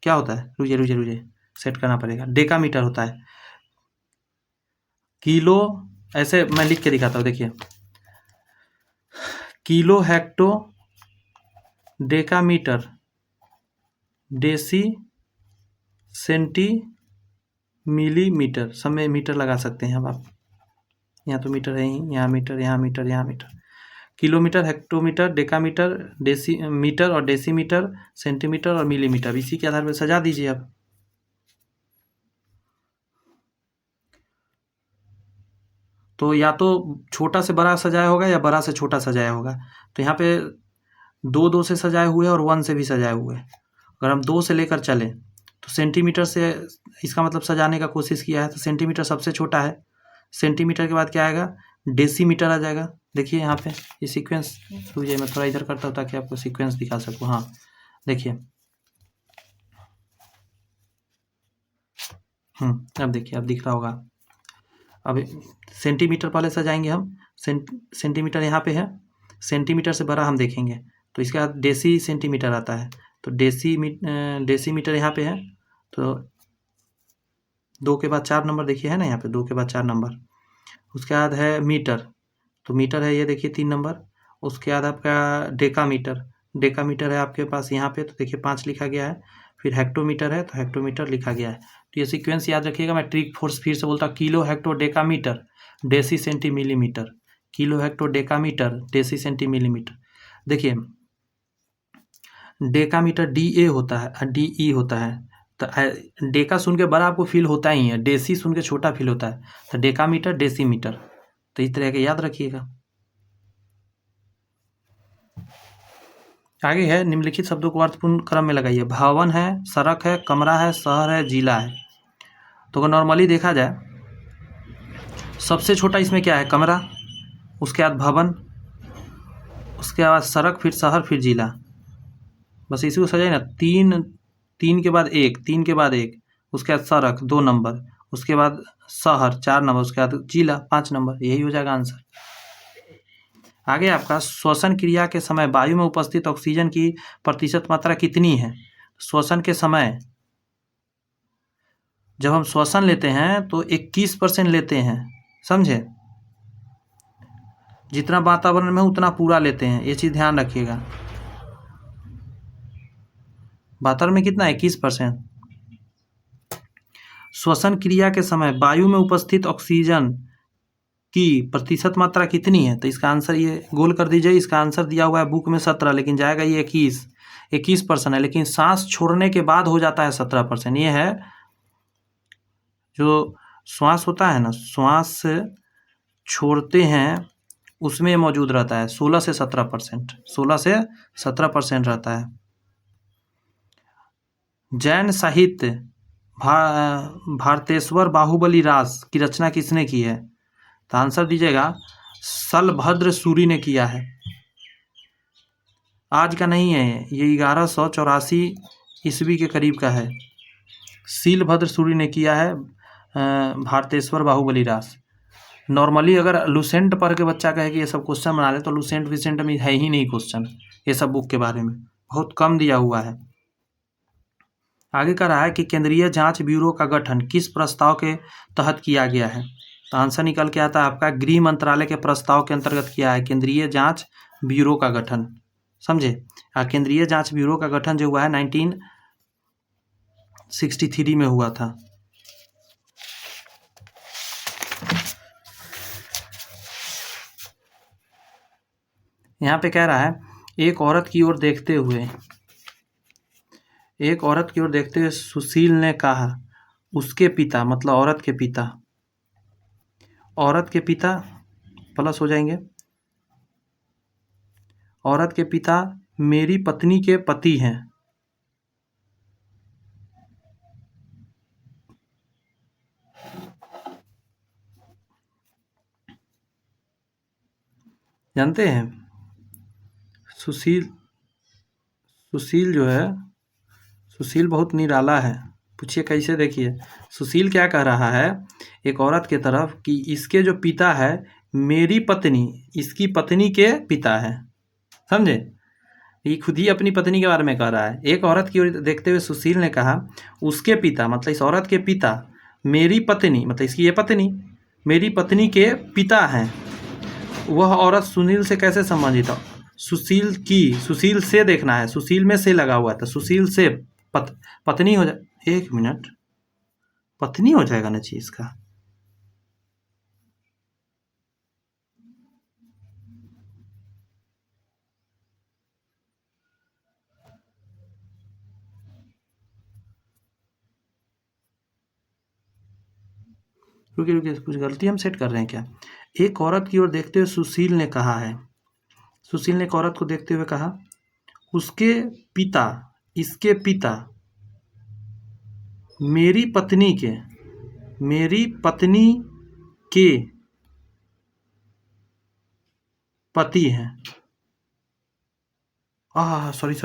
क्या होता है, रुझे सेट करना पड़ेगा, डेकामीटर होता है। किलो, ऐसे मैं लिख के दिखाता हूँ, देखिए, kilo hecto decametre deci centi millimetre, सब में मीटर लगा सकते हैं अब आप, यहाँ तो मीटर है ही, यहाँ मीटर, यहाँ मीटर, यहाँ metre, kilometre, hectometre, decametre, deci metre और डेसीमीटर, सेंटीमीटर और मिलीमीटर, इसी के आधार पर सजा दीजिए आप। तो या तो छोटा से बड़ा सजाया होगा या बड़ा से छोटा सजाया होगा। तो यहाँ पे 2 से सजाए हुए और 1 से भी सजाए हुए। अगर हम 2 से लेकर चलें तो सेंटीमीटर से इसका मतलब सजाने का कोशिश किया है, तो सेंटीमीटर सबसे छोटा है। सेंटीमीटर के बाद क्या आएगा, डेसीमीटर आ जाएगा। देखिए यहाँ पे ये सीक्वेंस, रुकिए मैं थोड़ा इधर करता हूँ ताकि आपको सीक्वेंस दिखा सकूँ। हाँ देखिए, अब देखिए, अब दिख रहा होगा। अब सेंटीमीटर पहले सजाएंगे हम, सेंटीमीटर यहाँ पे है, सेंटीमीटर से बड़ा हम देखेंगे तो इसके बाद डेसी सेंटीमीटर आता है। तो डेसीमीटर यहाँ पे है, तो 2 के बाद 4 नंबर देखिए, है ना, यहाँ पे 2 के बाद 4 नंबर। उसके बाद है मीटर, तो मीटर है ये देखिए 3 नंबर। उसके बाद आपका डेकामीटर है आपके पास यहाँ पे, तो देखिए 5 लिखा गया है। फिर हेक्टोमीटर है, तो हेक्टोमीटर लिखा गया है। तो ये सीक्वेंस याद रखिएगा। मैं ट्रिक फोर्स फिर से बोलता हूँ, kilo hecto decametre deci centi millimetre, kilo hecto decametre deci centi millimetre. देखिए डेकामीटर DA होता है, DE होता है। तो डेका सुन के बड़ा आपको फील होता ही है, डेसी सुन के छोटा फील होता है। तो डेकामीटर डेसीमीटर, तो इस तरह के याद रखिएगा। आगे है, निम्नलिखित शब्दों को अर्थपूर्ण क्रम में लगाइए। भवन है, सड़क है, कमरा है, शहर है, जिला है। तो अगर नॉर्मली देखा जाए, सबसे छोटा इसमें क्या है, कमरा, उसके बाद भवन, उसके बाद सड़क, फिर शहर, फिर जिला। बस इसी को सजाए ना, 3 के बाद 1, 3 के बाद 1, उसके बाद सड़क 2 नंबर, उसके बाद शहर 4 नंबर, उसके बाद जिला 5 नंबर, यही हो जाएगा आंसर। आगे आपका श्वसन क्रिया के समय वायु में उपस्थित ऑक्सीजन की प्रतिशत मात्रा कितनी है। श्वसन के समय जब हम श्वसन लेते हैं तो 21% लेते हैं, समझे। जितना वातावरण में उतना पूरा लेते हैं, ये चीज़ ध्यान रखिएगा। वातावरण में कितना, 21%। श्वसन क्रिया के समय वायु में उपस्थित ऑक्सीजन की प्रतिशत मात्रा कितनी है। तो इसका आंसर ये गोल कर दीजिए। इसका आंसर दिया हुआ है बुक में 17, लेकिन जाएगा ये 21% है, लेकिन सांस छोड़ने के बाद हो जाता है 17%। ये है जो श्वास होता है ना, श्वास छोड़ते हैं उसमें मौजूद रहता है 16 से 17%, 16 से 17% रहता है। जैन साहित्य भारतेश्वर बाहुबली रास की रचना किसने की है। तो आंसर दीजिएगा, शलभद्र सूरी ने किया है। आज का नहीं है ये, 1184 ईस्वी के करीब का है। शीलभद्र सूरी ने किया है भारतेश्वर बाहुबली रास। नॉर्मली अगर लुसेंट पढ़ के बच्चा कहे कि ये सब क्वेश्चन बना ले, तो लुसेंट विसेंट में है ही नहीं क्वेश्चन, ये सब बुक के बारे में बहुत कम दिया हुआ है। आगे कह रहा है कि केंद्रीय जांच ब्यूरो का गठन किस प्रस्ताव के तहत किया गया है। तो आंसर निकल के आता है आपका, गृह मंत्रालय के प्रस्ताव के अंतर्गत किया है केंद्रीय जांच ब्यूरो का गठन, समझे। केंद्रीय जांच ब्यूरो का गठन जो हुआ है 1963 में हुआ था। यहाँ पे कह रहा है, एक औरत की ओर देखते हुए सुशील ने कहा, उसके पिता, मतलब औरत के पिता प्लस हो जाएंगे, औरत के पिता मेरी पत्नी के पति हैं। जानते हैं सुशील जो है, सुशील बहुत निराला है। पूछिए कैसे, देखिए सुशील क्या कह रहा है एक औरत के तरफ कि इसके जो पिता है, मेरी पत्नी इसकी पत्नी के पिता है, समझे। ये खुद ही अपनी पत्नी के बारे में कह रहा है। एक औरत की ओर देखते हुए सुशील ने कहा, उसके पिता मतलब इस औरत के पिता मेरी पत्नी मतलब इसकी ये पत्नी मेरी पत्नी के पिता हैं। वह औरत सुनील से कैसे संबंधित है? सुशील से देखना है, सुशील में से लगा हुआ था। सुशील से पत्नी हो जाए, एक मिनट, पत्नी हो जाएगा ना जी इसका। रुकिए कुछ गलती हम सेट कर रहे हैं क्या? एक औरत की ओर देखते हुए सुशील ने कहा है, सुशील ने एक औरत को देखते हुए कहा, उसके पिता इसके पिता मेरी पत्नी के पति हैं। सॉरी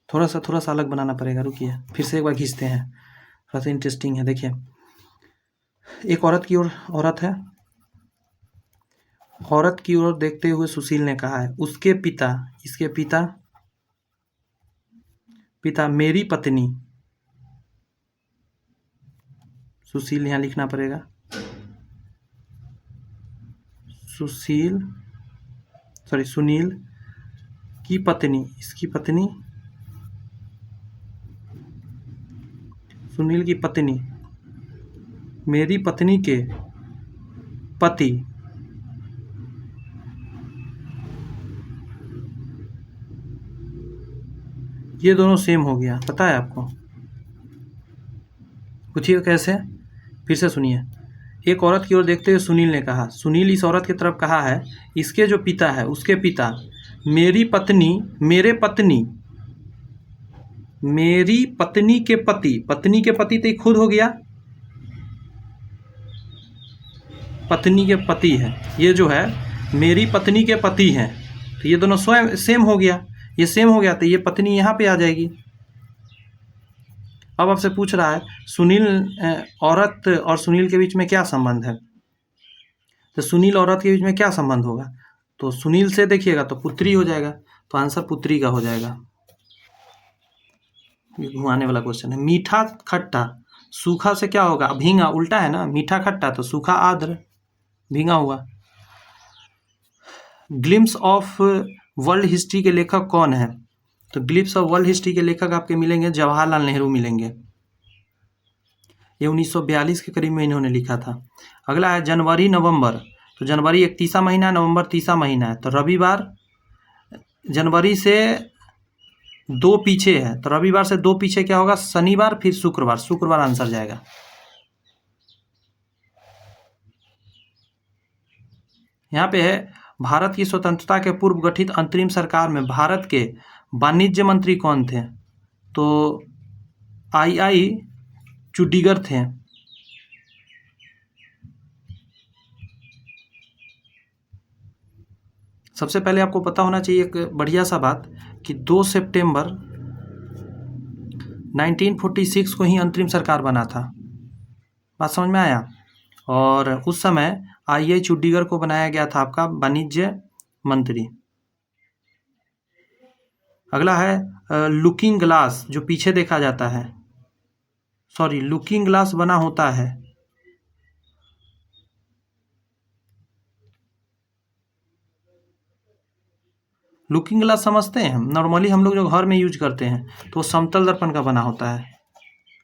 थोड़ा सा अलग बनाना पड़ेगा। रुकिए फिर से एक बार खींचते हैं, थोड़ा सा इंटरेस्टिंग है। देखिए, एक औरत की ओर देखते हुए सुशील ने कहा है, उसके पिता इसके पिता मेरी पत्नी, सुशील यहाँ लिखना पड़ेगा, सुनील की पत्नी इसकी पत्नी सुनील की पत्नी मेरी पत्नी के पति ये दोनों सेम हो गया, पता है आपको? पूछिए कैसे, फिर से सुनिए। एक औरत की ओर देखते हुए सुनील ने कहा, सुनील इस औरत की तरफ कहा है, इसके जो पिता है उसके पिता मेरी पत्नी के पति तो खुद हो गया, पत्नी के पति है, ये जो है मेरी पत्नी के पति हैं, तो ये दोनों स्वयं सेम हो गया, ये सेम हो गया तो ये पत्नी यहाँ पे आ जाएगी। अब आपसे पूछ रहा है सुनील औरत और सुनील के बीच में क्या संबंध है, तो सुनील औरत के बीच में क्या संबंध होगा? तो सुनील से देखिएगा तो पुत्री हो जाएगा, तो आंसर पुत्री का हो जाएगा। ये घुमाने वाला क्वेश्चन है। मीठा खट्टा सूखा से क्या होगा? भींगा, उल्टा है ना, मीठा खट्टा तो सूखा आर्द्र, भींगा हुआ। ग्लिम्स ऑफ वर्ल्ड हिस्ट्री के लेखक कौन है? तो ग्लिम्स ऑफ वर्ल्ड हिस्ट्री के लेखक आपके मिलेंगे जवाहरलाल नेहरू मिलेंगे, ये 1942 के करीब में इन्होंने लिखा था। अगला है जनवरी नवंबर, तो जनवरी एक तीसरा महीना है, नवंबर तीसरा महीना है, तो रविवार जनवरी से 2 पीछे है, तो रविवार से 2 पीछे क्या होगा? शनिवार, फिर शुक्रवार आंसर जाएगा। यहाँ पे है भारत की स्वतंत्रता के पूर्व गठित अंतरिम सरकार में भारत के वाणिज्य मंत्री कौन थे? तो आई चुडिगर थे। सबसे पहले आपको पता होना चाहिए एक बढ़िया सा बात कि 2 सितंबर 1946 को ही अंतरिम सरकार बना था, बात समझ में आया? और उस समय आई चुडिगर को बनाया गया था आपका वाणिज्य मंत्री। अगला है लुकिंग ग्लास, जो पीछे देखा जाता है, लुकिंग ग्लास बना होता है, लुकिंग ग्लास समझते हैं हम, नॉर्मली हम लोग जो घर में यूज करते हैं तो समतल दर्पण का बना होता है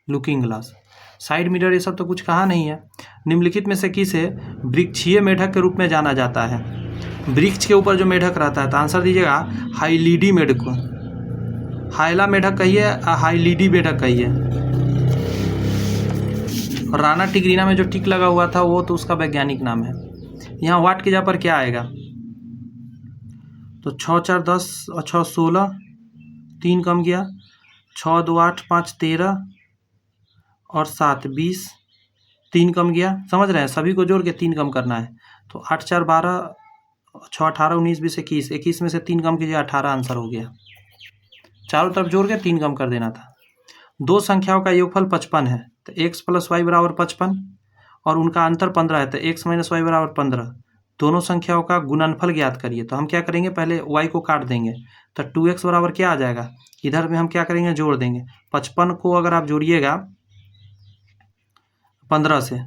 लुकिंग ग्लास। साइड मिरर ये सब तो कुछ कहा नहीं है। निम्नलिखित में से किसे वृक्षीय मेढक के रूप में जाना जाता है? वृक्ष के ऊपर जो मेढक रहता है, तो आंसर दीजिएगा हाइलिडी मेढक को। हाइला मेढक कहिए, हाइलिडी मेढक कहिए। और राणा टिग्रीना में जो टिक लगा हुआ था वो तो उसका वैज्ञानिक नाम है। यहाँ वाट की जगह पर क्या आएगा? तो 6 4 10 और 6 16, 3 कम गया, 6 2 8 5 13 और 7 20, 3 कम गया, समझ रहे हैं? सभी को जोड़ के 3 कम करना है, तो 8 4 12, 6 18 19 20 21, 21 में से 3 कम कीजिए, 18 आंसर हो गया। चारों तरफ जोड़ के 3 कम कर देना था। 2 संख्याओं का योगफल 55 है, तो x + y = 55 और उनका अंतर 15 है, तो x माइनस वाई बराबर 15। दोनों संख्याओं का गुणनफल ज्ञात करिए। तो हम क्या करेंगे, पहले y को काट देंगे, तो 2x बराबर क्या आ जाएगा, इधर में हम क्या करेंगे, जोड़ देंगे। 55 को अगर आप जोड़िएगा 15 से,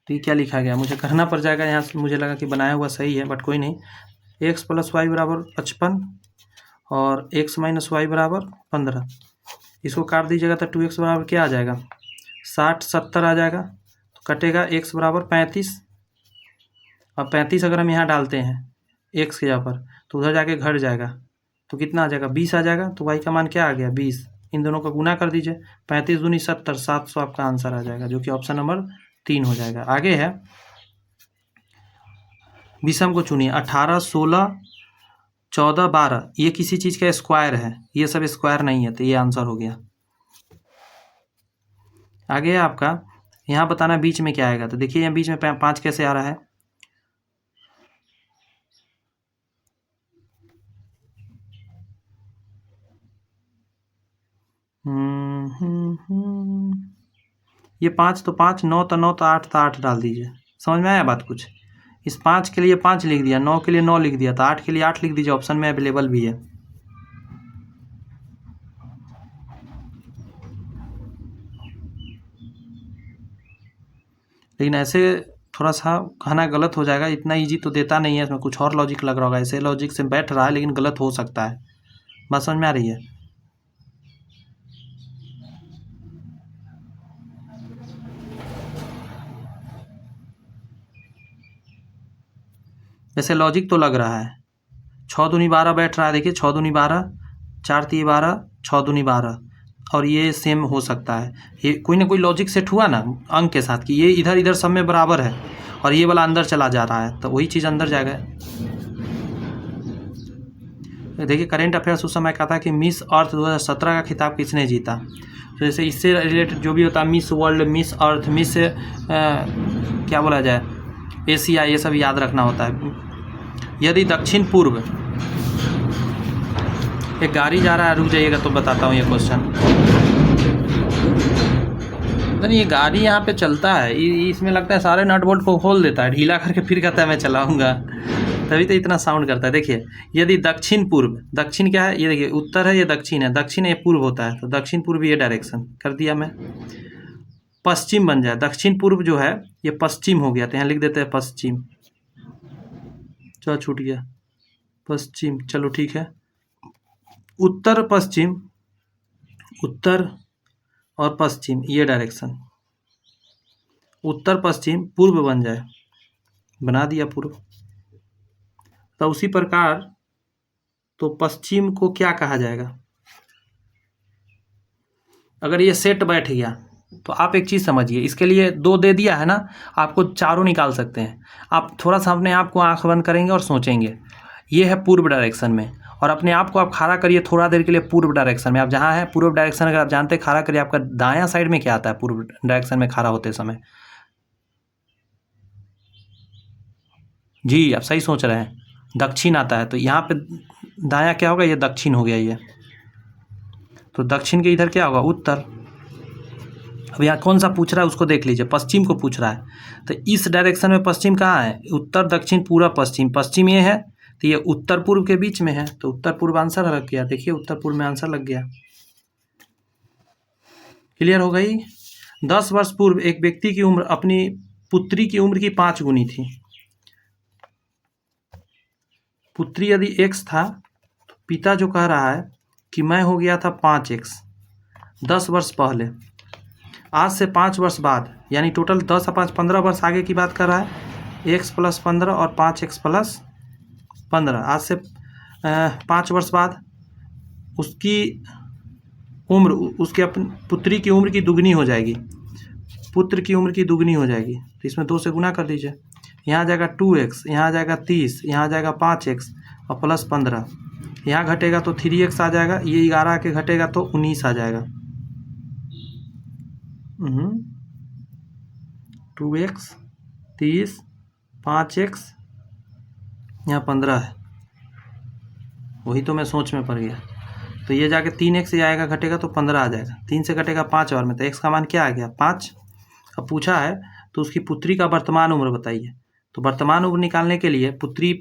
तो ये क्या लिखा गया, मुझे करना पड़ जाएगा यहाँ से, मुझे लगा कि बनाया हुआ सही है, बट कोई नहीं। x प्लस वाई बराबर 55 और x माइनस वाई बराबर 15। इसको काट दीजिएगा तो 2x बराबर क्या आ जाएगा, 60 70 आ जाएगा। तो कटेगा x बराबर 35। अब 35 अगर हम यहाँ डालते हैं x के जगह पर, तो उधर जाके घट जाएगा, तो कितना आ जाएगा, 20 आ जाएगा। तो y का मान क्या आ गया, 20। इन दोनों का गुना कर दीजिए, 35 दूनी 70, 700 आपका आंसर आ जाएगा, जो कि ऑप्शन नंबर 3 हो जाएगा। आगे है विषम को चुनिए। 18 16 14 12 ये किसी चीज़ का स्क्वायर है, ये सब स्क्वायर नहीं है, तो ये आंसर हो गया। आगे है आपका, यहाँ बताना बीच में क्या आएगा। तो देखिए यहाँ बीच में 5 कैसे आ रहा है, ये 5 तो 5, 9 तो 9, तो 8 तो 8 डाल दीजिए। समझ में आया बात कुछ। इस 5 के लिए 5 लिख दिया, 9 के लिए 9 लिख दिया, तो 8 के लिए 8 लिख दीजिए, ऑप्शन में अवेलेबल भी है। लेकिन ऐसे थोड़ा सा कहना गलत हो जाएगा, इतना इजी तो देता नहीं है, इसमें कुछ और लॉजिक लग रहा होगा। ऐसे लॉजिक से बैठ रहा है, लेकिन गलत हो सकता है। बात समझ में आ रही है। ऐसे लॉजिक तो लग रहा है। 6 दूनी 12 बैठ रहा है, देखिए 6 दूनी 12, 4 3 12, 6 दूनी 12, और ये सेम हो सकता है। ये कोई ना कोई लॉजिक सेट हुआ ना अंक के साथ, कि ये इधर इधर सब में बराबर है, और ये वाला अंदर चला जा रहा है, तो वही चीज़ अंदर जाएगा। देखिए करेंट अफेयर्स उस समय कहता है कि मिस अर्थ 2017 का खिताब किसने जीता। तो जैसे इससे रिलेटेड जो भी होता है, miss world, Miss Earth, miss क्या बोला जाए, एशिया, ये सब याद रखना होता है। यदि दक्षिण पूर्व, एक गाड़ी जा रहा है, रुक जाइएगा तो बताता हूँ ये क्वेश्चन। नहीं, ये गाड़ी यहाँ पे चलता है, इसमें लगता है सारे नट बोल्ट को खोल देता है, ढीला करके फिर कहता है मैं चलाऊँगा, तभी तो इतना साउंड करता है। देखिए यदि दक्षिण पूर्व, दक्षिण क्या है, ये देखिए उत्तर है, ये दक्षिण है, दक्षिण ये पूर्व होता है, तो दक्षिण पूर्व ये डायरेक्शन कर दिया मैं। पश्चिम बन जाए, दक्षिण पूर्व जो है ये पश्चिम हो गया, तो यहाँ लिख देते हैं पश्चिम। चलो छूट गया, पश्चिम, चलो ठीक है। उत्तर पश्चिम, उत्तर और पश्चिम ये डायरेक्शन, उत्तर पश्चिम पूर्व बन जाए, बना दिया पूर्व। तो उसी प्रकार तो पश्चिम को क्या कहा जाएगा, अगर ये सेट बैठ गया तो आप एक चीज़ समझिए, इसके लिए 2 दे दिया है ना, आपको चारों निकाल सकते हैं। आप थोड़ा सा अपने आप को आंख बंद करेंगे और सोचेंगे, ये है पूर्व डायरेक्शन में, और अपने आप को आप खड़ा करिए थोड़ा देर के लिए पूर्व डायरेक्शन में। आप जहाँ है पूर्व डायरेक्शन, अगर आप जानते हैं, खड़ा करिए, आपका दायां साइड में क्या आता है पूर्व डायरेक्शन में खड़ा होते समय, जी आप सही सोच रहे हैं, दक्षिण आता है। तो यहाँ पे दायां क्या होगा, ये दक्षिण हो गया ये, तो दक्षिण के इधर क्या होगा, उत्तर। अब यहाँ कौन सा पूछ रहा है उसको देख लीजिए, पश्चिम को पूछ रहा है, तो इस डायरेक्शन में पश्चिम कहाँ है, उत्तर दक्षिण पूर्व पश्चिम, पश्चिम ये है, तो ये उत्तर पूर्व के बीच में है, तो उत्तर पूर्व आंसर लग गया। देखिए उत्तर पूर्व में आंसर लग गया। क्लियर हो गई। 10 वर्ष पूर्व एक व्यक्ति की उम्र अपनी पुत्री की उम्र की 5 गुनी थी। पुत्री यदि x था, तो पिता जो कह रहा है कि मैं हो गया था 5x 10 वर्ष पहले। आज से 5 वर्ष बाद, यानी टोटल 10 और 5 15 वर्ष आगे की बात कर रहा है, x प्लस 15 और 5x प्लस 15। आज से 5 वर्ष बाद उसकी उम्र, उसके अपनी पुत्री की उम्र की दुगनी हो जाएगी, पुत्र की उम्र की दुगनी हो जाएगी, तो इसमें 2 से गुना कर दीजिए। यहाँ आ जाएगा 2x, यहाँ आ जाएगा 30, यहाँ आ जाएगा 5x और प्लस 15, यहाँ घटेगा तो 3x आ जाएगा, ये 11 के घटेगा तो 19 आ जाएगा। 2x 30, 5x, यहाँ 15 है, वही तो मैं सोच में पड़ गया। तो ये जाके 3x से आएगा, घटेगा तो 15 आ जाएगा, 3 से घटेगा 5 और में, तो x का मान क्या आ गया, 5। अब पूछा है तो उसकी पुत्री का वर्तमान उम्र बताइए। तो वर्तमान उम्र निकालने के लिए पुत्री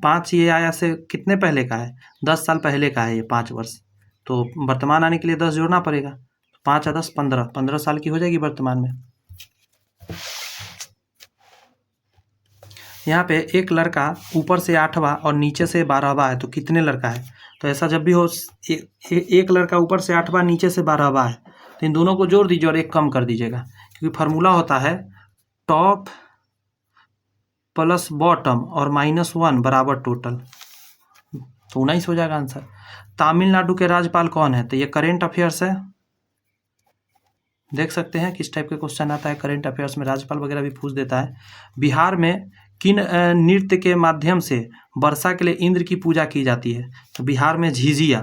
5 ये आया से कितने पहले का है, 10 साल पहले का है ये 5 वर्ष, तो वर्तमान आने के लिए 10 जोड़ना पड़ेगा। 5 या 10 15, 15 साल की हो जाएगी वर्तमान में। यहाँ पे एक लड़का ऊपर से 8वां और नीचे से 12वां है, तो कितने लड़का है? तो ऐसा जब भी हो एक लड़का ऊपर से 8वां नीचे से 12वां है, तो इन दोनों को जोड़ दीजिए और एक कम कर दीजिएगा, क्योंकि फार्मूला होता है टॉप प्लस बॉटम और -1 बराबर टोटल, तो 19 हो जाएगा आंसर। तमिलनाडु के राज्यपाल कौन है? तो ये करेंट अफेयर्स है, देख सकते हैं किस टाइप के क्वेश्चन आता है करेंट अफेयर्स में, राज्यपाल वगैरह भी पूछ देता है। बिहार में किन नृत्य के माध्यम से वर्षा के लिए इंद्र की पूजा की जाती है? तो बिहार में झिझिया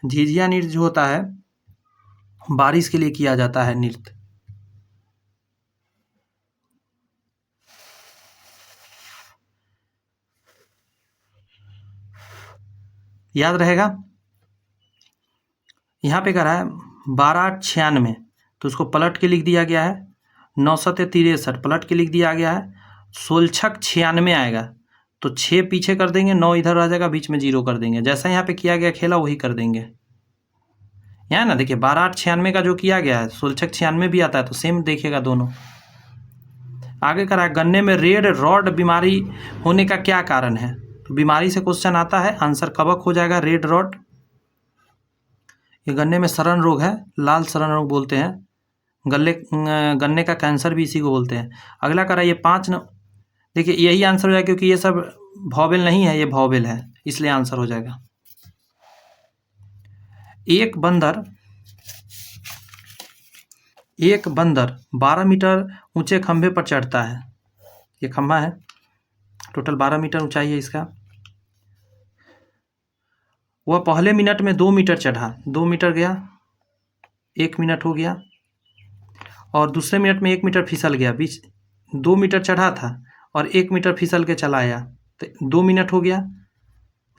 नृत्य जो होता है बारिश के लिए किया जाता है नृत्य। याद रहेगा। यहाँ पे कह रहा है 1296, तो उसको पलट के लिख दिया गया है। 963 पलट के लिख दिया गया है। सोलछक 96 आएगा, तो 6 पीछे कर देंगे, 9 इधर आ जाएगा, बीच में 0 कर देंगे। जैसा यहाँ पे किया गया खेला वही कर देंगे। यहाँ ना देखिए 1296 का जो किया गया है, सोलछक 96 भी आता है, तो सेम देखिएगा दोनों। आगे करा है गन्ने में रेड रॉड बीमारी होने का क्या कारण है? तो बीमारी से क्वेश्चन आता है, आंसर कवक हो जाएगा, रेड रॉड। ये गन्ने में सड़न रोग है, लाल सड़न रोग बोलते हैं। गन्ने का कैंसर भी इसी को बोलते हैं। अगला करा ये 5 देखिए यही आंसर हो जाएगा, क्योंकि ये सब वॉवेल नहीं है, ये वॉवेल है, इसलिए आंसर हो जाएगा। एक बंदर 12 मीटर ऊंचे खंभे पर चढ़ता है। ये खंभा है, टोटल 12 मीटर ऊंचाई है इसका। वह पहले मिनट में 2 मीटर चढ़ा, 2 मीटर गया, 1 मिनट हो गया, और दूसरे मिनट में 1 मीटर फिसल गया। बीच 2 मीटर चढ़ा था और 1 मीटर फिसल के चला आया, तो 2 मिनट हो गया।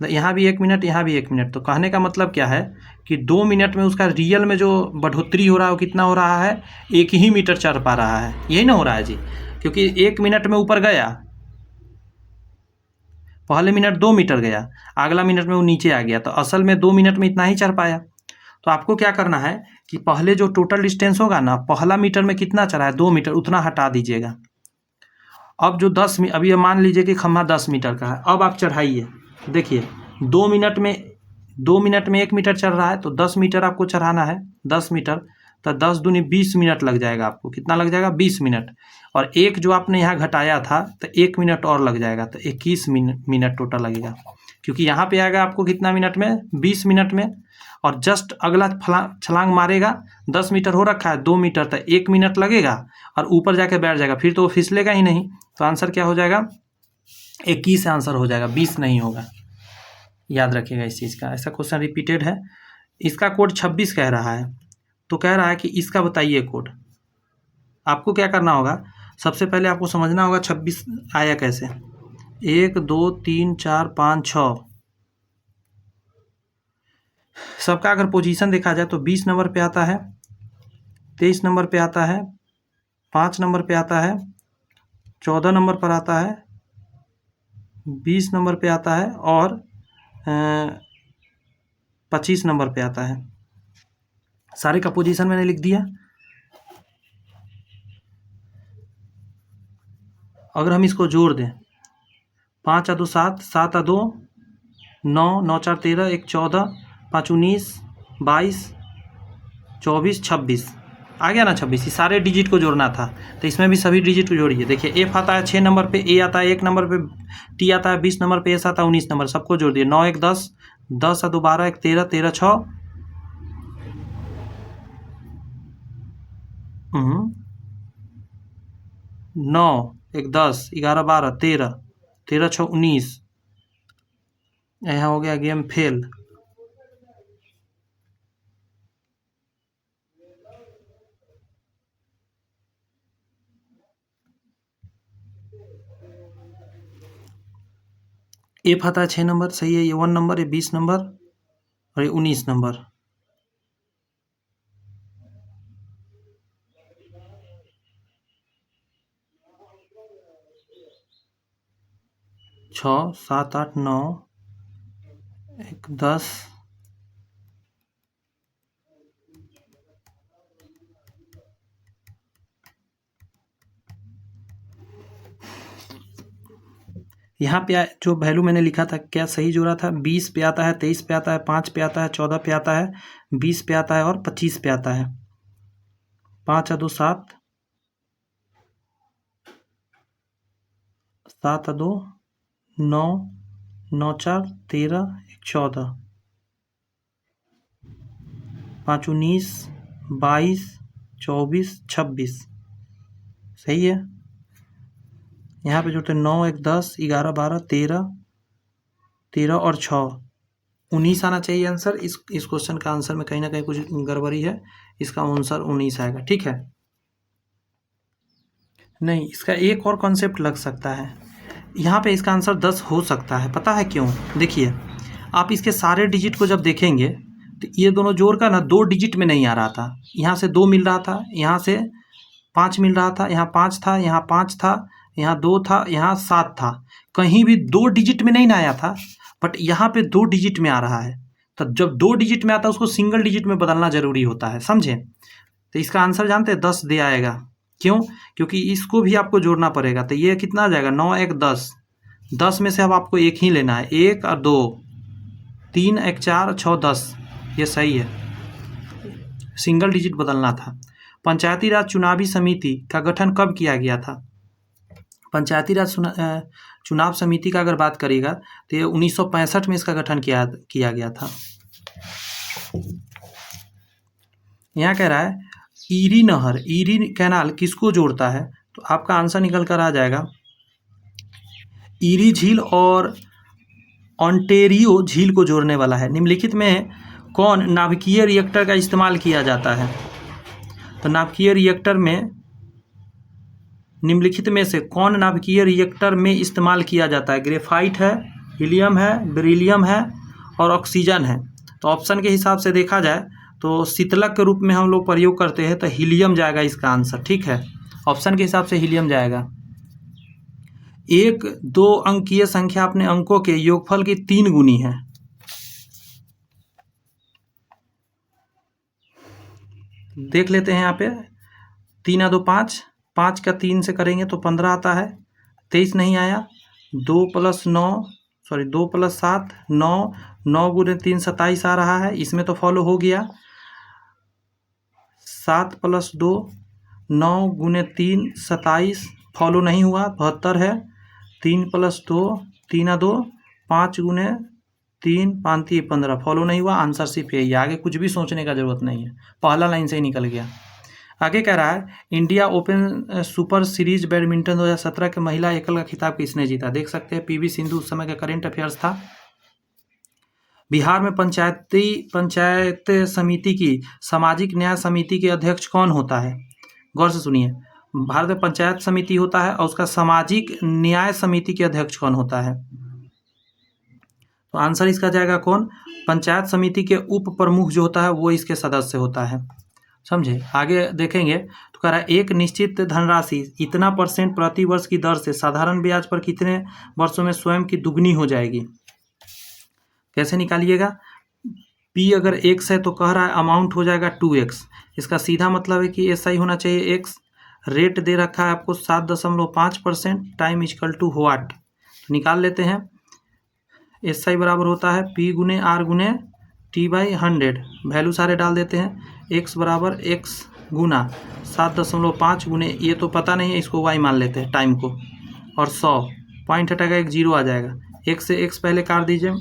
यहाँ भी 1 मिनट, यहाँ भी 1 मिनट। तो कहने का मतलब क्या है कि 2 मिनट में उसका रियल में जो बढ़ोतरी हो रहा है वो कितना हो रहा है? 1 ही मीटर चढ़ पा रहा है। यही ना हो रहा है जी, क्योंकि 1 मिनट में ऊपर गया, पहले मिनट 2 मीटर गया, अगला मिनट में वो नीचे आ गया, तो असल में 2 मिनट में इतना ही चढ़ पाया। तो आपको क्या करना है कि पहले जो टोटल डिस्टेंस होगा ना, पहला मीटर में कितना चढ़ा है 2 मीटर, उतना हटा दीजिएगा। अब जो 10 अभी मान लीजिए कि खम्भा 10 मीटर का है, अब आप चढ़ाइए। देखिए 2 मिनट में 1 मीटर चढ़ रहा है, तो 10 मीटर आपको चढ़ाना है, 10 मीटर, तो 10 दूनी 20 मिनट लग जाएगा आपको। कितना लग जाएगा? 20 मिनट। और एक जो आपने यहाँ घटाया था, तो 1 मिनट और लग जाएगा, तो 21 मिनट टोटल लगेगा। क्योंकि यहाँ पे आएगा आपको कितना मिनट में? 20 मिनट में। और जस्ट अगला छलांग मारेगा, 10 मीटर हो रखा है, 2 मीटर, तो 1 मिनट लगेगा और ऊपर जाके बैठ जाएगा, फिर तो वो फिसलेगा ही नहीं। तो आंसर क्या हो जाएगा? 21 आंसर हो जाएगा, 20 नहीं होगा। याद रखिएगा इस चीज़ का, ऐसा क्वेश्चन रिपीटेड है। इसका कोड 26 कह रहा है, तो कह रहा है कि इसका बताइए कोड। आपको क्या करना होगा, सबसे पहले आपको समझना होगा 26 आया कैसे। 1 2 3 4 5 6 सबका अगर पोजीशन देखा जाए तो 20 नंबर पे आता है, 23 नंबर पे आता है, 5 नंबर पे आता है, 14 नंबर पर आता है, 20 नंबर पे आता है, और 25 नंबर पे आता है। सारे का पोजीशन मैंने लिख दिया। अगर हम इसको जोड़ दें, 5 या 2 7, 7 या 2 9, 9 4 13, 1 14, 5 19, 22, 24, 26 आ गया ना 26। ये सारे डिजिट को जोड़ना था, तो इसमें भी सभी डिजिट को जोड़िए। देखिए एफ आता है 6 नंबर पे, ए आता है 1 नंबर पे, टी आता है 20 नंबर पे, एस आता है 19 नंबर, सबको जोड़ दिए। 9 1 10, 10 या 2 12, 1 13, 13 6 9 1 10, 11 12, 13, 13 6 19। यहाँ हो गया गेम फेल। एफ आता है 6 नंबर, सही है। ये 1 नंबर, ये 20 नंबर और ये 19 नंबर। 6 7 8 9 1 10 यहाँ पे जो वैल्यू मैंने लिखा था क्या सही जोड़ा था? 20 पे आता है, 23 पे आता है, 5 पे आता है, 14 पे आता है, 20 पे आता है और 25 पे आता है। 5 2 7, 7 2 9, 9 4 13, 14, 5 19 22 24 26। सही है। यहाँ पे जोड़ते 9 1 10 11 12 13, 13 और 6 19 आना चाहिए आंसर। इस क्वेश्चन का आंसर में कहीं ना कहीं कुछ गड़बड़ी है। इसका आंसर 19 आएगा। ठीक है। नहीं, इसका एक और कॉन्सेप्ट लग सकता है। यहाँ पे इसका आंसर 10 हो सकता है। पता है क्यों? देखिए, आप इसके सारे डिजिट को जब देखेंगे तो ये दोनों जोड़ का ना 2 डिजिट में नहीं आ रहा था। यहाँ से 2 मिल रहा था, यहाँ से 5 मिल रहा था, यहाँ 5 था, यहाँ 5 था, यहाँ 2 था, यहाँ 7 था। कहीं भी 2 डिजिट में नहीं ना आया था, बट यहाँ पे 2 डिजिट में आ रहा है। तो जब 2 डिजिट में आता है उसको सिंगल डिजिट में बदलना जरूरी होता है। समझे? तो इसका आंसर जानते हैं 10 दे आएगा। क्यों? क्योंकि इसको भी आपको जोड़ना पड़ेगा। तो ये कितना आ जाएगा? 9 1 10। 10 में से अब आपको एक ही लेना है, 1 और 2, 3 1 4 6 10। ये सही है, सिंगल डिजिट बदलना था। पंचायती राज चुनावी समिति का गठन कब किया गया था? पंचायती राज चुनाव समिति का अगर बात करिएगा तो ये 1965 में इसका गठन किया गया था। यहाँ कह रहा है ईरी नहर, ईरी कैनाल किसको जोड़ता है? तो आपका आंसर निकल कर आ जाएगा ईरी झील और ऑन्टेरियो झील को जोड़ने वाला है। निम्नलिखित में कौन नाभिकीय रिएक्टर का इस्तेमाल किया जाता है? तो नाभिकीय रिएक्टर में निम्नलिखित में से कौन नाभिकीय रिएक्टर में इस्तेमाल किया जाता है? ग्रेफाइट है, हीलियम है, बेरिलियम है और ऑक्सीजन है। तो ऑप्शन के हिसाब से देखा जाए तो शीतलक के रूप में हम लोग प्रयोग करते हैं, तो हीलियम जाएगा इसका आंसर। ठीक है, ऑप्शन के हिसाब से हीलियम जाएगा। एक 2 अंकीय संख्या अपने अंकों के योगफल की 3 गुनी है। देख लेते हैं यहाँ पे 3 2 5, 5 का 3 से करेंगे तो 15 आता है, 23 नहीं आया। 2 + 9 सॉरी 2 + 7 9, 9 × 3 27 आ रहा है, इसमें तो फॉलो हो गया। 7 + 2 9 × 3 27 फॉलो नहीं हुआ, 72 है। 3 + 2 3 2 5 × 3 5 3 15 फॉलो नहीं हुआ। आंसर सिर्फ यही है, आगे कुछ भी सोचने का जरूरत नहीं है, पहला लाइन से ही निकल गया। आगे कह रहा है India open super series badminton 2017 के महिला एकल का खिताब किसने जीता? देख सकते हैं पीवी सिंधु उस समय का करेंट अफेयर्स था। बिहार में पंचायत समिति की सामाजिक न्याय समिति के अध्यक्ष कौन होता है? गौर से सुनिए, भारत में पंचायत समिति होता है और उसका सामाजिक न्याय समिति के अध्यक्ष कौन होता है? तो आंसर इसका जाएगा कौन? पंचायत समिति के उप प्रमुख जो होता है वो इसके सदस्य होता है। समझे? आगे देखेंगे तो कह रहा है एक निश्चित धनराशि इतना % प्रति वर्ष की दर से साधारण ब्याज पर कितने वर्षों में स्वयं की दुगनी हो जाएगी? कैसे निकालिएगा? P अगर x है तो कह रहा है अमाउंट हो जाएगा 2x। इसका सीधा मतलब है कि SI होना चाहिए x। रेट दे रखा है आपको 7.5%, टाइम इक्वल टू व्हाट। तो निकाल लेते हैं। SI बराबर होता है P × R × T/100। वैल्यू सारे डाल देते हैं। x बराबर x गुना 7.5 गुने, ये तो पता नहीं है, इसको y मान लेते हैं टाइम को, और 100 पॉइंट हटेगा, एक 0 आ जाएगा। x से x पहले काट दीजिए।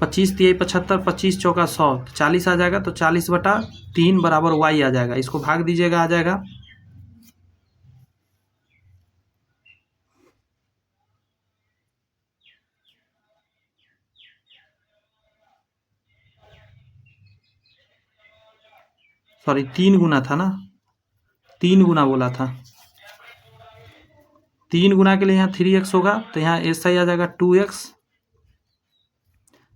25 × 75, 25 × 100 40 आ जाएगा। तो 40/3 बराबर y आ जाएगा। इसको भाग दीजिएगा, आ जाएगा सॉरी 3 गुना था ना, 3 गुना बोला था। 3 गुना के लिए यहाँ 3x होगा, तो यहाँ SI आ जाएगा 2x।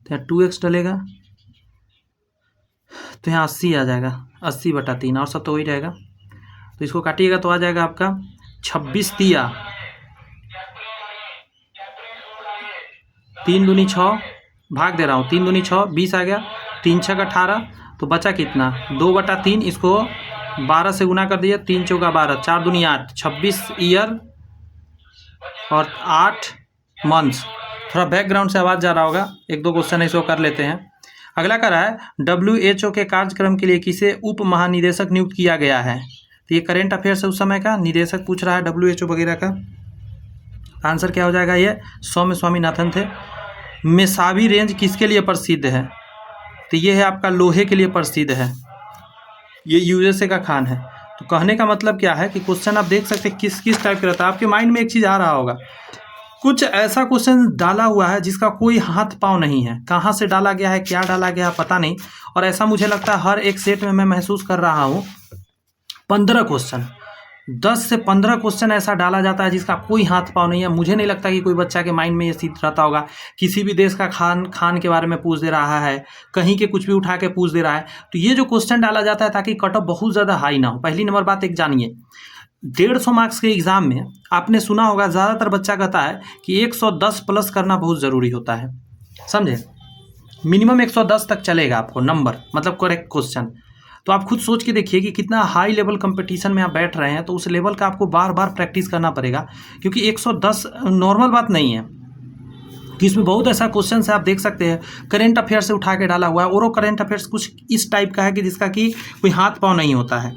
तो यहाँ 2x डलेगा तो यहाँ 80 आ जाएगा, 80/3, और सब तो वही रहेगा। तो इसको काटिएगा तो आ जाएगा आपका 26 × 3 3 दूनी 6, भाग दे रहा हूँ, 3 दूनी 6, 20 आ गया, 3 छक 18, तो बचा कितना 2/3, इसको 12 से गुना कर दिया, 3 चौका 12, 4 दूनी 8, 26 ईयर और 8 मंथ्स। थोड़ा बैकग्राउंड से आवाज़ जा रहा होगा, 1-2 क्वेश्चन इसको कर लेते हैं। अगला कह रहा है WHO के कार्यक्रम के लिए किसे उप महानिदेशक नियुक्त किया गया है। तो ये करेंट अफेयर्स है उस समय का, निदेशक पूछ रहा है WHO वगैरह का। आंसर क्या हो जाएगा, ये सौम्य स्वामीनाथन थे। मेसाबी रेंज किसके लिए प्रसिद्ध है, तो ये है आपका लोहे के लिए प्रसिद्ध है, ये USA का खान है। तो कहने का मतलब क्या है कि क्वेश्चन आप देख सकते हैं किस किस टाइप का रहता है। आपके माइंड में एक चीज़ आ रहा होगा, कुछ ऐसा क्वेश्चन डाला हुआ है जिसका कोई हाथ पाँव नहीं है, कहाँ से डाला गया है, क्या डाला गया है पता नहीं। और ऐसा मुझे लगता है हर एक सेट में मैं महसूस कर रहा हूँ 15 क्वेश्चन, 10 से 15 क्वेश्चन ऐसा डाला जाता है जिसका कोई हाथ पाँव नहीं है। मुझे नहीं लगता कि कोई बच्चा के माइंड में ये सीट रहता होगा, किसी भी देश का खान के बारे में पूछ दे रहा है, कहीं के कुछ भी उठा के पूछ दे रहा है। तो ये जो क्वेश्चन डाला जाता है ताकि कट ऑफ बहुत ज़्यादा हाई ना हो। पहली नंबर बात एक जानिए, 150 मार्क्स के एग्ज़ाम में आपने सुना होगा ज़्यादातर बच्चा कहता है कि 110 प्लस करना बहुत ज़रूरी होता है, समझे। मिनिमम 110 तक चलेगा आपको नंबर, मतलब करेक्ट क्वेश्चन। तो आप खुद सोच के देखिए कि कितना हाई लेवल कंपटीशन में आप बैठ रहे हैं, तो उस लेवल का आपको बार बार प्रैक्टिस करना पड़ेगा, क्योंकि 110 नॉर्मल बात नहीं है। कि इसमें बहुत ऐसा क्वेश्चन है, आप देख सकते हैं करेंट अफेयर से उठा के डाला हुआ है, और करेंट अफेयर्स कुछ इस टाइप का है कि जिसका कि कोई हाथ पाँव नहीं होता है।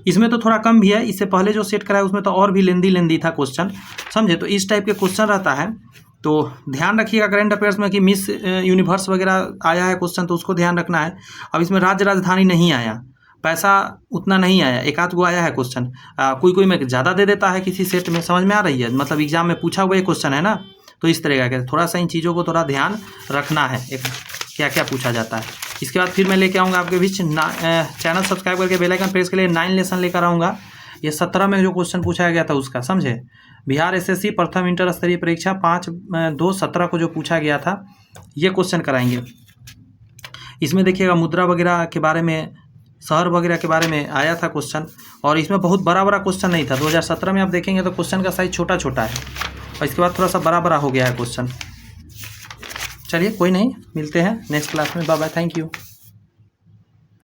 इसमें तो थोड़ा कम भी है, इससे पहले जो सेट कराया उसमें तो और भी लेंदी था क्वेश्चन, समझे। तो इस टाइप के क्वेश्चन रहता है, तो ध्यान रखिएगा करेंट अफेयर्स में कि मिस यूनिवर्स वगैरह आया है क्वेश्चन, तो उसको ध्यान रखना है। अब इसमें राज्य राजधानी नहीं आया, पैसा उतना नहीं आया, एक आध गो आया है क्वेश्चन, कोई में ज़्यादा दे देता है किसी सेट में, समझ में आ रही है, मतलब एग्जाम में पूछा हुआ ये क्वेश्चन है ना। तो इस तरह का थोड़ा सा इन चीज़ों को थोड़ा ध्यान रखना है, एक क्या क्या पूछा जाता है। इसके बाद फिर मैं लेके आऊँगा आपके बीच चैनल सब्सक्राइब करके बेल आइकन प्रेस के लिए 9 लेसन लेकर आऊँगा। ये 17 में जो क्वेश्चन पूछा गया था उसका, समझे। बिहार SSC प्रथम इंटर स्तरीय परीक्षा 5/2/17 को जो पूछा गया था, ये क्वेश्चन कराएंगे। इसमें देखिएगा मुद्रा वगैरह के बारे में, शहर वगैरह के बारे में आया था क्वेश्चन, और इसमें बहुत बड़ा क्वेश्चन नहीं था। 2017 में आप देखेंगे तो क्वेश्चन का साइज छोटा छोटा है, और इसके बाद थोड़ा सा बड़ा हो गया है क्वेश्चन। चलिए कोई नहीं, मिलते हैं नेक्स्ट क्लास में, बाय बाय, थैंक यू।